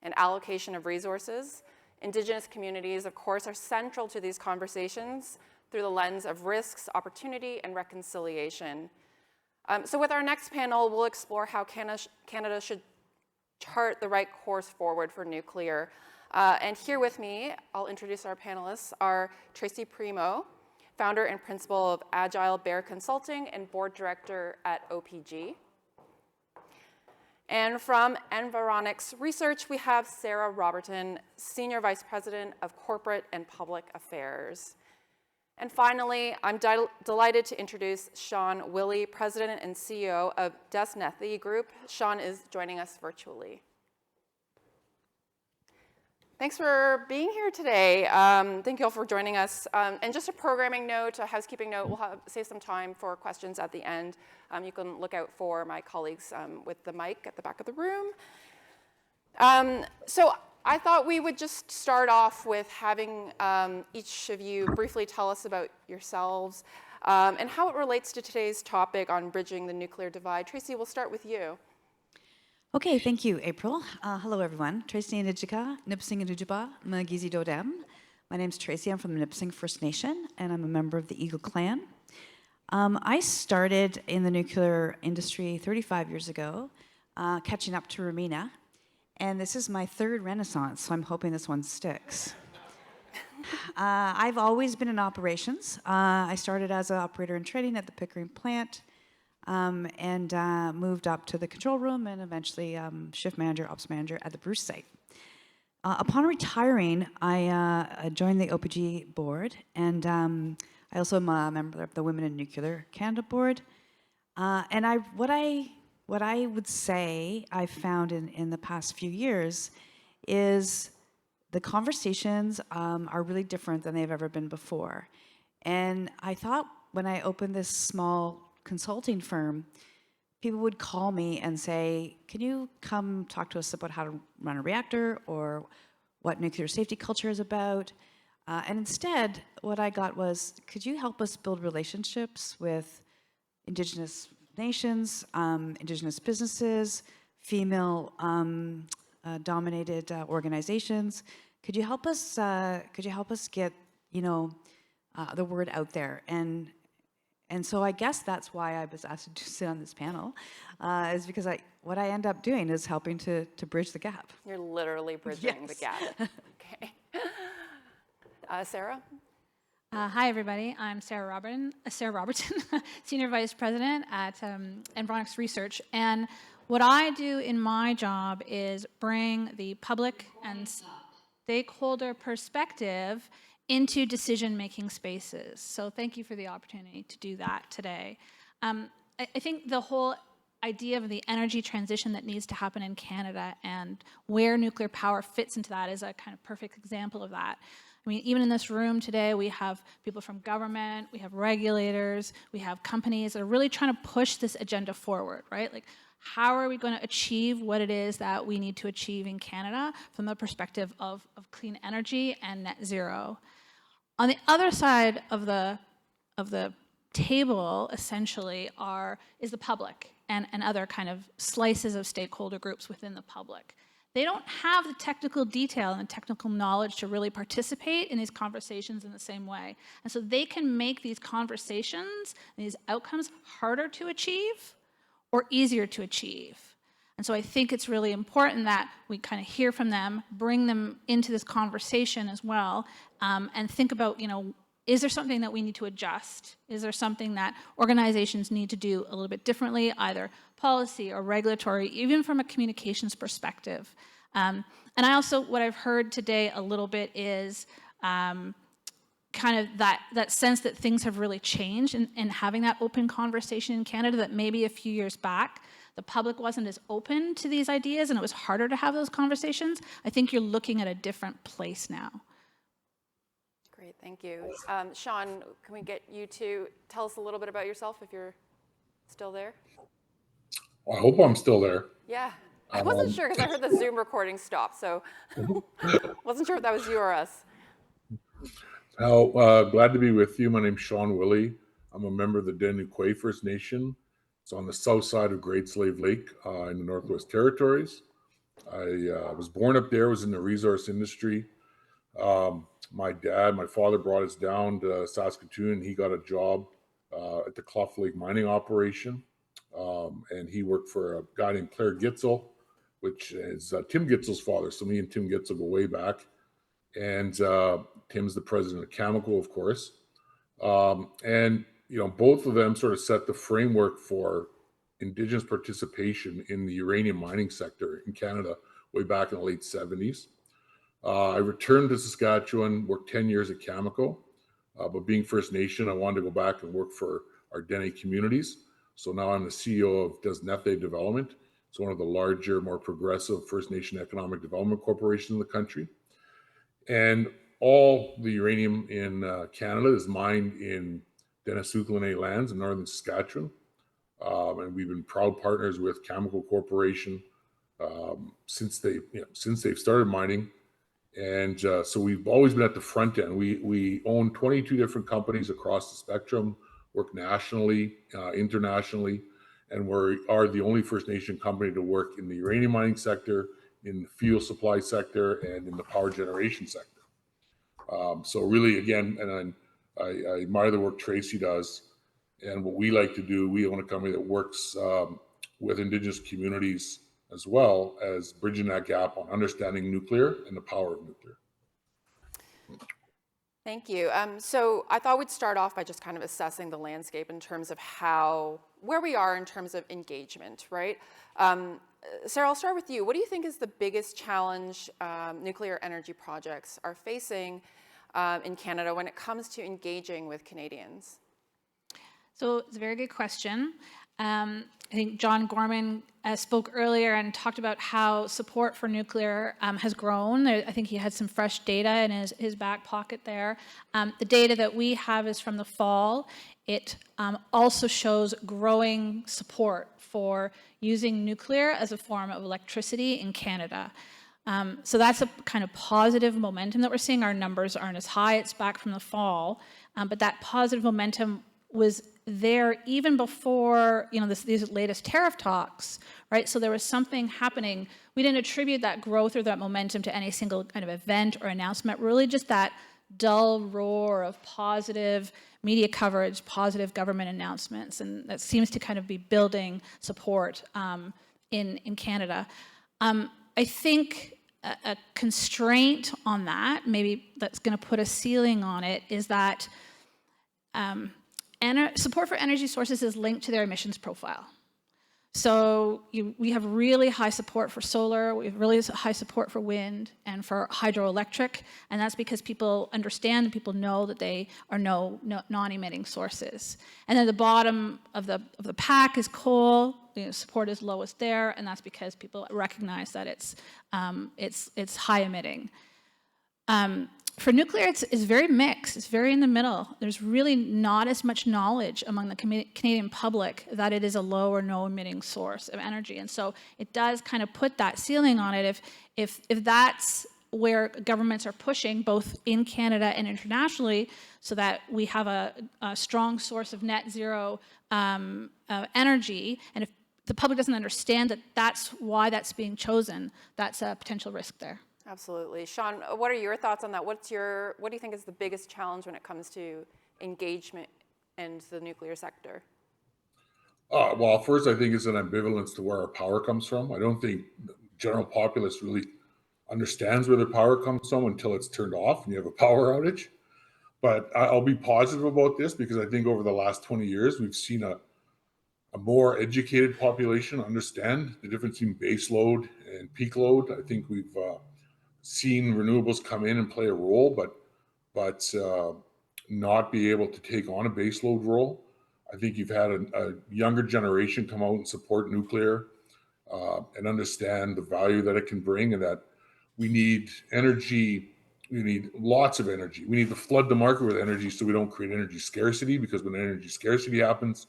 and allocation of resources. Indigenous communities, of course, are central to these conversations through the lens of risks, opportunity, and reconciliation. So with our next panel, we'll explore how Canada should chart the right course forward for nuclear. And here with me, I'll introduce our panelists, are Tracy Primo, founder and principal of Agile Bear Consulting and board director at OPG. And from Environics Research, we have Sarah Roberton, senior vice president of corporate and public affairs. And finally, I'm delighted to introduce Sean Willey, president and CEO of Desnethi Group. Sean is joining us virtually. Thanks for being here today. Thank you all for joining us. And just a programming note, a housekeeping note, we'll save some time for questions at the end. You can look out for my colleagues with the mic at the back of the room. So I thought we would just start off with having each of you briefly tell us about yourselves and how it relates to today's topic on bridging the nuclear divide. Tracy, we'll start with you. Okay, thank you, April. Hello, everyone. Tracy Nijika, Nipissing Inujiba, Magizi Dodam. My name's Tracy. I'm from the Nipissing First Nation, and I'm a member of the Eagle Clan. I started in the nuclear industry 35 years ago, catching up to Romina, and this is my third renaissance, so I'm hoping this one sticks. I've always been in operations. I started as an operator in training at the Pickering plant, and moved up to the control room and eventually shift manager, ops manager at the Bruce site. Upon retiring, I joined the OPG board, and I also am a member of the Women in Nuclear Canada board. And what I would say I've found in the past few years is the conversations are really different than they've ever been before. And I thought when I opened this small consulting firm, people would call me and say, can you come talk to us about how to run a reactor or what nuclear safety culture is about? And instead, what I got was, could you help us build relationships with Indigenous nations, Indigenous businesses, female dominated organizations? Could you help us get, the word out there? And so I guess that's why I was asked to sit on this panel, is because what I end up doing is helping to bridge the gap. You're literally bridging the gap. Okay. Sarah? Hi, everybody. I'm Sarah Robertson, Senior Vice President at Environics Research. And what I do in my job is bring the public and stakeholder perspective into decision-making spaces. So thank you for the opportunity to do that today. I think the whole idea of the energy transition that needs to happen in Canada and where nuclear power fits into that is a kind of perfect example of that. I mean, even in this room today, we have people from government, we have regulators, we have companies that are really trying to push this agenda forward, right? Like, how are we going to achieve what it is that we need to achieve in Canada from the perspective of clean energy and net zero? On the other side of the table, essentially, is the public and other kind of slices of stakeholder groups within the public. They don't have the technical detail and the technical knowledge to really participate in these conversations in the same way. And so they can make these conversations and these outcomes harder to achieve or easier to achieve. And so I think it's really important that we kind of hear from them, bring them into this conversation as well, and think about, is there something that we need to adjust? Is there something that organizations need to do a little bit differently, either policy or regulatory, even from a communications perspective? And I also, what I've heard today a little bit is kind of that sense that things have really changed and having that open conversation in Canada, that maybe a few years back, the public wasn't as open to these ideas and it was harder to have those conversations. I think you're looking at a different place now. Great, thank you. Sean, can we get you to tell us a little bit about yourself if you're still there? Well, I hope I'm still there. Yeah, I wasn't sure because I heard the Zoom recording stop, so wasn't sure if that was you or us. Glad to be with you. My name's Sean Willie. I'm a member of the Denukwe First Nation. It's on the south side of Great Slave Lake in the Northwest Territories. I was born up there, was in the resource industry. My father brought us down to Saskatoon. He got a job at the Clough Lake mining operation. And he worked for a guy named Claire Gitzel, which is Tim Gitzel's father. So me and Tim Gitzel go way back. And Tim's the president of Cameco, of course. And, both of them sort of set the framework for Indigenous participation in the uranium mining sector in Canada way back in the late 70s. I returned to Saskatchewan, worked 10 years at Cameco, but being First Nation, I wanted to go back and work for our Dene communities. So now I'm the CEO of Desnethe Development. It's one of the larger, more progressive First Nation economic development corporations in the country. And all the uranium in Canada is mined in Dennis-Suklenay lands in northern Saskatchewan. And we've been proud partners with Cameco Corporation since they've started mining. And so we've always been at the front end. We own 22 different companies across the spectrum, work nationally, internationally, and we are the only First Nation company to work in the uranium mining sector, in the fuel supply sector, and in the power generation sector. So really, again, and I admire the work Tracy does, and what we like to do. We own a company that works with Indigenous communities as well as bridging that gap on understanding nuclear and the power of nuclear. Thank you. So I thought we'd start off by just kind of assessing the landscape in terms of where we are in terms of engagement, right? Sarah, I'll start with you. What do you think is the biggest challenge nuclear energy projects are facing in Canada when it comes to engaging with Canadians? So it's a very good question. I think John Gorman spoke earlier and talked about how support for nuclear has grown. I think he had some fresh data in his back pocket there. The data that we have is from the fall. It also shows growing support for using nuclear as a form of electricity in Canada. So that's a kind of positive momentum that we're seeing. Our numbers aren't as high, it's back from the fall, but that positive momentum was there even before these latest tariff talks, right? So there was something happening. We didn't attribute that growth or that momentum to any single kind of event or announcement, really just that dull roar of positive media coverage, positive government announcements, and that seems to kind of be building support in Canada. I think a constraint on that, maybe that's going to put a ceiling on it, is that support for energy sources is linked to their emissions profile. So we have really high support for solar, we have really high support for wind and for hydroelectric, and that's because people understand and people know that they are non-emitting sources. And then the bottom of the pack is coal. Support is lowest there, and that's because people recognize that it's high emitting. For nuclear, it's very mixed. It's very in the middle. There's really not as much knowledge among the Canadian public that it is a low or no emitting source of energy. And so it does kind of put that ceiling on it. If that's where governments are pushing, both in Canada and internationally, so that we have a strong source of net zero energy, and if the public doesn't understand that that's why that's being chosen, that's a potential risk there. Absolutely. Sean, what are your thoughts on that? What do you think is the biggest challenge when it comes to engagement in the nuclear sector? Well, first, I think it's an ambivalence to where our power comes from. I don't think the general populace really understands where the power comes from until it's turned off and you have a power outage. But I'll be positive about this because I think over the last 20 years, we've seen a more educated population understand the difference between base load and peak load. I think we've seen renewables come in and play a role, but not be able to take on a baseload role. I think you've had a younger generation come out and support nuclear and understand the value that it can bring, and that we need energy. We need lots of energy. We need to flood the market with energy so we don't create energy scarcity, because when energy scarcity happens,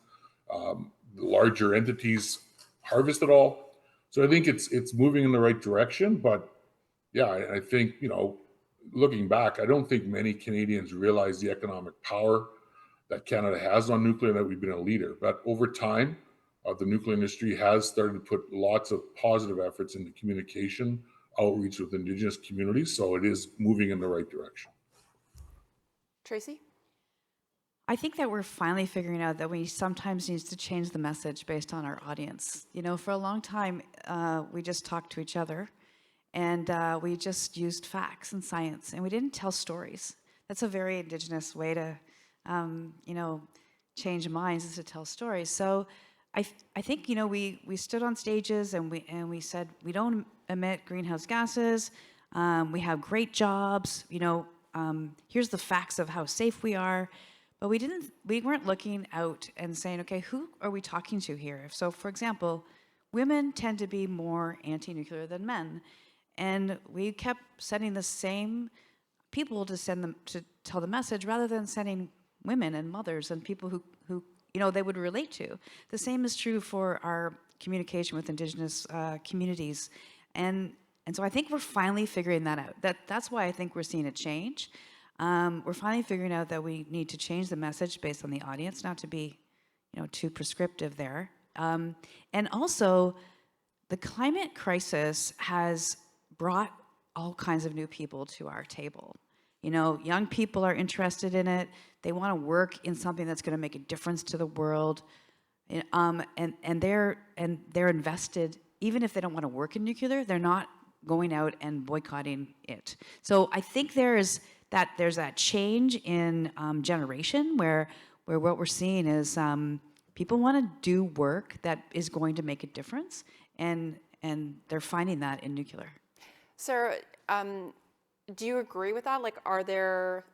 the larger entities harvest it all. So I think it's moving in the right direction, but yeah, I think, looking back, I don't think many Canadians realize the economic power that Canada has on nuclear, that we've been a leader. But over time, the nuclear industry has started to put lots of positive efforts into communication, outreach with Indigenous communities, so it is moving in the right direction. Tracy? I think that we're finally figuring out that we sometimes need to change the message based on our audience. For a long time, we just talked to each other. And we just used facts and science, and we didn't tell stories. That's a very Indigenous way to, change minds, is to tell stories. So I think, we stood on stages and we said, we don't emit greenhouse gases. We have great jobs. Here's the facts of how safe we are. But we weren't looking out and saying, okay, who are we talking to here? So, for example, women tend to be more anti-nuclear than men. And we kept setting the same people to send them to tell the message rather than sending women and mothers and people who they would relate to. The same is true for our communication with Indigenous communities, and so I think we're finally figuring that out. That's why I think we're seeing a change. We're finally figuring out that we need to change the message based on the audience, not to be too prescriptive there. And also, the climate crisis has brought all kinds of new people to our table. Young people are interested in it. They want to work in something that's going to make a difference to the world, and they're invested. Even if they don't want to work in nuclear, they're not going out and boycotting it. So I think there's that change in generation where what we're seeing is people want to do work that is going to make a difference, and they're finding that in nuclear. Sarah, do you agree with that? Like, are there,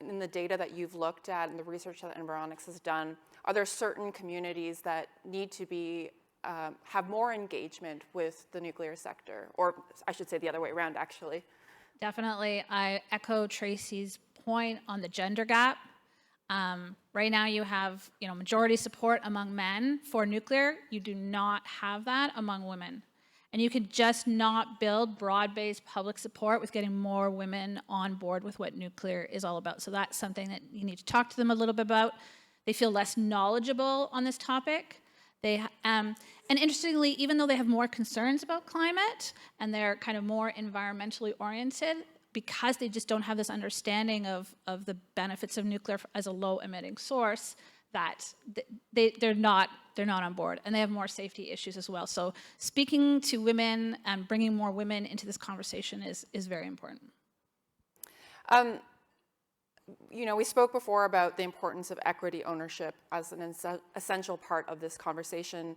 in the data that you've looked at and the research that Environics has done, are there certain communities that need to be have more engagement with the nuclear sector? Or I should say the other way around, actually. Definitely. I echo Tracy's point on the gender gap. Right now you have majority support among men for nuclear. You do not have that among women. And you could just not build broad-based public support with getting more women on board with what nuclear is all about. So that's something that you need to talk to them a little bit about. They feel less knowledgeable on this topic. And interestingly, even though they have more concerns about climate and they're kind of more environmentally oriented, because they just don't have this understanding of the benefits of nuclear as a low-emitting source, that they're not on board, and they have more safety issues as well. So speaking to women and bringing more women into this conversation is very important. We spoke before about the importance of equity ownership as an essential part of this conversation.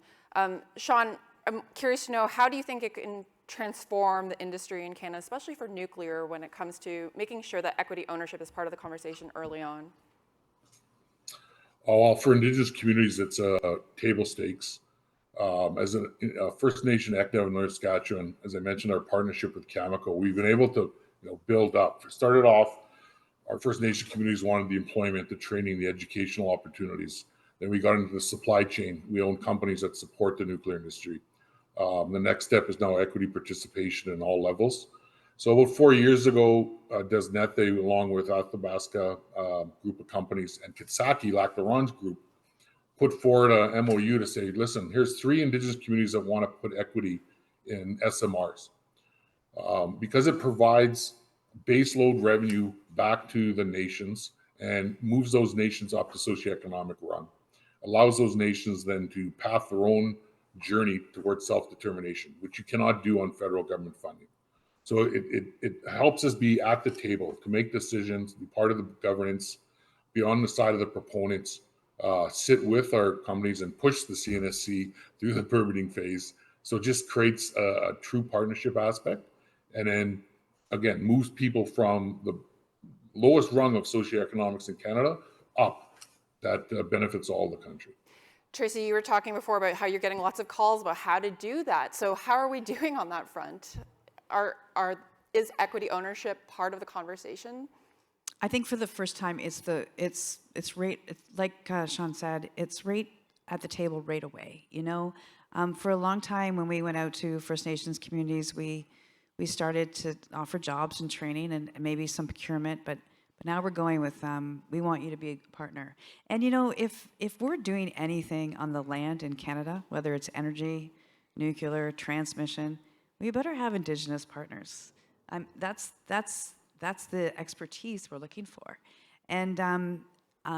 Sean, I'm curious to know, how do you think it can transform the industry in Canada, especially for nuclear, when it comes to making sure that equity ownership is part of the conversation early on? Well, for Indigenous communities, it's table stakes. As a First Nation active in North Saskatchewan, as I mentioned, our partnership with Cameco, we've been able to build up. Started off, our First Nation communities wanted the employment, the training, the educational opportunities. Then we got into the supply chain. We own companies that support the nuclear industry. The next step is now equity participation in all levels. So about 4 years ago, Desnete, along with Athabasca group of companies and Kitsaki, Lac La Ronge group, put forward a MOU to say, listen, here's 3 Indigenous communities that want to put equity in SMRs. Because it provides baseload revenue back to the nations and moves those nations up the socioeconomic rung, allows those nations then to path their own journey towards self-determination, which you cannot do on federal government funding. So it helps us be at the table to make decisions, be part of the governance, be on the side of the proponents, sit with our companies and push the CNSC through the permitting phase. So it just creates a true partnership aspect, and then again moves people from the lowest rung of socioeconomics in Canada up. That benefits all the country. Tracy, you were talking before about how you're getting lots of calls about how to do that. So how are we doing on that front? Is equity ownership part of the conversation? I think for the first time, it's right, like Sean said, it's right at the table right away. For a long time when we went out to First Nations communities, we started to offer jobs and training and maybe some procurement, but now we're going with we want you to be a partner. And if we're doing anything on the land in Canada, whether it's energy, nuclear, transmission, we better have Indigenous partners. That's the expertise we're looking for. And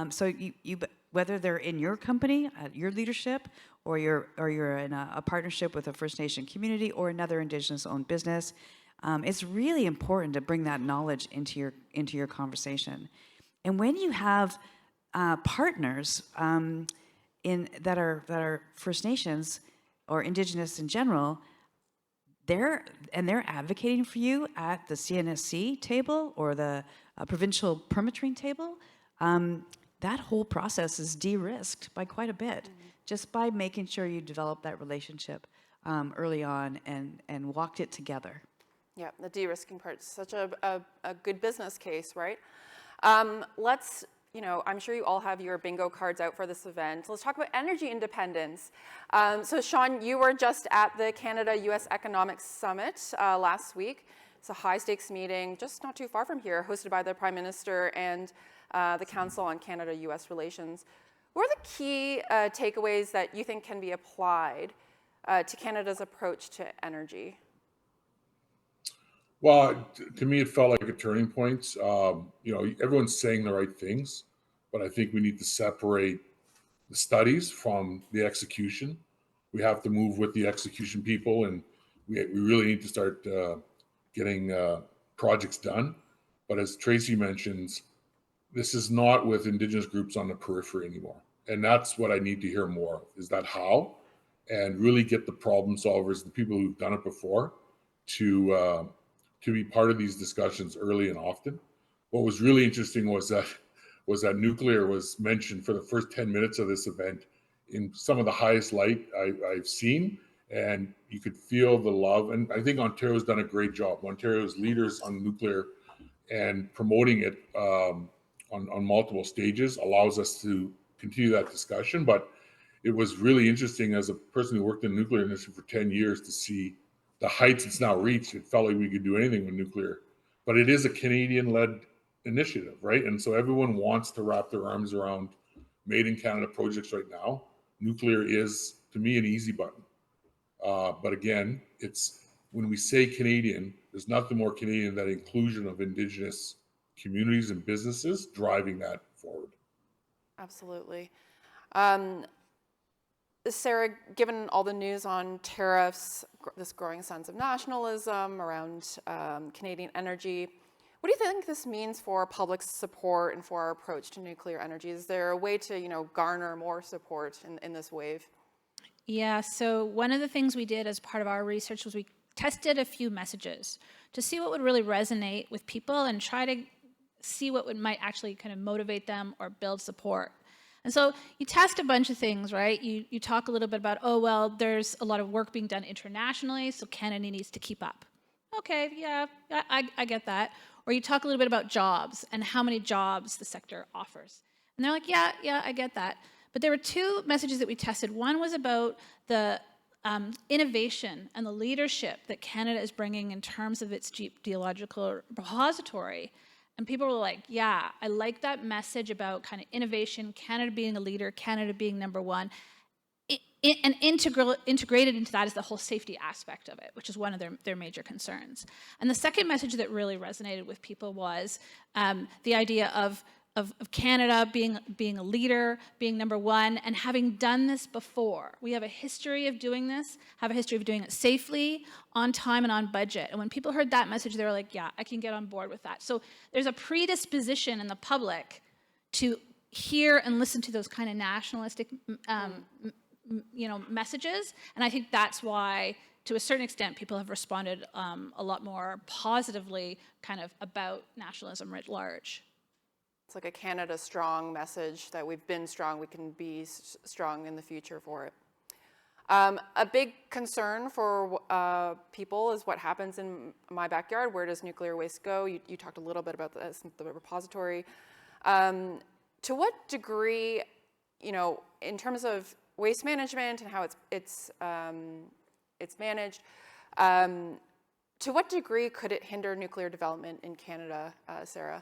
so you whether they're in your company, your leadership, or you're in a partnership with a First Nation community or another Indigenous-owned business, it's really important to bring that knowledge into your conversation. And when you have partners that are First Nations or Indigenous in general, they're advocating for you at the CNSC table or the provincial permitting table, that whole process is de-risked by quite a bit, just by making sure you develop that relationship early on and walked it together. Yeah, the de-risking part is such a good business case, right? Let's, I'm sure you all have your bingo cards out for this event. Let's talk about energy independence. So Sean, you were just at the Canada-US Economic Summit last week. It's a high-stakes meeting just not too far from here, hosted by the Prime Minister and the Council on Canada-US Relations. What are the key takeaways that you think can be applied to Canada's approach to energy? Well, to me, it felt like a turning point. Everyone's saying the right things, but I think we need to separate the studies from the execution. We have to move with the execution people, and we really need to start getting projects done. But as Tracy mentions, this is not with Indigenous groups on the periphery anymore. And that's what I need to hear more of, is that how, and really get the problem solvers, the people who've done it before, to be part of these discussions early and often. What was really interesting was that nuclear was mentioned for the first 10 minutes of this event in some of the highest light I've seen, and you could feel the love. And I think Ontario's done a great job. Ontario's leaders on nuclear and promoting it on multiple stages allows us to continue that discussion. But it was really interesting as a person who worked in the nuclear industry for 10 years to see the heights it's now reached. It felt like we could do anything with nuclear, but it is a Canadian-led initiative, right? And so everyone wants to wrap their arms around made in Canada projects right now. Nuclear is, to me, an easy button. But again, it's when we say Canadian, there's nothing more Canadian than inclusion of Indigenous communities and businesses driving that forward. Absolutely. Sarah, given all the news on tariffs, this growing sense of nationalism around Canadian energy, what do you think this means for public support and for our approach to nuclear energy? Is there a way to, garner more support in this wave? Yeah, so one of the things we did as part of our research was we tested a few messages to see what would really resonate with people and try to see what might actually kind of motivate them or build support. And so you test a bunch of things, right? You talk a little bit about, oh, well, there's a lot of work being done internationally, so Canada needs to keep up. Okay, yeah, I get that. Or you talk a little bit about jobs and how many jobs the sector offers. And they're like, yeah, I get that. But there were two messages that we tested. One was about the innovation and the leadership that Canada is bringing in terms of its geological repository. And people were like, yeah, I like that message about kind of innovation, Canada being a leader, Canada being number one. And integrated into that is the whole safety aspect of it, which is one of their major concerns. And the second message that really resonated with people was the idea of Canada being a leader, being number one, and having done this before. We have a history of doing this, have a history of doing it safely, on time, and on budget. And when people heard that message, they were like, yeah, I can get on board with that. So there's a predisposition in the public to hear and listen to those kind of nationalistic messages. And I think that's why, to a certain extent, people have responded a lot more positively kind of about nationalism writ large. It's like a Canada strong message that we've been strong, we can be strong in the future for it. A big concern for people is what happens in my backyard. Where does nuclear waste go? You talked a little bit about this, the repository. To what degree, in terms of waste management and how it's managed, to what degree could it hinder nuclear development in Canada, Sarah?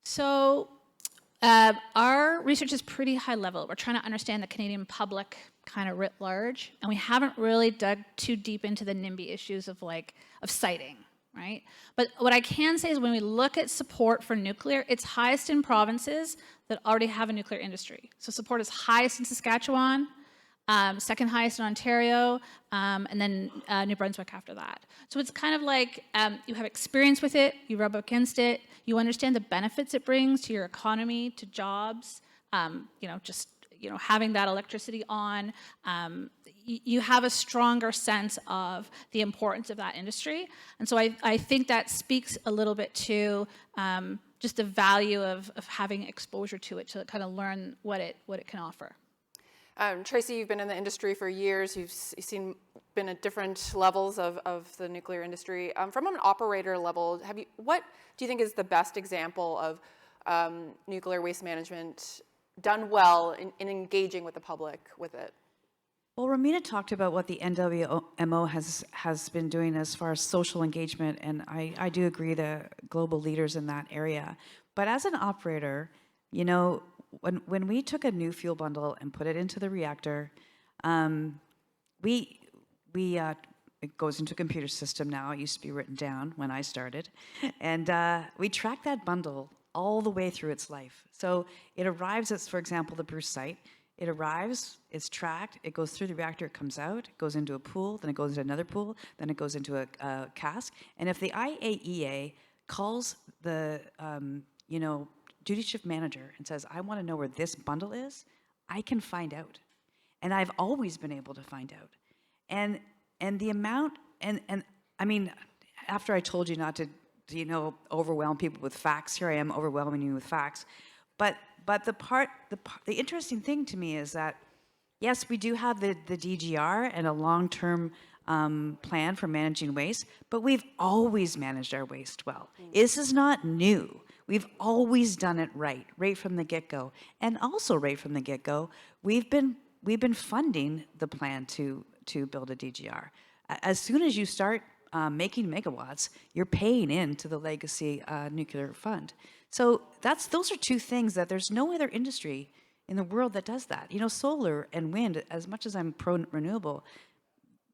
So our research is pretty high level. We're trying to understand the Canadian public kind of writ large, and we haven't really dug too deep into the NIMBY issues of siting, right? But what I can say is when we look at support for nuclear, it's highest in provinces that already have a nuclear industry. So support is highest in Saskatchewan, second highest in Ontario, and then New Brunswick after that. So it's kind of like you have experience with it, you rub against it, you understand the benefits it brings to your economy, to jobs, having that electricity on. You have a stronger sense of the importance of that industry. And so I think that speaks a little bit to just the value of having exposure to it, to kind of learn what it can offer. Tracy, you've been in the industry for years. You've been at different levels of the nuclear industry. From an operator level, what do you think is the best example of nuclear waste management done well in engaging with the public with it? Well, Romina talked about what the NWMO has been doing as far as social engagement, and I do agree the global leaders in that area. But as an operator, you know, when we took a new fuel bundle and put it into the reactor, it goes into a computer system now. It used to be written down when I started, and we track that bundle all the way through its life. So it arrives at, for example, the Bruce site. It arrives, it's tracked, it goes through the reactor, it comes out, it goes into a pool, then it goes into another pool, then it goes into a cask. And if the IAEA calls the duty shift manager and says, I want to know where this bundle is, I can find out. And I've always been able to find out. And the amount, and I mean, after I told you not to overwhelm people with facts, here I am overwhelming you with facts. But the interesting thing to me is that, yes, we do have the DGR and a long-term plan for managing waste, but we've always managed our waste well. This is not new. We've always done it right from the get-go. And also right from the get-go, we've been funding the plan to build a DGR. As soon as you start making megawatts, you're paying into the legacy nuclear fund. So those are two things that there's no other industry in the world that does that. You know, solar and wind, as much as I'm pro-renewable,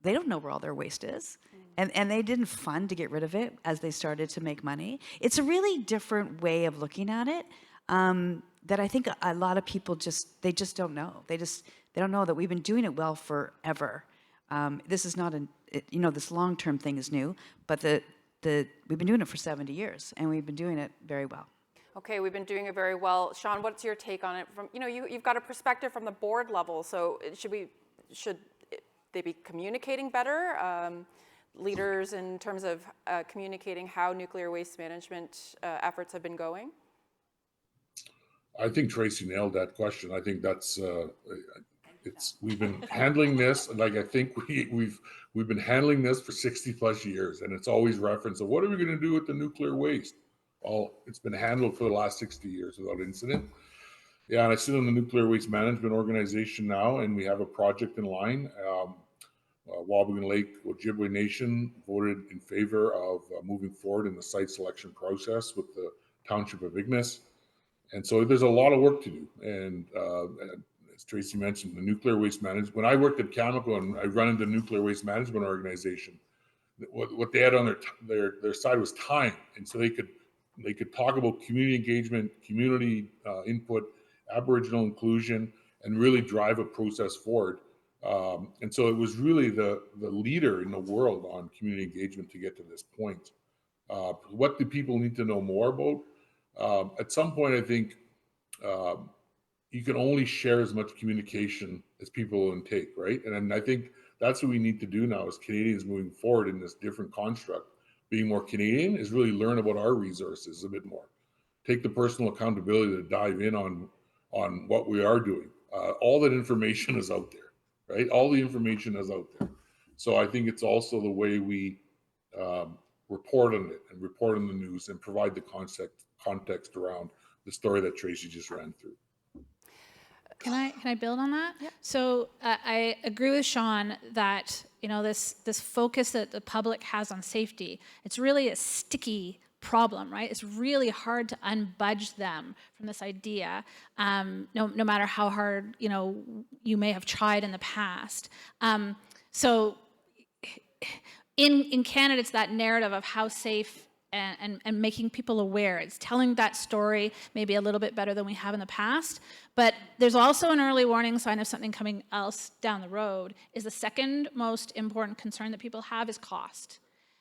they don't know where all their waste is. And they didn't fund to get rid of it as they started to make money. It's a really different way of looking at it that I think a lot of people just don't know. They don't know that we've been doing it well forever. This is not this long-term thing is new, but we've been doing it for 70 years, and we've been doing it very well. Okay, we've been doing it very well. Sean, what's your take on it? You've got a perspective from the board level, so should they be communicating better? Leaders in terms of communicating how nuclear waste management efforts have been going? I think Tracy nailed that question. I think that's we've been handling this, like I think we've been handling this for 60 plus years, and it's always referenced of what are we going to do with the nuclear waste? Well, it's been handled for the last 60 years without incident. Yeah, and I sit on the Nuclear Waste Management Organization now, and we have a project in line. Wabigan Lake Ojibwe Nation voted in favor of moving forward in the site selection process with the Township of Ignis. And so there's a lot of work to do. And as Tracy mentioned, the nuclear waste management, when I worked at Cameco and I run into the Nuclear Waste Management Organization, what they had on their side was time. And so they could talk about community engagement, community input, Aboriginal inclusion, and really drive a process forward. And so it was really the leader in the world on community engagement to get to this point. What do people need to know more about? At some point, I think you can only share as much communication as people will intake, right? And I think that's what we need to do now as Canadians moving forward in this different construct. Being more Canadian is really learn about our resources a bit more. Take the personal accountability to dive in on what we are doing. All that information is out there, right? All the information is out there. So I think it's also the way we report on it and report on the news and provide the context around the story that Tracy just ran through. Can I build on that? Yeah. So I agree with Sean that this focus that the public has on safety, it's really a sticky problem, right? It's really hard to unbudge them from this idea, no matter how hard you may have tried in the past. So in Canada, it's that narrative of how safe and making people aware. It's telling that story maybe a little bit better than we have in the past. But there's also an early warning sign of something coming else down the road. Is the second most important concern that people have is cost.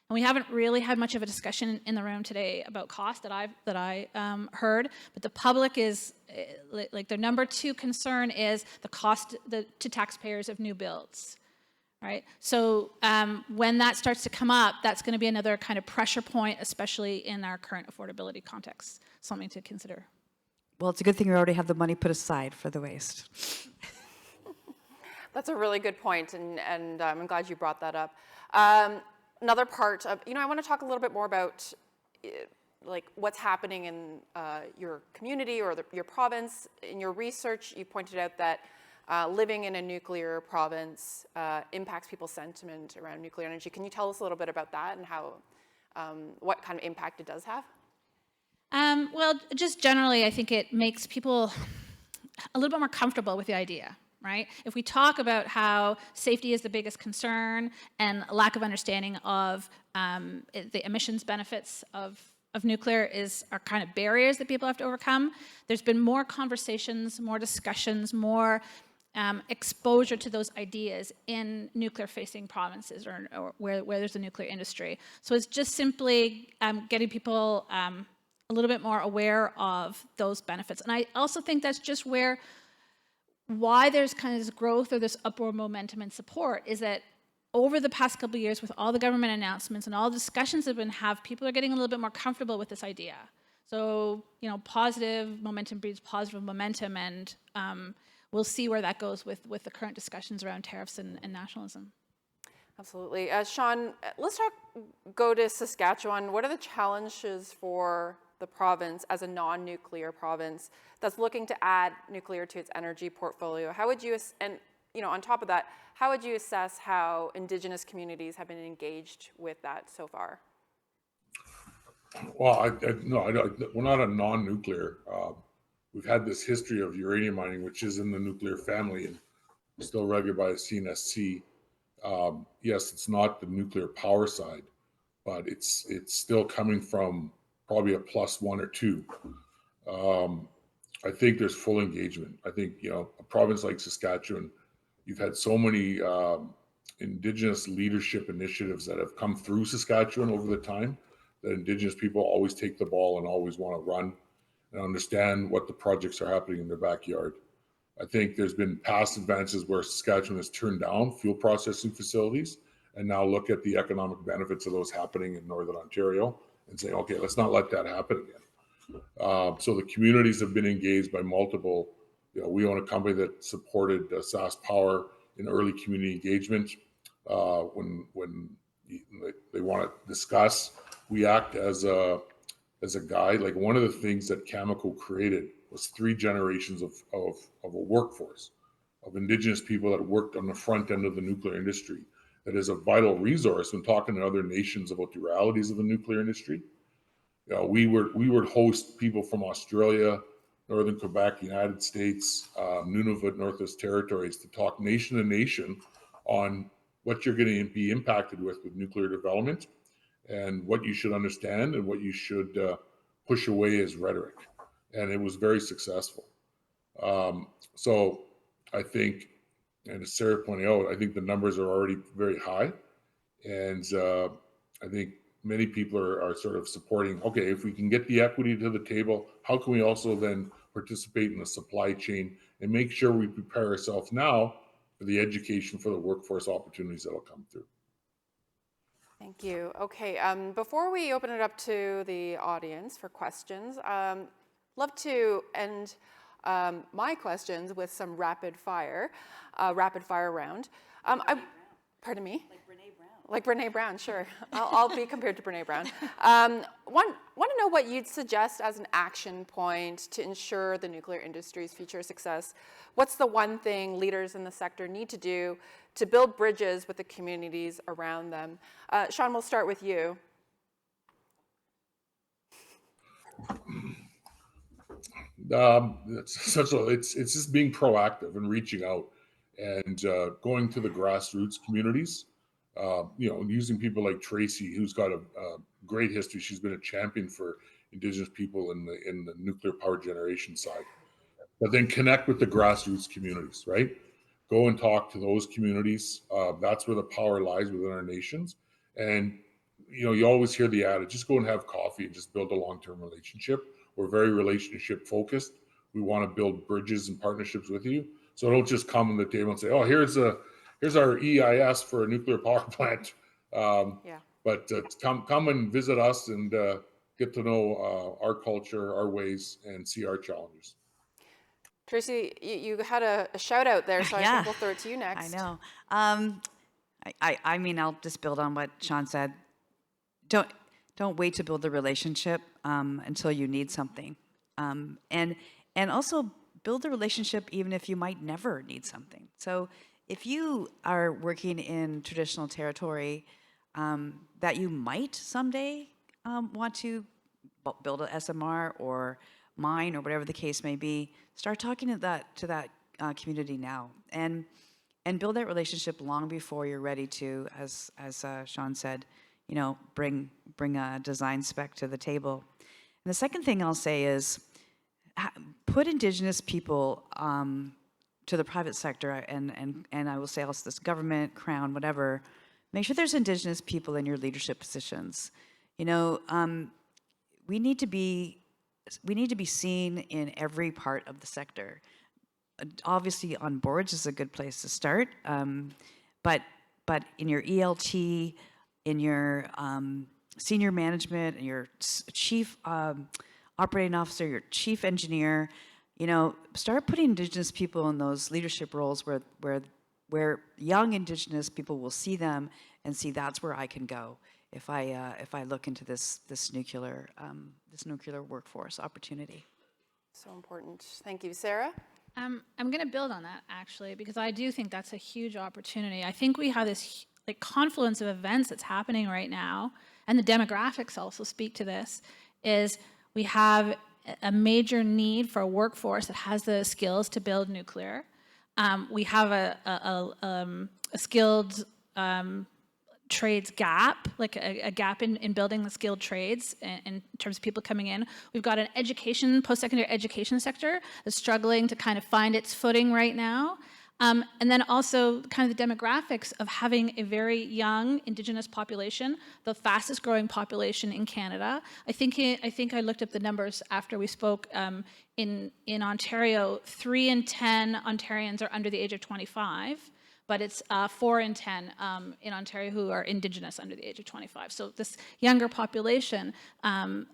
And we haven't really had much of a discussion in the room today about cost that I heard. But the public is, like their number 2 concern is the cost to taxpayers of new builds. Right. So when that starts to come up, that's going to be another kind of pressure point, especially in our current affordability context. Something to consider. Well, it's a good thing we already have the money put aside for the waste. That's a really good point, and I'm glad you brought that up. Another part of, I want to talk a little bit more about like what's happening in your community or your province. In your research, you pointed out that living in a nuclear province impacts people's sentiment around nuclear energy. Can you tell us a little bit about that and how, what kind of impact it does have? Well, just generally, I think it makes people a little bit more comfortable with the idea, right? If we talk about how safety is the biggest concern and lack of understanding of the emissions benefits of nuclear are kind of barriers that people have to overcome, there's been more conversations, more discussions, more exposure to those ideas in nuclear-facing provinces or where there's a nuclear industry. So it's just simply getting people a little bit more aware of those benefits. And I also think that's just why there's kind of this growth or this upward momentum and support is that over the past couple of years with all the government announcements and all the discussions that have been had, people are getting a little bit more comfortable with this idea. So, positive momentum breeds positive momentum, and we'll see where that goes with the current discussions around tariffs and nationalism. Absolutely. Sean, let's go to Saskatchewan. What are the challenges for the province as a non-nuclear province that's looking to add nuclear to its energy portfolio? How would you, and on top of that, how would you assess how Indigenous communities have been engaged with that so far? Well, we're not a non-nuclear. We've had this history of uranium mining, which is in the nuclear family and still regulated by the CNSC. Yes, it's not the nuclear power side, but it's still coming from probably a +1 or 2. I think there's full engagement. I think, a province like Saskatchewan, you've had so many Indigenous leadership initiatives that have come through Saskatchewan over the time that Indigenous people always take the ball and always want to run and understand what the projects are happening in their backyard. I think there's been past advances where Saskatchewan has turned down fuel processing facilities and now look at the economic benefits of those happening in Northern Ontario and say, okay, let's not let that happen again. So the communities have been engaged by multiple, we own a company that supported Sask Power in early community engagement. When they want to discuss, we act as a guide. Like one of the things that Cameco created was 3 generations of a workforce of Indigenous people that worked on the front end of the nuclear industry. That is a vital resource when talking to other nations about the realities of the nuclear industry. We would host people from Australia, Northern Quebec, United States, Nunavut, Northwest Territories to talk nation to nation on what you're going to be impacted with nuclear development and what you should understand and what you should push away as rhetoric. And it was very successful. So I think, and as Sarah pointed out, I think the numbers are already very high. And I think many people are sort of supporting, okay, if we can get the equity to the table, how can we also then participate in the supply chain and make sure we prepare ourselves now for the education for the workforce opportunities that will come through. Thank you. Okay, before we open it up to the audience for questions, love to end my questions with some rapid fire round. Pardon me? Like Brene Brown, sure. I'll be compared to Brene Brown. Want to know what you'd suggest as an action point to ensure the nuclear industry's future success. What's the one thing leaders in the sector need to do to build bridges with the communities around them? Sean, we'll start with you. It's just being proactive and reaching out and going to the grassroots communities. Using people like Tracy, who's got a great history. She's been a champion for Indigenous people in the nuclear power generation side. But then connect with the grassroots communities, right? Go and talk to those communities. That's where the power lies within our nations. And, you always hear the adage, just go and have coffee and just build a long-term relationship. We're very relationship focused. We want to build bridges and partnerships with you. So don't just come on the table and say, oh, here's our EIS for a nuclear power plant. But come and visit us and get to know our culture, our ways, and see our challenges. Tracy, you had a shout out there, so I Yeah. think we'll throw it to you next. I know. I mean, I'll just build on what Sean said. Don't wait to build the relationship until you need something, and also build the relationship even if you might never need something. So if you are working in traditional territory that you might someday want to build an SMR or mine or whatever the case may be, start talking to that community now and build that relationship long before you're ready to, as Sean said, bring a design spec to the table. And the second thing I'll say is put Indigenous people to the private sector, and I will say also this government, Crown, whatever. Make sure there's Indigenous people in your leadership positions. We need to be seen in every part of the sector. Obviously, on boards is a good place to start, but in your ELT, in your senior management, and your chief operating officer, your chief engineer, start putting Indigenous people in those leadership roles where young Indigenous people will see them and see that's where I can go if I look into this nuclear workforce opportunity. So important. Thank you, Sarah. I'm going to build on that, actually, because I do think that's a huge opportunity. I think we have this confluence of events that's happening right now, and the demographics also speak to this, is we have a major need for a workforce that has the skills to build nuclear. We have a skilled trades gap, like a gap in building the skilled trades in terms of people coming in. We've got an education, post-secondary education sector that's struggling to kind of find its footing right now. And then also kind of the demographics of having a very young Indigenous population, the fastest growing population in Canada. I think I looked up the numbers after we spoke. In Ontario, 3 in 10 Ontarians are under the age of 25. But it's 4 in 10 in Ontario who are Indigenous under the age of 25. So this younger population and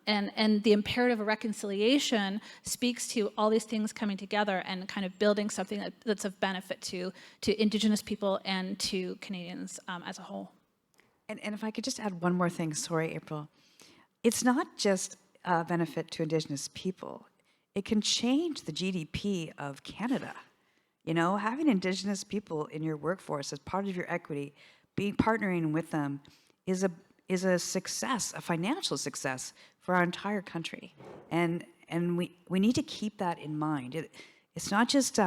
the imperative of reconciliation speaks to all these things coming together and kind of building something that's of benefit to Indigenous people and to Canadians as a whole. And if I could just add one more thing, sorry, April. It's not just a benefit to Indigenous people. It can change the GDP of Canada. Having Indigenous people in your workforce as part of your equity, partnering with them is a success, a financial success for our entire country. And we need to keep that in mind. It's not just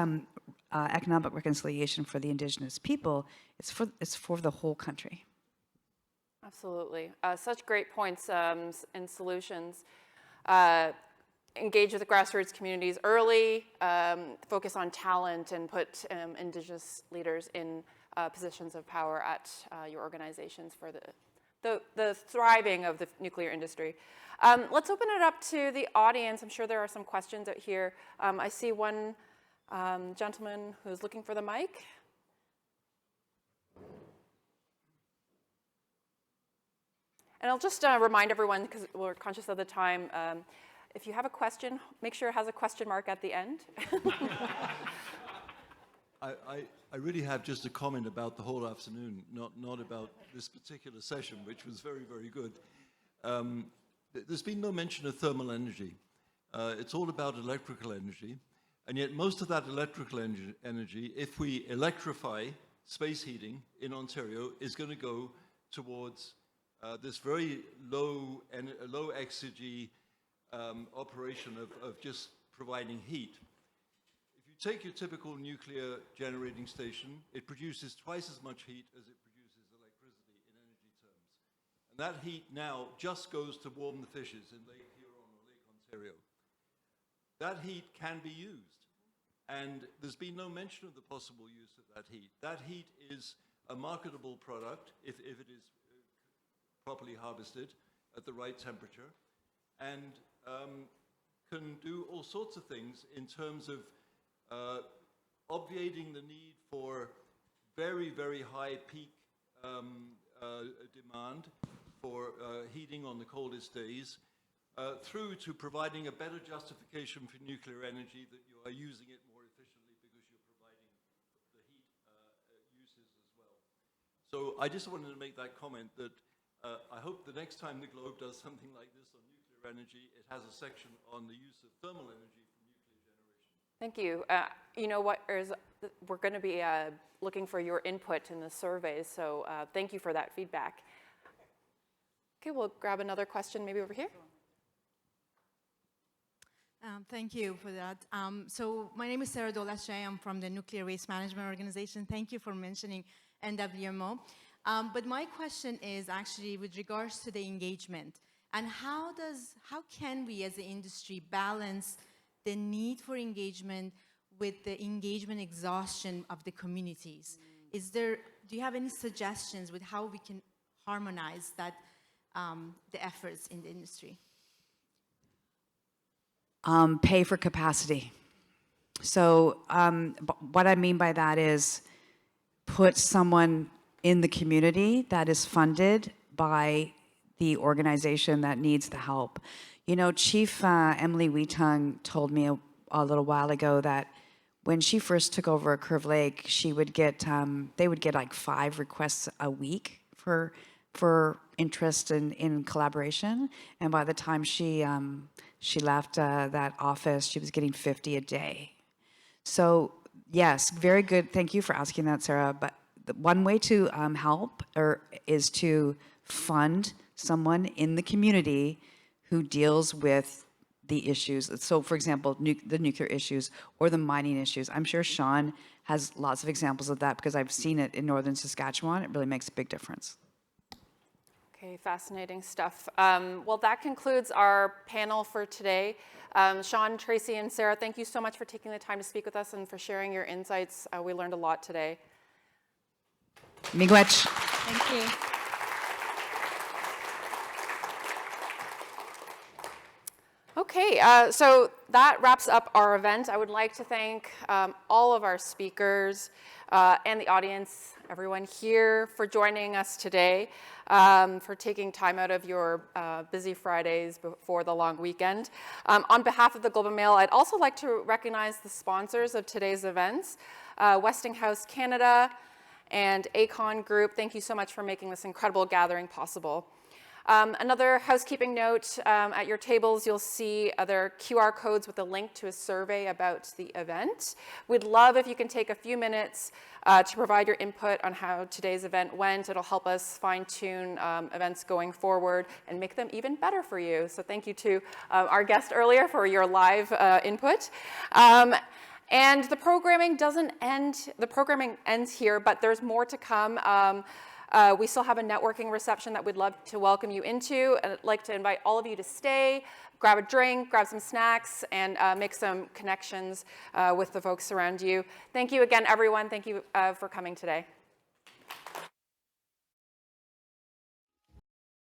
economic reconciliation for the Indigenous people, it's for the whole country. Absolutely. Such great points and solutions. Engage with the grassroots communities early, focus on talent, and put Indigenous leaders in positions of power at your organizations for the thriving of the nuclear industry. Let's open it up to the audience. I'm sure there are some questions out here. I see one gentleman who's looking for the mic. And I'll just remind everyone, because we're conscious of the time, if you have a question, make sure it has a question mark at the end. I really have just a comment about the whole afternoon, not about this particular session, which was very, very good. There's been no mention of thermal energy. It's all about electrical energy, and yet most of that electrical energy, if we electrify space heating in Ontario, is going to go towards this very low exergy operation of just providing heat. If you take your typical nuclear generating station, it produces twice as much heat as it produces electricity in energy terms. And that heat now just goes to warm the fishes in Lake Huron or Lake Ontario. That heat can be used. And there's been no mention of the possible use of that heat. That heat is a marketable product if it is properly harvested at the right temperature, and can do all sorts of things in terms of obviating the need for very, very high peak demand for heating on the coldest days, through to providing a better justification for nuclear energy that you are using it more So I just wanted to make that comment that I hope the next time the Globe does something like this on nuclear energy, it has a section on the use of thermal energy from nuclear generation. Thank you. You know what, we're going to be looking for your input in the surveys, so thank you for that feedback. Okay, we'll grab another question maybe over here. Thank you for that. So my name is Sarah Dolashay. I'm from the Nuclear Waste Management Organization. Thank you for mentioning NWMO. But my question is actually with regards to the engagement. And how can we as the industry balance the need for engagement with the engagement exhaustion of the communities? Do you have any suggestions with how we can harmonize that, the efforts in the industry? Pay for capacity. So what I mean by that is put someone in the community that is funded by the organization that needs the help. You know, Chief Emily Wheatung told me a little while ago that when she first took over at Curve Lake, she would get, they would get like 5 requests a week for interest in collaboration. And by the time she left that office, she was getting 50 a day. So yes, very good. Thank you for asking that, Sarah. But one way to help is to fund someone in the community who deals with the issues. So for example, the nuclear issues or the mining issues. I'm sure Sean has lots of examples of that because I've seen it in northern Saskatchewan. It really makes a big difference. Okay, fascinating stuff. Well, that concludes our panel for today. Sean, Tracy, and Sarah, thank you so much for taking the time to speak with us and for sharing your insights. We learned a lot today. Miigwech. Thank you. Okay, so that wraps up our event. I would like to thank all of our speakers and the audience, everyone here for joining us today, for taking time out of your busy Fridays before the long weekend. On behalf of the Globe and Mail, I'd also like to recognize the sponsors of today's events, Westinghouse Canada and Acon Group. Thank you so much for making this incredible gathering possible. Another housekeeping note, at your tables you'll see other QR codes with a link to a survey about the event. We'd love if you can take a few minutes to provide your input on how today's event went. It'll help us fine-tune events going forward and make them even better for you. So thank you to our guest earlier for your live input. And the programming doesn't end, the programming ends here, but there's more to come. We still have a networking reception that we'd love to welcome you into. I'd like to invite all of you to stay, grab a drink, grab some snacks, and make some connections with the folks around you. Thank you again, everyone. Thank you for coming today.